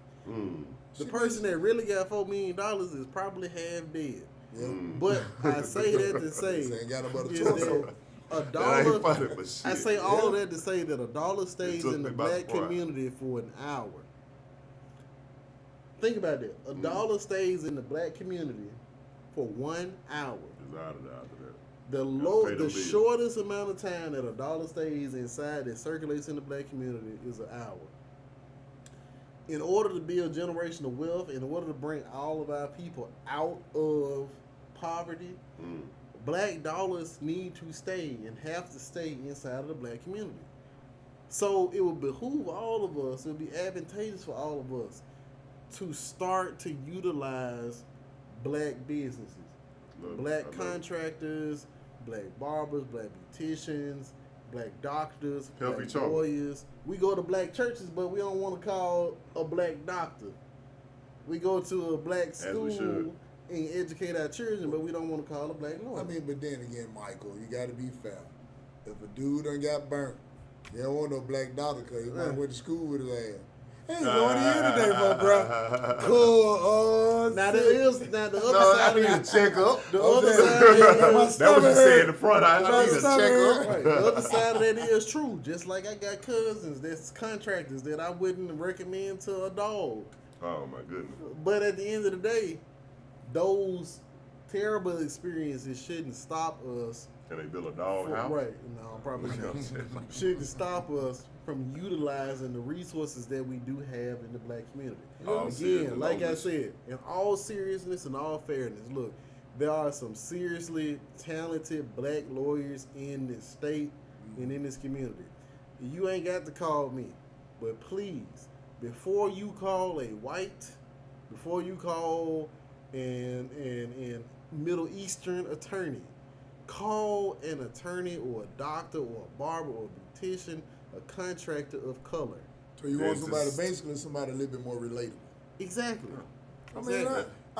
Speaker 1: The person that really got $4 million is probably half dead.
Speaker 3: Yeah.
Speaker 1: But I say that to say
Speaker 3: Ain't got no but a
Speaker 1: is
Speaker 3: torso.
Speaker 1: that
Speaker 2: That ain't funny, but shit.
Speaker 1: I say all that to say that $1 stays
Speaker 2: took
Speaker 1: in the
Speaker 2: me by
Speaker 1: black
Speaker 2: surprise.
Speaker 1: community for an hour. Think about that. $1 stays in the black community for 1 hour.
Speaker 2: It's out of there after that.
Speaker 1: The
Speaker 2: Pay the bill.
Speaker 1: shortest amount of time that $1 stays inside that circulates in the black community is an hour. in order to build generational wealth, in order to bring all of our people out of poverty, black dollars need to stay and have to stay inside of the black community. So it would behoove all of us, it would be advantageous for all of us to start to utilize black businesses, black contractors, black barbers, black beauticians, black doctors,
Speaker 2: Help
Speaker 1: black
Speaker 2: each other.
Speaker 1: lawyers. We go to black churches, but we don't want to call a black doctor. We go to a black school and educate our children, but we don't want to call a black lawyer.
Speaker 3: I mean, but then again, Michael, you got to be fair. If a dude done got burnt, you don't want no black doctor because he might went to school with his ass. Hey, going here today, my bro. Cool.
Speaker 1: Now there is the other side of
Speaker 2: I need a checkup.
Speaker 1: The other side
Speaker 2: That was you said in the front. I need a checkup.
Speaker 1: Right. The other side of that is true. Just like I got cousins that's contractors that I wouldn't recommend to a dog.
Speaker 2: Oh my goodness.
Speaker 1: But at the end of the day, those terrible experiences shouldn't stop us.
Speaker 2: Can they build a dog house?
Speaker 1: Right. No, probably not. Shouldn't stop us from utilizing the resources that we do have in the black community. Again, like I said, in all seriousness and all fairness, look, there are some seriously talented black lawyers in this state and in this community. You ain't got to call me, but please, before you call a white, before you call an Middle Eastern attorney, call an attorney or a doctor or a barber or a beautician, a contractor of color.
Speaker 3: So you want somebody, basically somebody a little bit more relatable.
Speaker 1: Exactly.
Speaker 3: I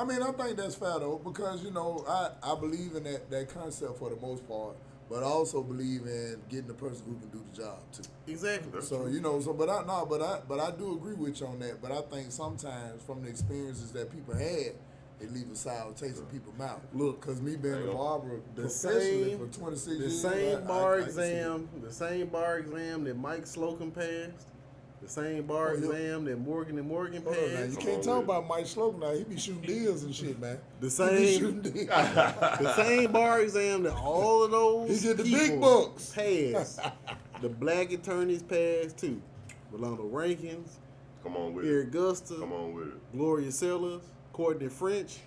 Speaker 3: mean, I think that's fair though, because you know, I believe in that concept for the most part, but I also believe in getting the person who can do the job too.
Speaker 1: Exactly.
Speaker 3: So you know, but I do agree with you on that. But I think sometimes from the experiences that people had, it leaves a sour taste in people's mouth.
Speaker 1: Look,
Speaker 3: because me being a barber
Speaker 1: the
Speaker 3: professionally
Speaker 1: same,
Speaker 3: for 26
Speaker 1: the
Speaker 3: years,
Speaker 1: same bar exam,
Speaker 3: I
Speaker 1: the same bar exam that Mike Slocum passed, the same bar exam that Morgan and Morgan passed.
Speaker 3: Now, you can't talk about Mike Slocum now. He be shooting deals and shit, man.
Speaker 1: The same, the same bar exam that all of those
Speaker 3: he did the
Speaker 1: people
Speaker 3: big bucks
Speaker 1: passed. The black attorneys passed too. Rolando Rankins,
Speaker 2: Come on with
Speaker 1: Eric
Speaker 2: it.
Speaker 1: Gusta,
Speaker 2: Come on with it.
Speaker 1: Gloria Sellers, Courtney French,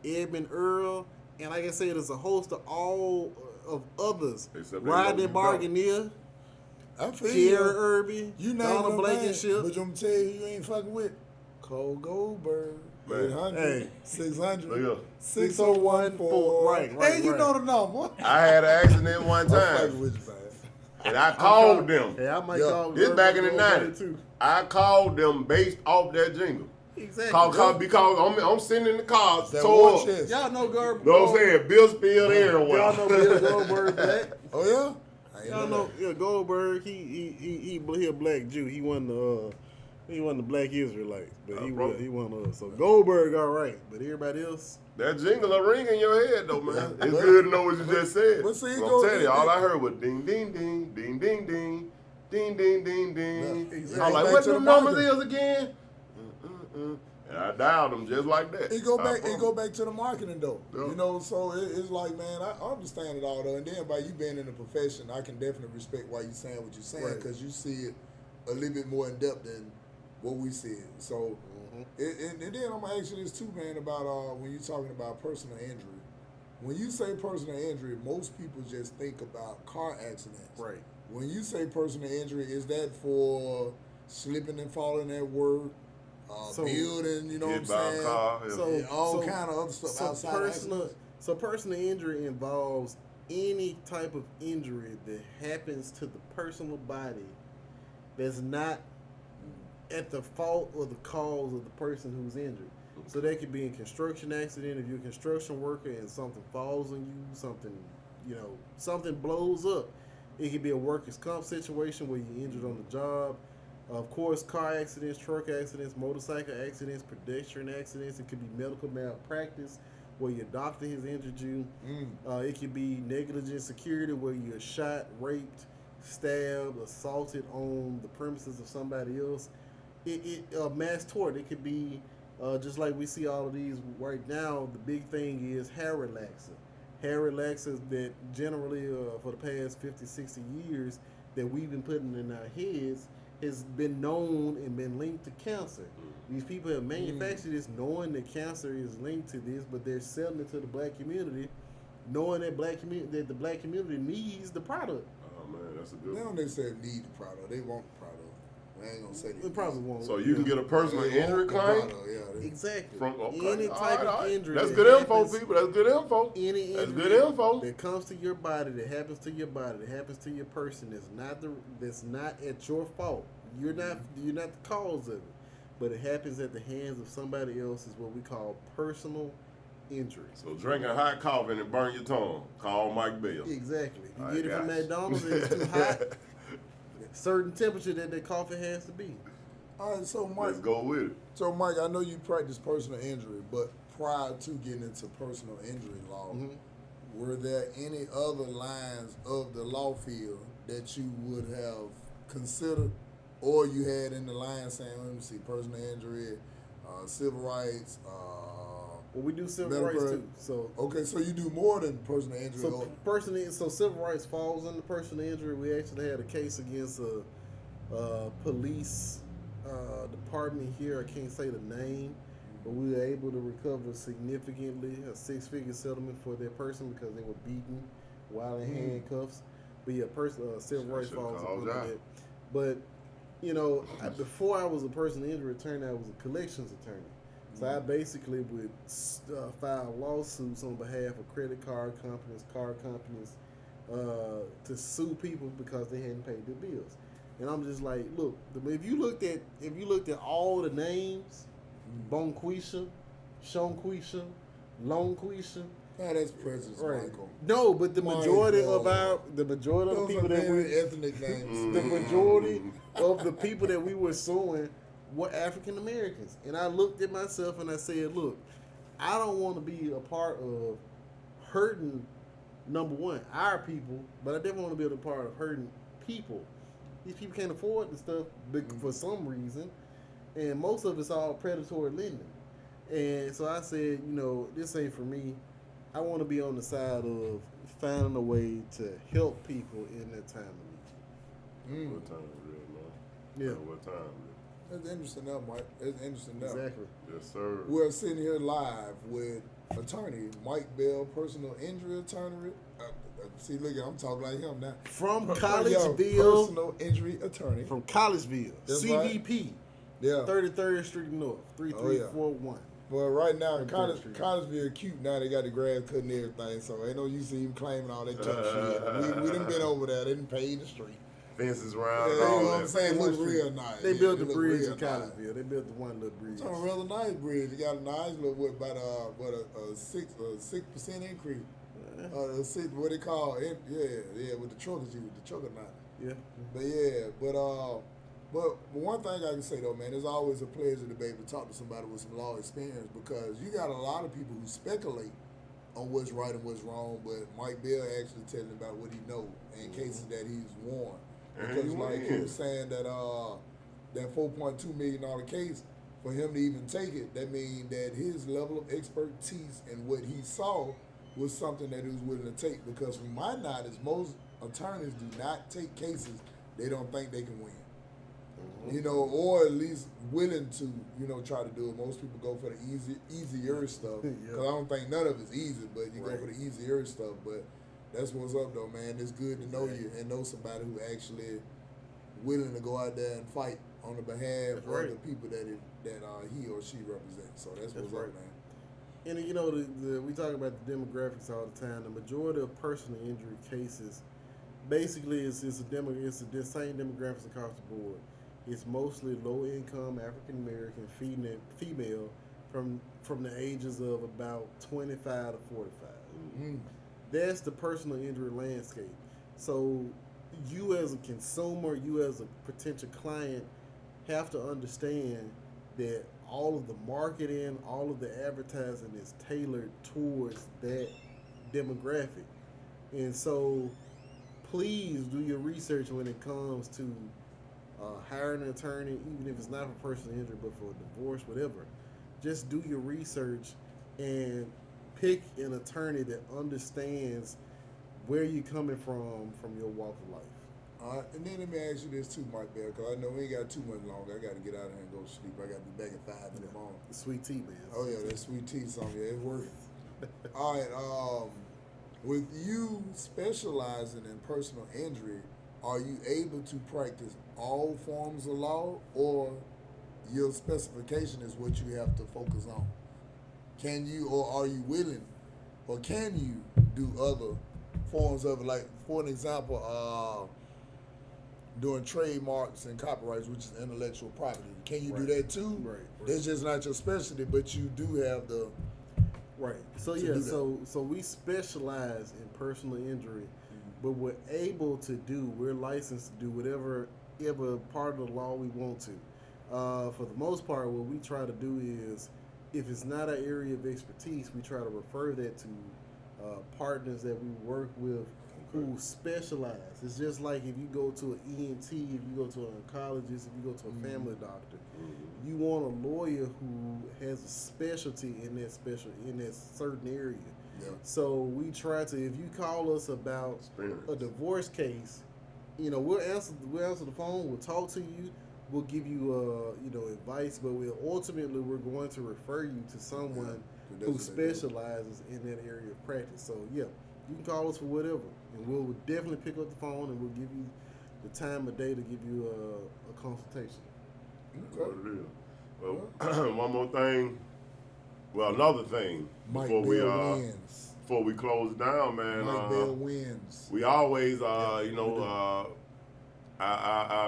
Speaker 1: Edmund Earl, and like I said, there's a host of all of others. Rodney Barganier,
Speaker 3: I feel
Speaker 1: Kiera Irby,
Speaker 3: you
Speaker 1: Donna Blankenship.
Speaker 3: But I'm gonna tell you, you ain't fucking with Cole Goldberg. 800,
Speaker 1: Hey.
Speaker 3: 600,
Speaker 2: Look here.
Speaker 3: 6014.
Speaker 1: Right,
Speaker 3: Hey, you know the number.
Speaker 2: I had an accident one
Speaker 3: I'm fucking
Speaker 2: time,
Speaker 3: with you, man.
Speaker 2: and I called them.
Speaker 1: Hey, I might
Speaker 3: Yeah.
Speaker 1: call
Speaker 2: This back in the 90s.
Speaker 1: too.
Speaker 2: I called them based off that jingle.
Speaker 1: Exactly.
Speaker 2: Because I'm sitting in the car,
Speaker 3: That
Speaker 2: tore
Speaker 3: war
Speaker 2: up.
Speaker 3: chest.
Speaker 1: Y'all know Gerber.
Speaker 2: Know what I'm saying? Bill spilled everywhere.
Speaker 1: Y'all know Bill Goldberg black.
Speaker 3: Oh, yeah? I ain't
Speaker 1: Y'all know Goldberg. He a black Jew. He wasn't the black Israelites, but he wasn't us. So Goldberg all right, but everybody else.
Speaker 2: That jingle a ring in your head though, man. It's good to know what you just said.
Speaker 3: but see, it
Speaker 2: I'm
Speaker 3: goes-
Speaker 2: telling you, all I heard was ding, ding, ding, ding, ding, ding, ding, ding, ding, ding.
Speaker 3: Yeah, exactly.
Speaker 2: I was like,
Speaker 3: Back
Speaker 2: what
Speaker 3: to
Speaker 2: the
Speaker 3: the
Speaker 2: numbers
Speaker 3: market.
Speaker 2: is again? And I dialed them just like that.
Speaker 3: It go back to the marketing though.
Speaker 2: Yeah.
Speaker 3: You know, so it's like, man, I understand it all though. And then by you being in the profession, I can definitely respect why you saying what you're saying, because you see it a little bit more in depth than what we see it. So, and then I'm gonna ask you this too, man, about when you're talking about personal injury. When you say personal injury, most people just think about car accidents.
Speaker 1: Right.
Speaker 3: When you say personal injury, is that for slipping and falling at work? Building, you know what I'm
Speaker 2: Hit by a
Speaker 3: saying?
Speaker 2: car, yeah.
Speaker 3: All kind of other stuff outside accidents.
Speaker 1: So personal injury involves any type of injury that happens to the personal body that's not at the fault or the cause of the person who's injured. So that could be a construction accident if you're a construction worker and something falls on you, something blows up. It could be a workers' comp situation where you're injured on the job. Of course, car accidents, truck accidents, motorcycle accidents, pedestrian accidents. It could be medical malpractice where your doctor has injured you. It could be negligent security where you're shot, raped, stabbed, assaulted on the premises of somebody else. Mass tort. It could be just like we see all of these right now. The big thing is hair relaxer. Hair relaxers that generally for the past 50, 60 years that we've been putting in our heads has been known and been linked to cancer. These people have manufactured this knowing that cancer is linked to this, but they're selling it to the black community, knowing that the black community needs the product.
Speaker 2: Oh man, that's a good
Speaker 3: They
Speaker 2: one.
Speaker 3: don't necessarily need the product. They want the product. I ain't gonna say
Speaker 1: They probably won't.
Speaker 2: So you can get a personal
Speaker 3: They
Speaker 2: injury
Speaker 3: want the
Speaker 2: claim?
Speaker 3: product, yeah.
Speaker 1: Exactly.
Speaker 2: From
Speaker 1: Any type of injury.
Speaker 2: That's
Speaker 1: that
Speaker 2: good info,
Speaker 1: happens-
Speaker 2: people. That's good info.
Speaker 1: Any
Speaker 2: That's
Speaker 1: injury
Speaker 2: good info.
Speaker 1: that comes to your body, that happens to your body, that happens to your person, that's not at your fault. You're not the cause of it, but it happens at the hands of somebody else is what we call personal injury.
Speaker 2: So drinking hot coffee and burn your tongue. Call Mike Bell.
Speaker 1: Exactly. You
Speaker 2: I
Speaker 1: get it from
Speaker 2: got you.
Speaker 1: McDonald's and it's too hot. Certain temperature that coffee has to be.
Speaker 3: All right, so Mike.
Speaker 2: Let's go with it.
Speaker 3: So Mike, I know you practice personal injury, but prior to getting into personal injury law, were there any other lines of the law field that you would have considered, or you had in the line saying, let me see, personal injury, civil rights?
Speaker 1: Well, we do civil
Speaker 3: medical-
Speaker 1: rights too. So
Speaker 3: Okay, so you do more than personal injury.
Speaker 1: so civil rights falls under personal injury. We actually had a case against a police department here. I can't say the name, but we were able to recover significantly a 6-figure settlement for that person because they were beaten while in handcuffs. But yeah, civil rights falls under that. But you know, before I was a personal injury attorney, I was a collections attorney. So I basically would file lawsuits on behalf of credit card companies, car companies, to sue people because they hadn't paid their bills. And I'm just like, look, if you looked at all the names, Bonquisha, Shonquisha, Longquisha.
Speaker 3: That's President Michael.
Speaker 1: No, but the majority of the
Speaker 3: Those
Speaker 1: people
Speaker 3: are
Speaker 1: that
Speaker 3: very
Speaker 1: we
Speaker 3: ethnic names.
Speaker 1: the majority of the people that we were suing were African Americans. And I looked at myself and I said, look, I don't want to be a part of hurting, number one, our people, but I definitely want to be a part of hurting people. These people can't afford the stuff for some reason, and most of it's all predatory lending. And so I said, you know, this ain't for me. I want to be on the side of finding a way to help people in their time of need.
Speaker 2: What time is it, man?
Speaker 1: Yeah.
Speaker 2: What time is
Speaker 3: That's interesting enough, Mike. That's interesting enough.
Speaker 1: Exactly.
Speaker 2: it? Yes, sir.
Speaker 3: We're sitting here live with attorney Mike Bell, personal injury attorney. See, look, I'm talking like him now.
Speaker 1: From
Speaker 3: Yo,
Speaker 1: Collegeville.
Speaker 3: personal injury attorney.
Speaker 1: From Collegeville.
Speaker 3: That's
Speaker 1: CVP.
Speaker 3: Yeah.
Speaker 1: 33rd Street North. 3341.
Speaker 3: But right now,
Speaker 1: From
Speaker 3: College,
Speaker 1: Street.
Speaker 3: Collegeville cute now. They got the grass cut and everything, so ain't no use in even claiming all that tough shit. We done been over there. They done paid the street.
Speaker 2: Fences
Speaker 3: Yeah,
Speaker 2: around
Speaker 3: you
Speaker 2: and
Speaker 3: know
Speaker 2: all
Speaker 3: what I'm
Speaker 2: that.
Speaker 3: saying? It look real nice.
Speaker 1: They
Speaker 3: Yeah,
Speaker 1: built
Speaker 3: it
Speaker 1: the
Speaker 3: look
Speaker 1: bridge
Speaker 3: real
Speaker 1: in
Speaker 3: nice.
Speaker 1: Collegeville. They built the one little bridge.
Speaker 3: It's on a rather nice bridge. You got a nice little about a 6% increase. What they call it? Yeah, with the truckers, with the trucker nine.
Speaker 1: Yeah.
Speaker 3: But one thing I can say though, man, it's always a pleasure to be able to talk to somebody with some law experience because you got a lot of people who speculate on what's right and what's wrong, but Mike Bell actually telling about what he know in cases that he's won.
Speaker 2: And
Speaker 3: Because
Speaker 2: he
Speaker 3: like he
Speaker 2: win.
Speaker 3: was saying that that $4.2 million case, for him to even take it, that means that his level of expertise and what he saw was something that he was willing to take. Because from my knowledge, most attorneys do not take cases they don't think they can win. You know, or at least willing to, you know, try to do it. Most people go for the easier stuff. Because I don't think none of it's easy, but you go for the easier stuff. But that's what's up, though, man. It's good to know you and know somebody who actually willing to go out there and fight on the behalf of the people that he or she represents. So that's what's up, man.
Speaker 1: And you know, we talk about the demographics all the time. The majority of personal injury cases, basically, it's the same demographics across the board. It's mostly low income African American female from the ages of about 25 to 45.
Speaker 3: Mm-hmm.
Speaker 1: That's the personal injury landscape. So you as a consumer, you as a potential client, have to understand that all of the marketing, all of the advertising is tailored towards that demographic. And so please do your research when it comes to hiring an attorney, even if it's not for personal injury, but for divorce, whatever. Just do your research and pick an attorney that understands where you're coming from your walk of life.
Speaker 3: All right, and then let me ask you this too, Mike Bell, because I know we ain't got too much longer. I got to get out of here and go to sleep. I got to be back at 5 in the morning.
Speaker 1: The sweet tea, man.
Speaker 3: Oh yeah, that sweet tea song, yeah, it's working. All right, with you specializing in personal injury, are you able to practice all forms of law, or your specification is what you have to focus on? Can you, or are you willing, or can you do other forms of it? Like, for an example, doing trademarks and copyrights, which is intellectual property. Can you do that too?
Speaker 1: Right.
Speaker 3: That's just not your specialty, but you do have the
Speaker 1: Right. So yeah, so we specialize in personal injury, but we're able to do, we're licensed to do whatever part of the law we want to. For the most part, what we try to do is, if it's not an area of expertise, we try to refer that to partners that we work with who specialize. It's just like if you go to an ENT, if you go to an oncologist, if you go to a family doctor, you want a lawyer who has a specialty in that certain area.
Speaker 3: Yeah.
Speaker 1: So we try to, if you call us about a divorce case, we'll answer the phone, we'll talk to you, we'll give you advice, but ultimately we're going to refer you to someone who specializes in that area of practice. So yeah, you can call us for whatever, and we'll definitely pick up the phone and we'll give you the time of day to give you a consultation.
Speaker 3: Okay.
Speaker 2: Well, one more thing. Well, another thing
Speaker 3: Mike
Speaker 2: before
Speaker 3: Bell wins.
Speaker 2: before we close it down, man.
Speaker 3: Mike Bell wins.
Speaker 2: We always, our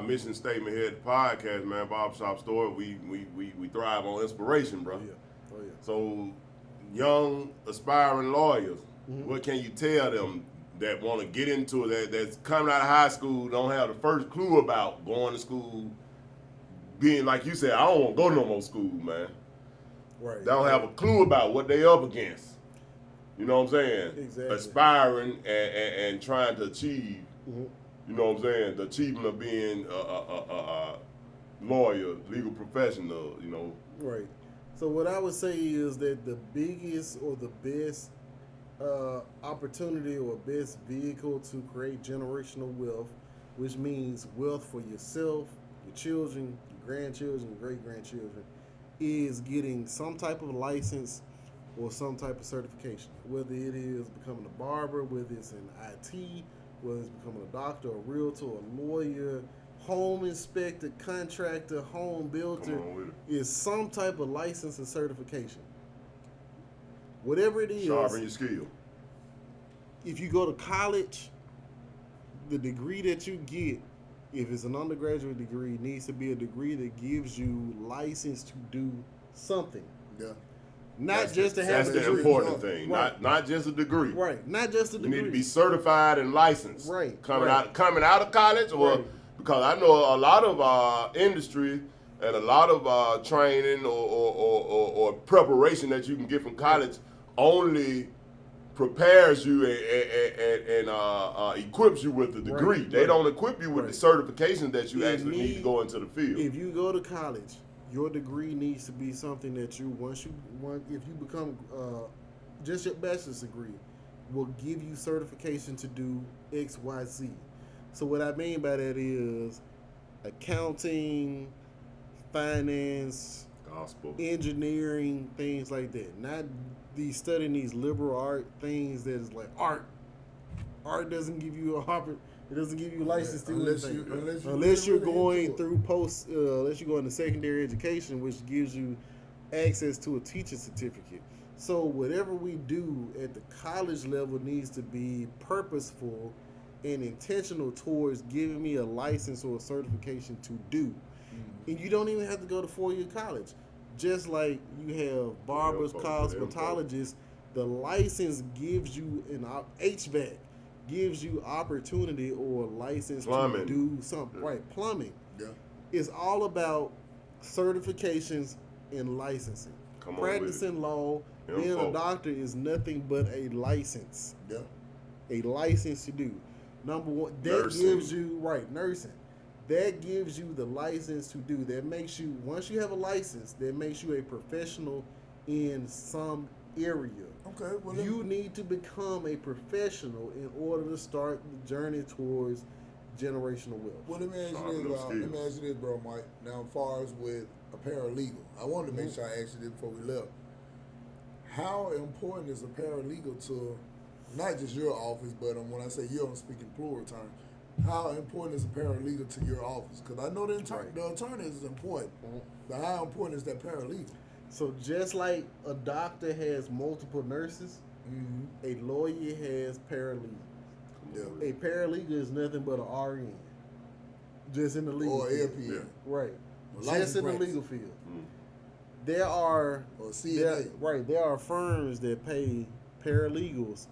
Speaker 2: mission statement here at the podcast, man, Barbershop Store. We thrive on inspiration, bro.
Speaker 1: Oh yeah.
Speaker 2: So, young aspiring lawyers, what can you tell them that want to get into it, that's coming out of high school, don't have the first clue about going to school, being like you said, I don't want to go to no more school, man.
Speaker 1: Right.
Speaker 2: They don't have a clue about what they up against. You know what I'm saying?
Speaker 1: Exactly.
Speaker 2: Aspiring and trying to achieve, you know what I'm saying, the achievement of being a lawyer, legal professional,
Speaker 1: Right. So what I would say is that the biggest or the best opportunity or best vehicle to create generational wealth, which means wealth for yourself, your children, your grandchildren, your great-grandchildren, is getting some type of license or some type of certification. Whether it is becoming a barber, whether it's in IT, whether it's becoming a doctor, a realtor, a lawyer, home inspector, contractor, home builder, is some type of license and certification. Whatever it is.
Speaker 2: Sharpen your skill.
Speaker 1: If you go to college, the degree that you get, if it's an undergraduate degree, needs to be a degree that gives you license to do something.
Speaker 3: Yeah.
Speaker 1: Not just to have a degree.
Speaker 2: That's the important thing.
Speaker 1: Right.
Speaker 2: Not just a degree.
Speaker 1: Right. Not just a degree.
Speaker 2: You need to be certified and licensed.
Speaker 1: Right.
Speaker 2: Coming out of college, or because I know a lot of industry and a lot of training or preparation that you can get from college only prepares you and equips you with the degree.
Speaker 1: Right.
Speaker 2: They don't equip you with the certifications that you actually need to go into the field.
Speaker 1: If you go to college, your degree needs to be something that if you become just your bachelor's degree, will give you certification to do X, Y, Z. So what I mean by that is accounting, finance,
Speaker 2: gospel,
Speaker 1: engineering, things like that. Not studying these liberal art things that is like art. Art doesn't give you it doesn't give you a license to anything. Unless you're going through unless you go into secondary education, which gives you access to a teacher certificate. So whatever we do at the college level needs to be purposeful and intentional towards giving me a license or a certification to do. And you don't even have to go to 4-year college. Just like you have barbers, cosmetologists, the license gives you an HVAC, gives you opportunity or license to do something. Yeah. Right, plumbing. Yeah. It's all about certifications and licensing. Practicing law, being a doctor is nothing but a license. Yeah. A license to do. Number one, that gives you, nursing. That gives you the license to do. That makes you, once you have a license, that makes you a professional in some area. Okay. Well, you need to become a professional in order to start the journey towards generational wealth.
Speaker 3: Well, let me ask you this, bro, Mike. Now, as far as with a paralegal, I wanted to make sure I asked you this before we left. How important is a paralegal to not just your office, but when I say you, I'm speaking plural terms. How important is a paralegal to your office? Because I know the attorney is important, but how important is that paralegal?
Speaker 1: So just like a doctor has multiple nurses, a lawyer has paralegals. Yeah. A paralegal is nothing but an RN, just in the legal field.
Speaker 3: Or LPN.
Speaker 1: Right.
Speaker 3: Well,
Speaker 1: just in the legal field. There are there are firms that pay paralegals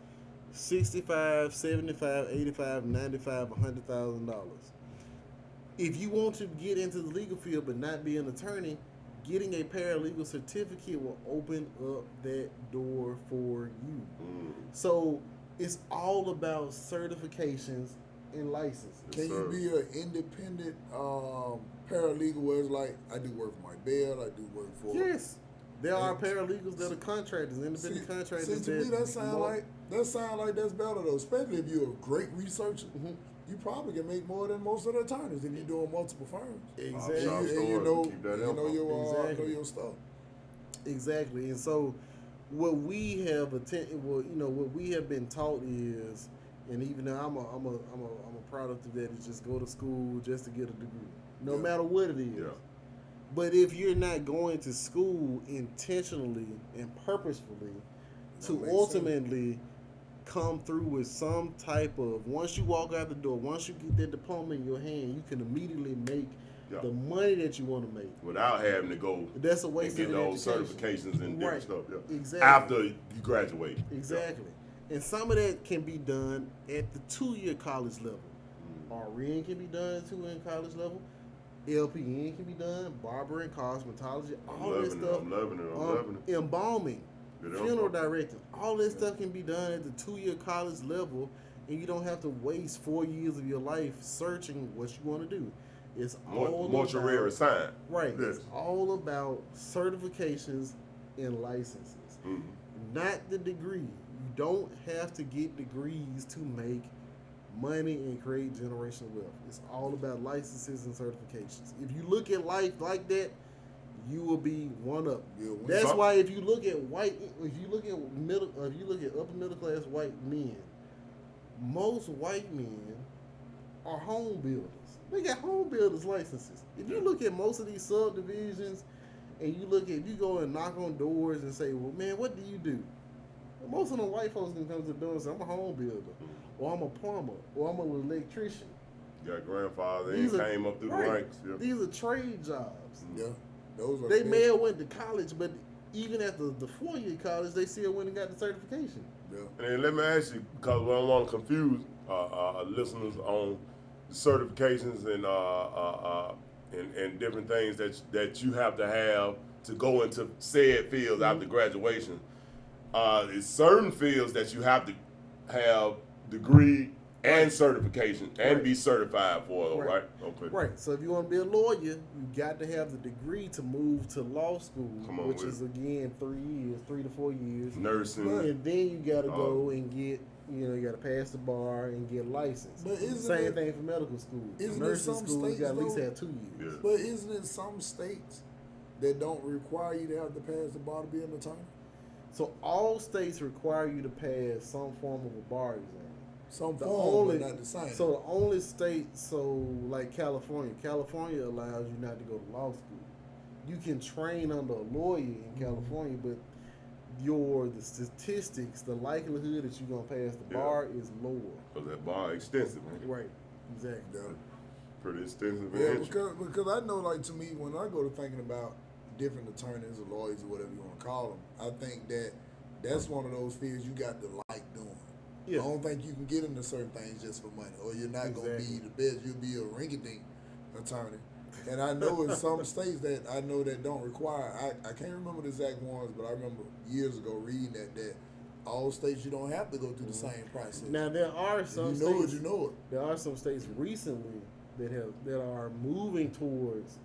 Speaker 1: $65,000, $75,000, $85,000, $95,000, $100,000. If you want to get into the legal field but not be an attorney, getting a paralegal certificate will open up that door for you. So it's all about certifications and licenses.
Speaker 3: Can you be an independent paralegal where it's like, I do work for my bail, I do work for...
Speaker 1: Yes. There are paralegals that are contractors, independent contractors.
Speaker 3: See, to me, that sound like that's better, though, especially if you're a great researcher. You probably can make more than most of the attorneys if you're doing multiple firms.
Speaker 1: Exactly.
Speaker 3: And you know your stuff.
Speaker 1: Exactly. And so what we have what we have been taught is, and even though I'm a product of that, is just go to school just to get a degree, no matter what it is. Yeah. But if you're not going to school intentionally and purposefully to ultimately come through with some type of, once you walk out the door, once you get that diploma in your hand, you can immediately make the money that you want to make
Speaker 2: without having to go.
Speaker 1: That's a waste
Speaker 2: and get
Speaker 1: of
Speaker 2: those certifications and different stuff. Yeah.
Speaker 1: Exactly.
Speaker 2: After you graduate.
Speaker 1: Exactly. And some of that can be done at the 2-year college level. RN can be done at 2-year college level. LPN can be done, Barber and cosmetology, all this stuff.
Speaker 2: I'm loving it.
Speaker 1: Embalming, funeral directing, all this stuff can be done at the 2-year college level, and you don't have to waste 4 years of your life searching what you want to do. It's all
Speaker 2: mortuary sign.
Speaker 1: Right. Yes. It's all about certifications and licenses, not the degree. You don't have to get degrees to make money and create generational wealth. It's all about licenses and certifications. If you look at life like that, you will be one up. That's why if you look at upper middle class white men, most white men are home builders. They got home builders licenses. If you look at most of these subdivisions, and you go and knock on doors and say, "Well, man, what do you do?" Well, most of them white folks can come to the door and say, "I'm a home builder." Or I'm a plumber, or I'm an electrician.
Speaker 2: Your grandfather came up through the ranks. Yeah.
Speaker 1: These are trade jobs.
Speaker 3: Yeah, those are.
Speaker 1: They may have went to college, but even after the 4-year college, they still went and got the certification.
Speaker 2: Yeah. And let me ask you, because we don't want to confuse listeners on the certifications and different things that you have to go into said fields after graduation. There's certain fields that you have to have degree and certification and be certified for, right? Okay.
Speaker 1: Right. So if you want to be a lawyer, you got to have the degree to move to law school, which is again 3 to 4 years.
Speaker 2: Nursing.
Speaker 1: And then you got to go and get, you got to pass the bar and get licensed. But same thing for medical school. Nursing school, you got to at least have 2 years.
Speaker 3: Yeah. But isn't it some states that don't require you to have to pass the bar to be an attorney?
Speaker 1: So all states require you to pass some form of a bar exam.
Speaker 3: Some form, but not the same.
Speaker 1: So the only state, like California allows you not to go to law school. You can train under a lawyer in California, but the statistics, the likelihood that you're gonna pass the bar is lower.
Speaker 2: Because that bar extensive, man.
Speaker 1: Right. Exactly.
Speaker 3: Yeah.
Speaker 2: Pretty extensive.
Speaker 3: Yeah, because I know, like, to me, when I go to thinking about different attorneys or lawyers or whatever you want to call them, I think that's one of those fields you got to like doing. Yeah. I don't think you can get into certain things just for money, or you're not going to be the best. You'll be a rinky-dink attorney. And I know in some states that don't require, I can't remember the exact ones, but I remember years ago reading that all states you don't have to go through the same process.
Speaker 1: Now there are some
Speaker 3: states,
Speaker 1: there are some states recently that are moving towards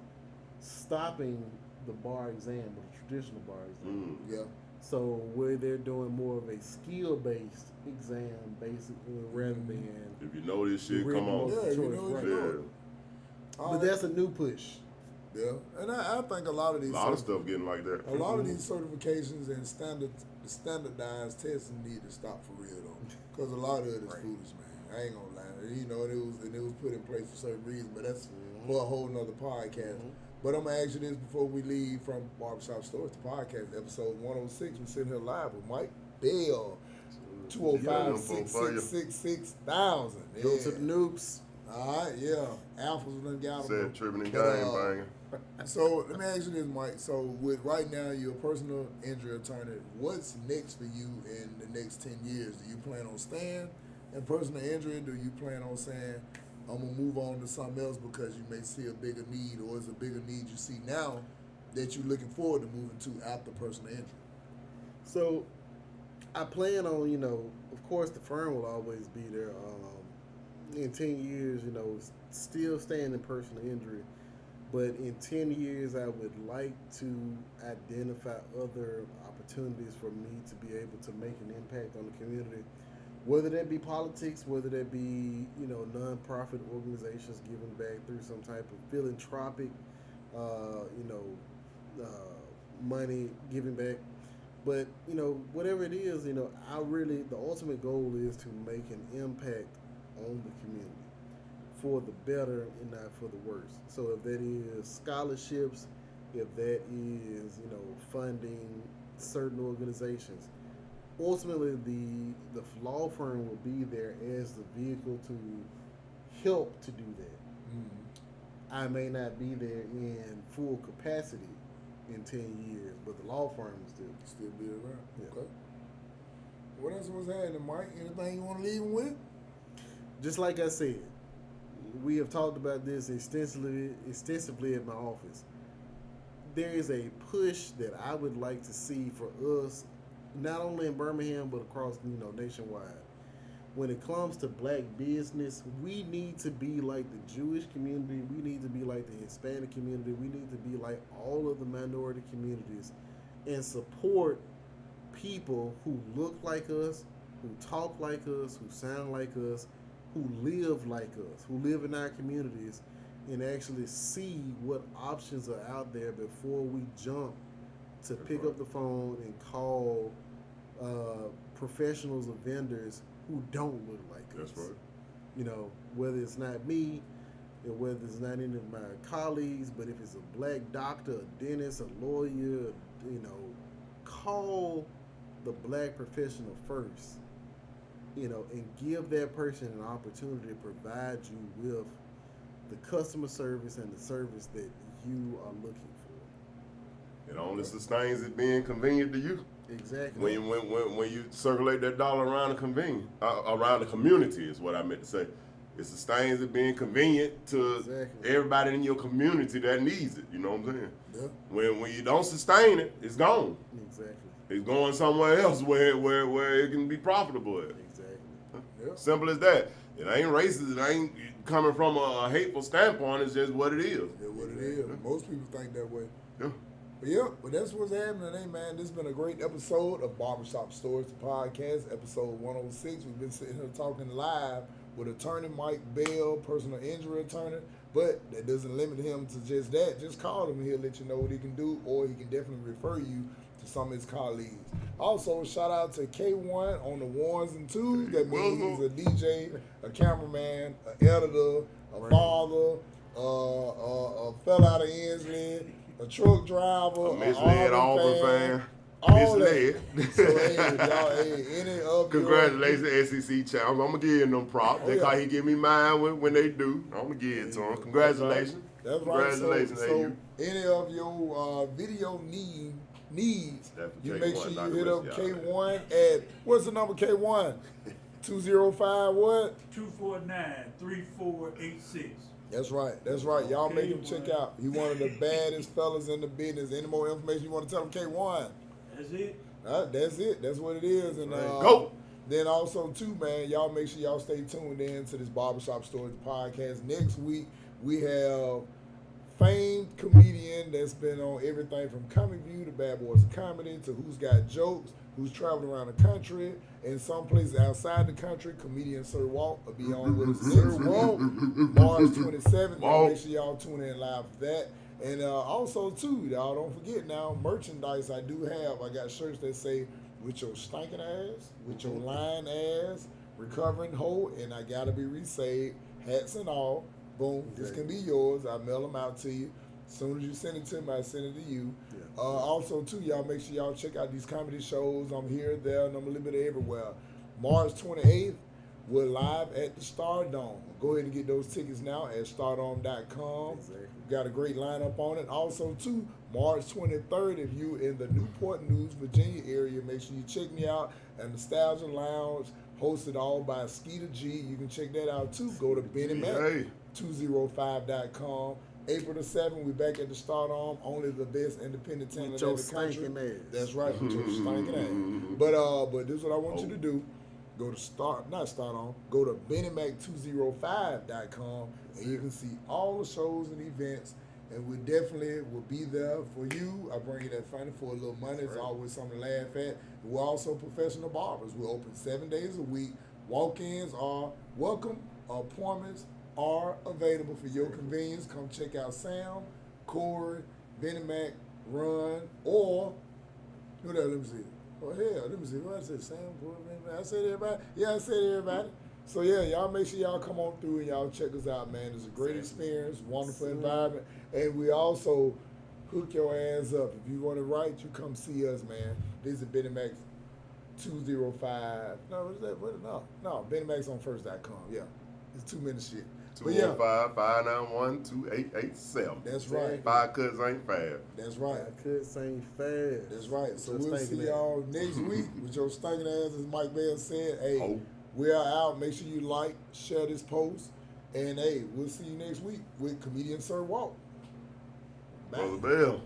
Speaker 1: stopping the bar exam, the traditional bar exam.
Speaker 3: Yeah.
Speaker 1: So where they're doing more of a skill-based exam, basically, rather than
Speaker 2: If you know this shit,
Speaker 1: written
Speaker 2: come on.
Speaker 1: multiple
Speaker 3: Yeah, you
Speaker 1: choice,
Speaker 3: know it,
Speaker 1: right.
Speaker 3: you know it.
Speaker 1: But that's a new push.
Speaker 3: Yeah, and I think a lot of these
Speaker 2: A lot of stuff getting like that.
Speaker 3: a lot of these certifications and standardized testing need to stop for real though, because a lot of it is foolish, man. I ain't gonna lie. You know, it was put in place for certain reasons, but that's for a whole nother podcast. But I'm gonna ask you this before we leave from Barbershop Stories, the podcast, episode 106. We're sitting here live with Mike Bell, 205-666-6000.
Speaker 1: Go to the Noops.
Speaker 3: All right, yeah. Alphas done got them.
Speaker 2: Said tripping and
Speaker 3: But,
Speaker 2: game banging.
Speaker 3: So let me ask you this, Mike. So with right now you're a personal injury attorney. What's next for you in the next 10 years? Do you plan on staying in personal injury? Do you plan on saying I'm gonna move on to something else because you may see a bigger need, or is a bigger need you see now that you're looking forward to moving to after personal injury?
Speaker 1: So I plan on, of course the firm will always be there. In 10 years, still staying in personal injury. But in 10 years, I would like to identify other opportunities for me to be able to make an impact on the community, whether that be politics, whether that be, nonprofit organizations giving back through some type of philanthropic, money giving back. But, whatever it is, the ultimate goal is to make an impact on the community for the better and not for the worse. So if that is scholarships, if that is, funding certain organizations, ultimately the law firm will be there as the vehicle to help to do that. I may not be there in full capacity in 10 years, but the law firm will
Speaker 3: Still be around.
Speaker 1: Yeah.
Speaker 3: Okay. What else was happening, Mike? Anything you want to leave him with?
Speaker 1: Just like I said, we have talked about this extensively at my office. There is a push that I would like to see for us, not only in Birmingham but across, nationwide. When it comes to black business, we need to be like the Jewish community. We need to be like the Hispanic community. We need to be like all of the minority communities and support people who look like us, who talk like us, who sound like us, who live like us, who live in our communities, and actually see what options are out there before we jump to pick up the phone and call professionals or vendors who don't look like us.
Speaker 2: That's right.
Speaker 1: Whether it's not me, or whether it's not any of my colleagues, but if it's a black doctor, a dentist, a lawyer, call the black professional first, and give that person an opportunity to provide you with the customer service and the service that you are looking for.
Speaker 2: It only sustains it being convenient to you.
Speaker 1: Exactly.
Speaker 2: When you circulate that dollar around around the community is what I meant to say. It sustains it being convenient to everybody in your community that needs it. You know what I'm saying?
Speaker 3: Yeah.
Speaker 2: When you don't sustain it, it's gone.
Speaker 1: Exactly.
Speaker 2: It's going somewhere else where it can be profitable at.
Speaker 1: Exactly.
Speaker 3: Yeah.
Speaker 2: Simple as that. It ain't racist. It ain't coming from a hateful standpoint. It's just what it is.
Speaker 3: Yeah, what it is. Most people think that way.
Speaker 2: Yeah.
Speaker 3: But that's what's happening today, man. This has been a great episode of Barbershop Stories, the podcast, episode 106. We've been sitting here talking live with attorney Mike Bell, personal injury attorney. But that doesn't limit him to just that. Just call him and he'll let you know what he can do, or he can definitely refer you to some of his colleagues. Also, shout out to K1 on the ones and twos. That means he's a DJ, a cameraman, an editor, a father, a fella out of Ensley, a truck driver,
Speaker 2: A misled Auburn fan.
Speaker 3: all
Speaker 2: Misled.
Speaker 3: that. So, hey, y'all, any of
Speaker 2: Congratulations, SEC champs. I'm going to give them props.
Speaker 3: Oh,
Speaker 2: They call he give me mine when they do. I'm going to give it to them. Congratulations.
Speaker 3: That's right.
Speaker 2: Congratulations,
Speaker 3: So any of your video needs, you make sure you hit up K1 at, what's the number, K1? 205 what?
Speaker 4: 249-3486.
Speaker 3: That's right. Y'all make him check out. He one of the baddest fellas in the business. Any more information you want to tell him, K1?
Speaker 4: That's it.
Speaker 3: That's it. That's what it is. And
Speaker 2: Go.
Speaker 3: Then also too, man, y'all make sure y'all stay tuned in to this Barbershop Stories podcast. Next week we have famed comedian that's been on everything from Comic View to Bad Boys of Comedy to Who's Got Jokes, who's traveling around the country and some places outside the country. Comedian Sir Walt will be on with us next week, March 27th. Make sure y'all tune in live for that. And also, too, y'all don't forget now, merchandise I do have. I got shirts that say, with your stinking ass, with your lying ass, recovering hoe, and I gotta be resaved, hats and all. Boom, this can be yours. I mail them out to you. As soon as you send it to me, I send it to you. Yeah. Also, too, y'all make sure y'all check out these comedy shows. I'm here, there, and I'm a little bit everywhere. March 28th, we're live at the Stardome. Go ahead and get those tickets now at stardome.com. Exactly. Got a great lineup on it. Also, too, March 23rd, if you in the Newport News, Virginia area, make sure you check me out at Nostalgia Lounge, hosted all by Skeeter G. You can check that out, too. Go to BennyMac205.com. April the 7th, we back at the Stardome. Only the best independent talent in the country. Ass. That's right, with your stinking ass. But this is what I want you to do. Go to go to BennyMac205.com and you can see all the shows and events. And we definitely will be there for you. I bring you that funny for a little money. It's always something to laugh at. We're also professional barbers. We're open 7 days a week. Walk-ins are welcome. Appointments are available for your convenience. Come check out Sam, Corey, Benny Mac, Ron, or who that? Let me see. Oh hell, let me see. What I said, Sam, Corey, Benny Mac. I said everybody. Yeah, I said everybody. So yeah, y'all make sure y'all come on through and y'all check us out, man. It's a great experience, wonderful environment, and we also hook your ass up. If you want to write, you come see us, man. Visit Benny Mac 205. No, what is that? No, Benny Mac's on first.com. Yeah, it's 2 minutes shit.
Speaker 2: 205-591-2887.
Speaker 3: That's right.
Speaker 2: 5 cuts ain't fast.
Speaker 3: That's right.
Speaker 1: 5 cuts ain't fast.
Speaker 3: That's right. So we'll see y'all next week with your stinking ass, as Mike Bell said. Hey, we are out. Make sure you like, share this post. And hey, we'll see you next week with comedian Sir Walt. Bye.
Speaker 2: Brother Bell.